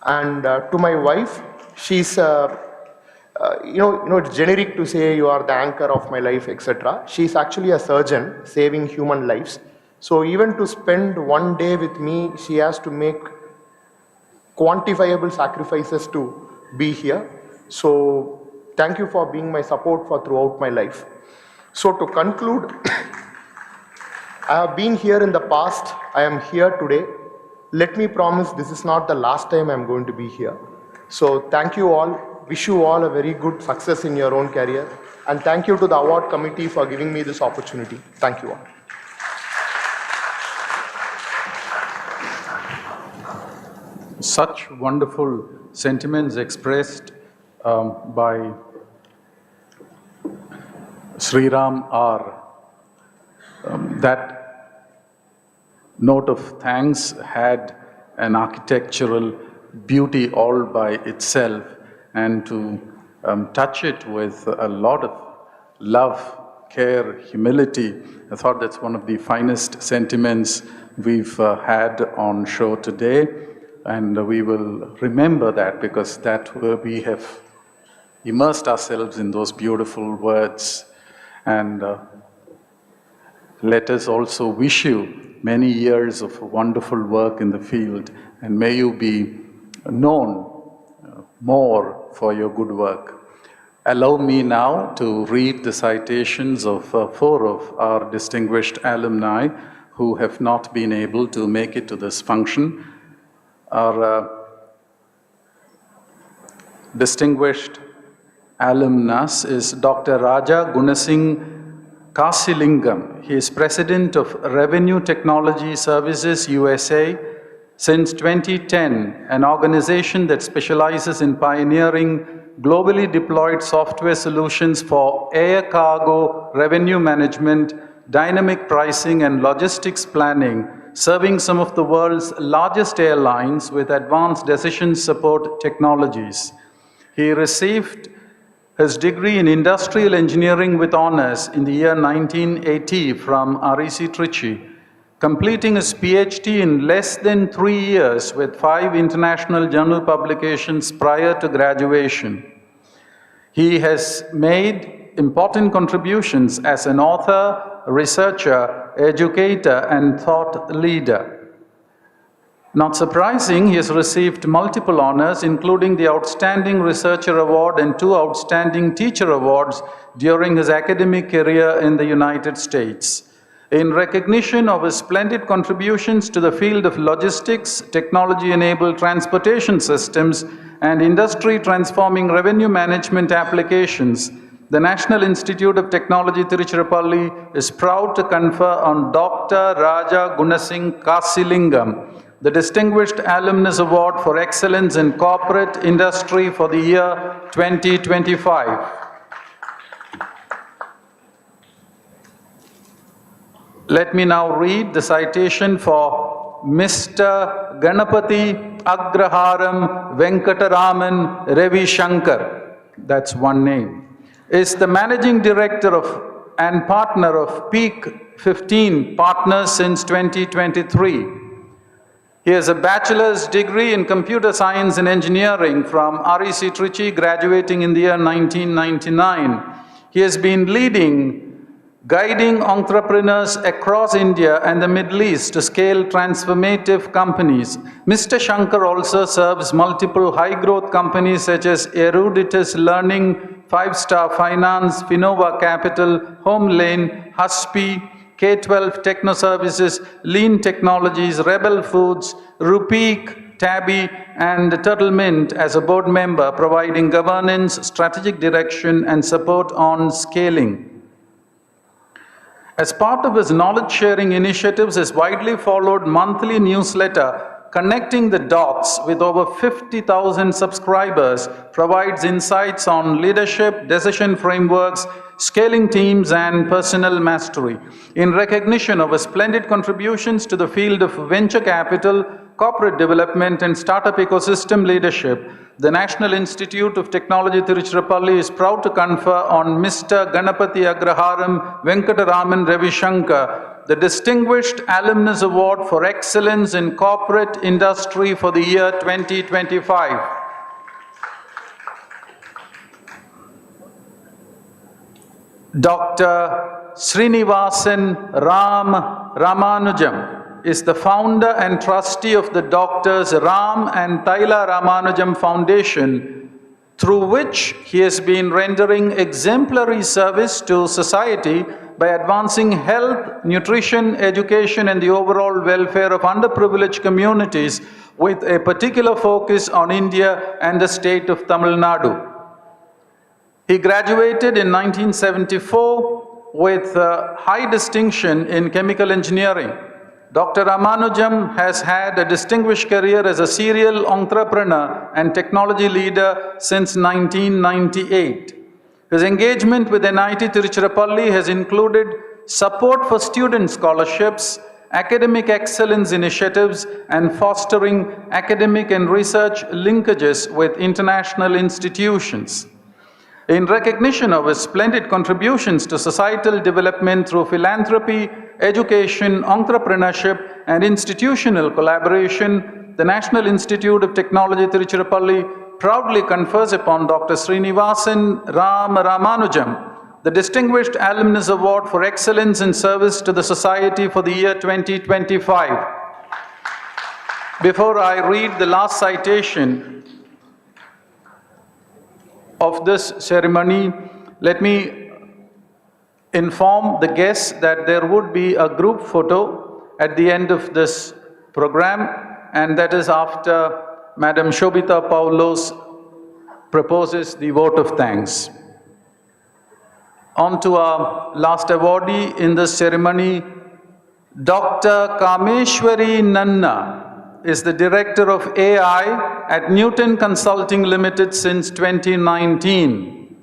And to my wife, she's, it's generic to say you are the anchor of my life, etc. She's actually a surgeon saving human lives. So even to spend one day with me, she has to make quantifiable sacrifices to be here. So thank you for being my support for throughout my life. So to conclude, I have been here in the past, I am here today. Let me promise this is not the last time I am going to be here. So thank you all, wish you all a very good success in your own career, and thank you to the award committee for giving me this opportunity. Thank you all. Such wonderful sentiments expressed by Sriram R. That note of thanks had an architectural beauty all by itself, and to touch it with a lot of love, care, humility, I thought that's one of the finest sentiments we've had on show today, and we will remember that, because that we have immersed ourselves in those beautiful words. And let us also wish you many years of wonderful work in the field, and may you be known more for your good work. Allow me now to read the citations of 4 of our distinguished alumni who have not been able to make it to this function. Our distinguished alumnus is Dr. Raja Gunasinghe Kasilingam. He is President of Revenue Technology Services USA since 2010, an organization that specializes in pioneering globally deployed software solutions for air cargo revenue management, dynamic pricing, and logistics planning, serving some of the world's largest airlines with advanced decision support technologies. He received his degree in industrial engineering with honors in the year 1980 from REC Trichy, completing his PhD in less than 3 years with 5 international journal publications prior to graduation. He has made important contributions as an author, researcher, educator, and thought leader. Not surprising, he has received multiple honors, including the Outstanding Researcher Award and 2 Outstanding Teacher Awards during his academic career in the United States. In recognition of his splendid contributions to the field of logistics, technology-enabled transportation systems, and industry-transforming revenue management applications, the National Institute of Technology, Tiruchirappalli, is proud to confer on Dr. Raja Gunasinghe Kasilingam the Distinguished Alumnus Award for Excellence in Corporate Industry for the year 2025. Let me now read the citation for Mr. Ganapati Agraharam Venkataraman Ravi Shankar, that's one name, is the Managing Director of and partner of Peak 15 Partners since 2023. He has a bachelor's degree in computer science and engineering from REC Trichy, graduating in the year 1999. He has been guiding entrepreneurs across India and the Middle East to scale transformative companies. Mr. Shankar also serves multiple high-growth companies such as Eruditus Learning, 5-Star Finance, Finova Capital, HomeLane, Huspi, K12 Techno Services, Lean Technologies, Rebel Foods, Rupeek, Tabby, and Turtle Mint as a board member, providing governance, strategic direction, and support on scaling. As part of his knowledge-sharing initiatives, his widely followed monthly newsletter, Connecting the Dots, with over 50,000 subscribers, provides insights on leadership, decision frameworks, scaling teams, and personal mastery. In recognition of his splendid contributions to the field of venture capital, corporate development, and startup ecosystem leadership, the National Institute of Technology Tiruchirappalli is proud to confer on Mr. Ganapati Agraharam Venkataraman Ravi Shankar the Distinguished Alumnus Award for Excellence in Corporate Industry for the year 2025. Dr. Srinivasan Ramanujam is the founder and trustee of the Doctors Ram and Thaila Ramanujam Foundation, through which he has been rendering exemplary service to society by advancing health, nutrition, education, and the overall welfare of underprivileged communities, with a particular focus on India and the state of Tamil Nadu. He graduated in 1974 with high distinction in chemical engineering. Dr. Ramanujam has had a distinguished career as a serial entrepreneur and technology leader since 1998. His engagement with NIT Tiruchirappalli has included support for student scholarships, academic excellence initiatives, and fostering academic and research linkages with international institutions. In recognition of his splendid contributions to societal development through philanthropy, education, entrepreneurship, and institutional collaboration, the National Institute of Technology Tiruchirappalli proudly confers upon Dr. Srinivasan Ramanujam the Distinguished Alumnus Award for Excellence in Service to the Society for the year 2025. Before I read the last citation of this ceremony, let me inform the guests that there would be a group photo at the end of this program, and that is after Madam Shobita Paulo's proposes the vote of thanks. On to our last awardee in this ceremony, Dr. Kameshwari Nanna is the Director of AI at Newton Consulting Limited since 2019.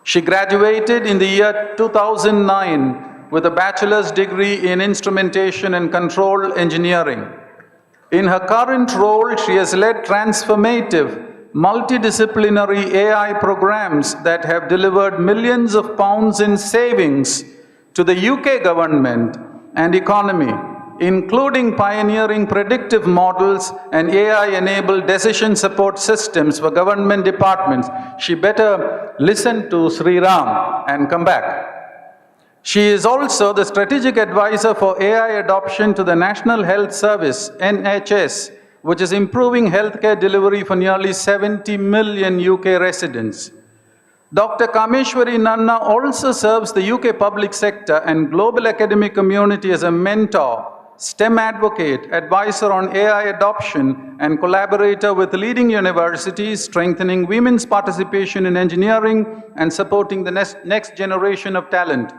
She graduated in the year 2009 with a bachelor's degree in Instrumentation and Control Engineering. In her current role, she has led transformative, multidisciplinary AI programs that have delivered millions of pounds in savings to the UK government and economy, including pioneering predictive models and AI-enabled decision support systems for government departments. She better listen to Sri Ram and come back. She is also the strategic advisor for AI adoption to the National Health Service, NHS, which is improving healthcare delivery for nearly 70 million UK residents. Dr. Kameshwari Nanna also serves the UK public sector and global academic community as a mentor, STEM advocate, advisor on AI adoption, and collaborator with leading universities, strengthening women's participation in engineering and supporting the next generation of talent.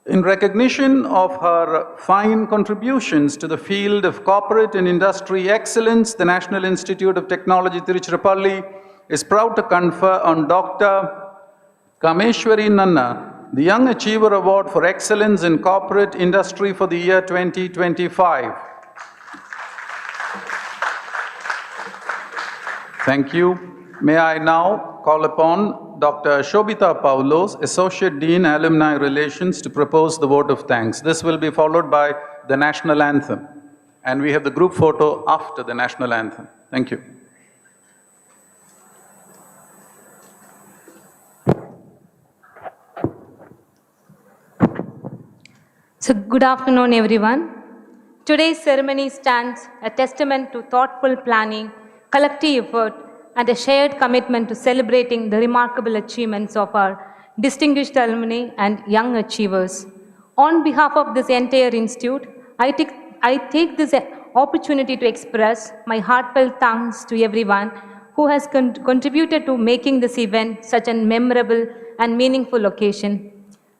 In recognition of her fine contributions to the field of corporate and industry excellence, the National Institute of Technology, Tiruchirappalli, is proud to confer on Dr. Kameshwari Nanna the Young Achiever Award for Excellence in Corporate Industry for the year 2025. Thank you. May I now call upon Dr. Shobita Paulos, Associate Dean, Alumni Relations, to propose the vote of thanks. This will be followed by the National Anthem. And we have the group photo after the National Anthem. Thank you. So, good afternoon, everyone. Today's ceremony stands a testament to thoughtful planning, collective effort, and a shared commitment to celebrating the remarkable achievements of our distinguished alumni and young achievers. On behalf of this entire institute, I take this opportunity to express my heartfelt thanks to everyone who has contributed to making this event such a memorable and meaningful occasion.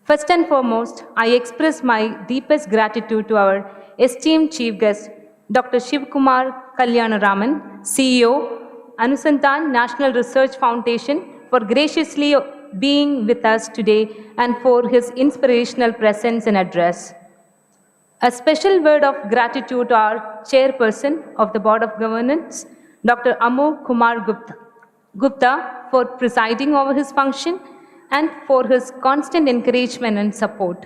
First and foremost, I express my deepest gratitude to our esteemed chief guest, Dr. Shivkumar Kalyanaraman, CEO, Anusantan National Research Foundation, for graciously being with us today and for his inspirational presence and address. A special word of gratitude to our chairperson of the Board of Governance, Dr. Amol Kumar Gupta, for presiding over his function and for his constant encouragement and support.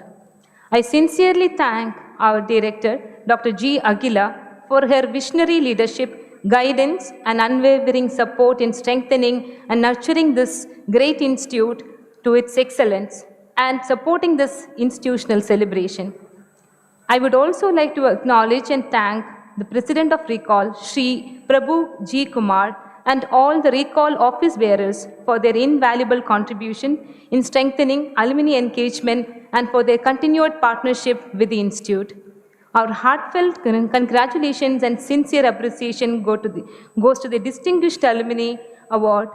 I sincerely thank our director, Dr. G. Aguila, for her visionary leadership, guidance, and unwavering support in strengthening and nurturing this great institute to its excellence and supporting this institutional celebration. I would also like to acknowledge and thank the President of Recall, Sri Prabhu G. Kumar, and all the Recall office bearers for their invaluable contribution in strengthening alumni engagement and for their continued partnership with the Institute. Our heartfelt congratulations and sincere appreciation goes to the Distinguished Alumni Award,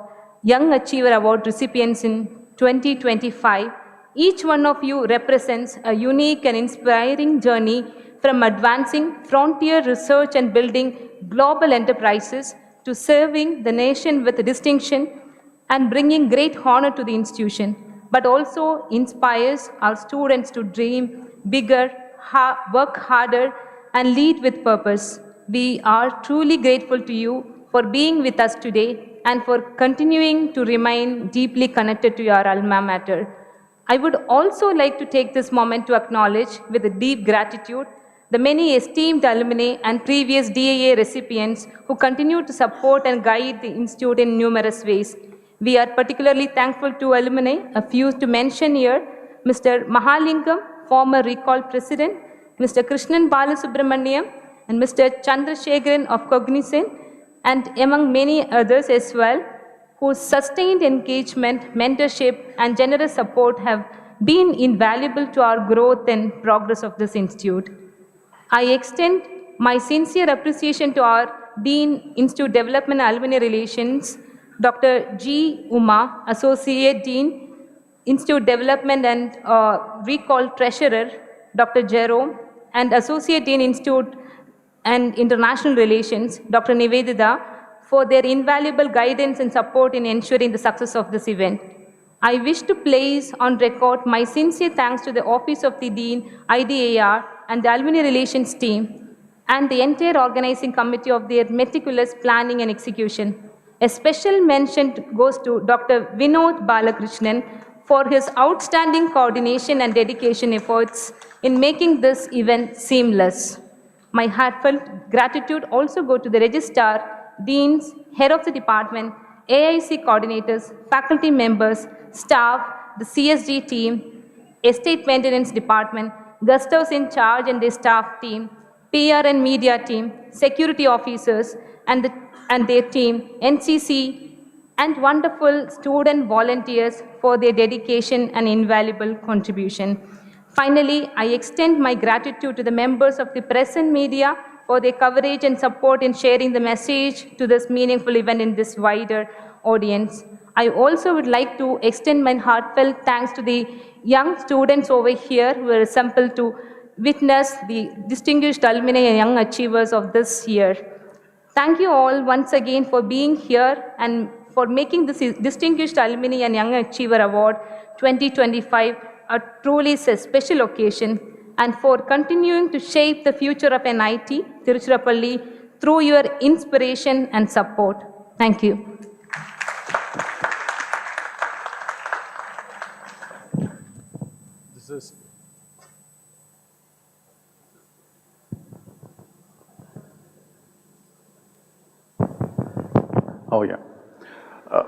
Young Achiever Award recipients in 2025. Each one of you represents a unique and inspiring journey from advancing frontier research and building global enterprises to serving the nation with distinction and bringing great honor to the institution, but also inspires our students to dream bigger, work harder, and lead with purpose. We are truly grateful to you for being with us today and for continuing to remain deeply connected to your alma mater. I would also like to take this moment to acknowledge with a deep gratitude the many esteemed alumni and previous DAA recipients who continue to support and guide the Institute in numerous ways. We are particularly thankful to alumni, a few to mention here, Mr. Mahalingam, former Recall President, Mr. Krishnan Balasubramaniam, and Mr. Chandrasekharan of Cognizant, and among many others as well, whose sustained engagement, mentorship, and generous support have been invaluable to our growth and progress of this institute. I extend my sincere appreciation to our Dean, Institute Development Alumni Relations, Dr. G. Uma, Associate Dean, Institute Development and Recall Treasurer, Dr. Jerome, and Associate Dean, Institute and International Relations, Dr. Nivedita, for their invaluable guidance and support in ensuring the success of this event. I wish to place on record my sincere thanks to the Office of the Dean, IDAR, and the Alumni Relations team, and the entire organizing committee of their meticulous planning and execution. A special mention goes to Dr. Vinod Balakrishnan for his outstanding coordination and dedication efforts in making this event seamless. My heartfelt gratitude also go to the registrar, deans, head of the department, AIC coordinators, faculty members, staff, the CSG team, estate maintenance department, guest house in charge and their staff team, PR and media team, security officers and their team, NCC, and wonderful student volunteers for their dedication and invaluable contribution. Finally, I extend my gratitude to the members of the press and media for their coverage and support in sharing the message to this meaningful event in this wider audience. I also would like to extend my heartfelt thanks to the young students over here who are assembled to witness the distinguished alumni and young achievers of this year. Thank you all once again for being here and for making this Distinguished Alumni and Young Achiever Award 2025 a truly special occasion, and for continuing to shape the future of NIT Tiruchirappalli through your inspiration and support. Thank you. This is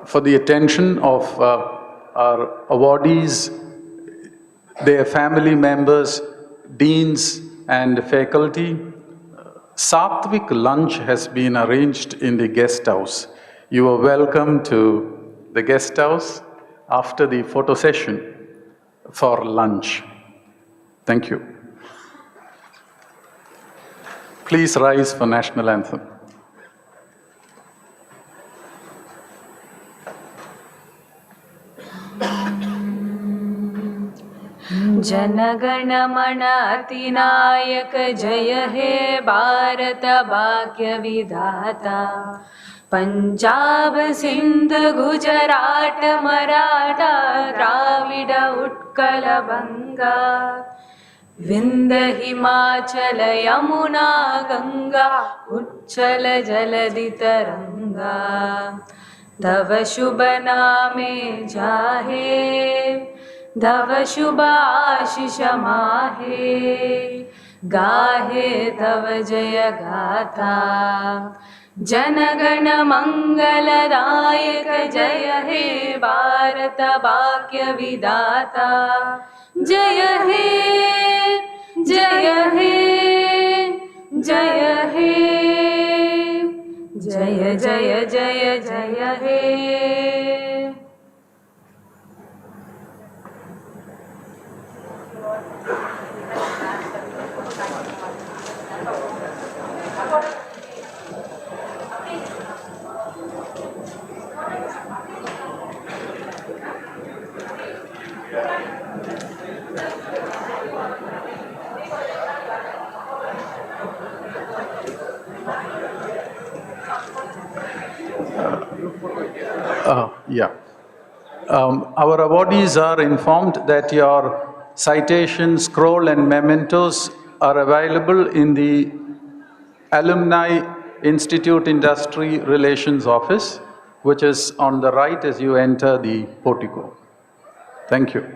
for the attention of our awardees, their family members, deans and faculty, Satvik lunch has been arranged in the guest house. You are welcome to the guest house after the photo session for lunch. Thank you. Please rise for national anthem. जनगण मन अतिनायक जय हे भारत भाग्य विधाता पंजाब सिंध गुजरात मराठा द्राविड उत्कल बंगा विंध्य हिमाचल यमुना गंगा उच्चल जलधि तरंगा तव शुभ नामे जाहे धव शुभ आशीष माहे गाहे तव जय गाथा जनगण मंगलदायक जय हे भारत भाग्य विधाता जय हे जय हे जय हे जय जय जय जय हे। Our awardees are informed that your citation, scroll and mementos are available in the Alumni Institute Industry Relations Office, which is on the right as you enter the portico. Thank you.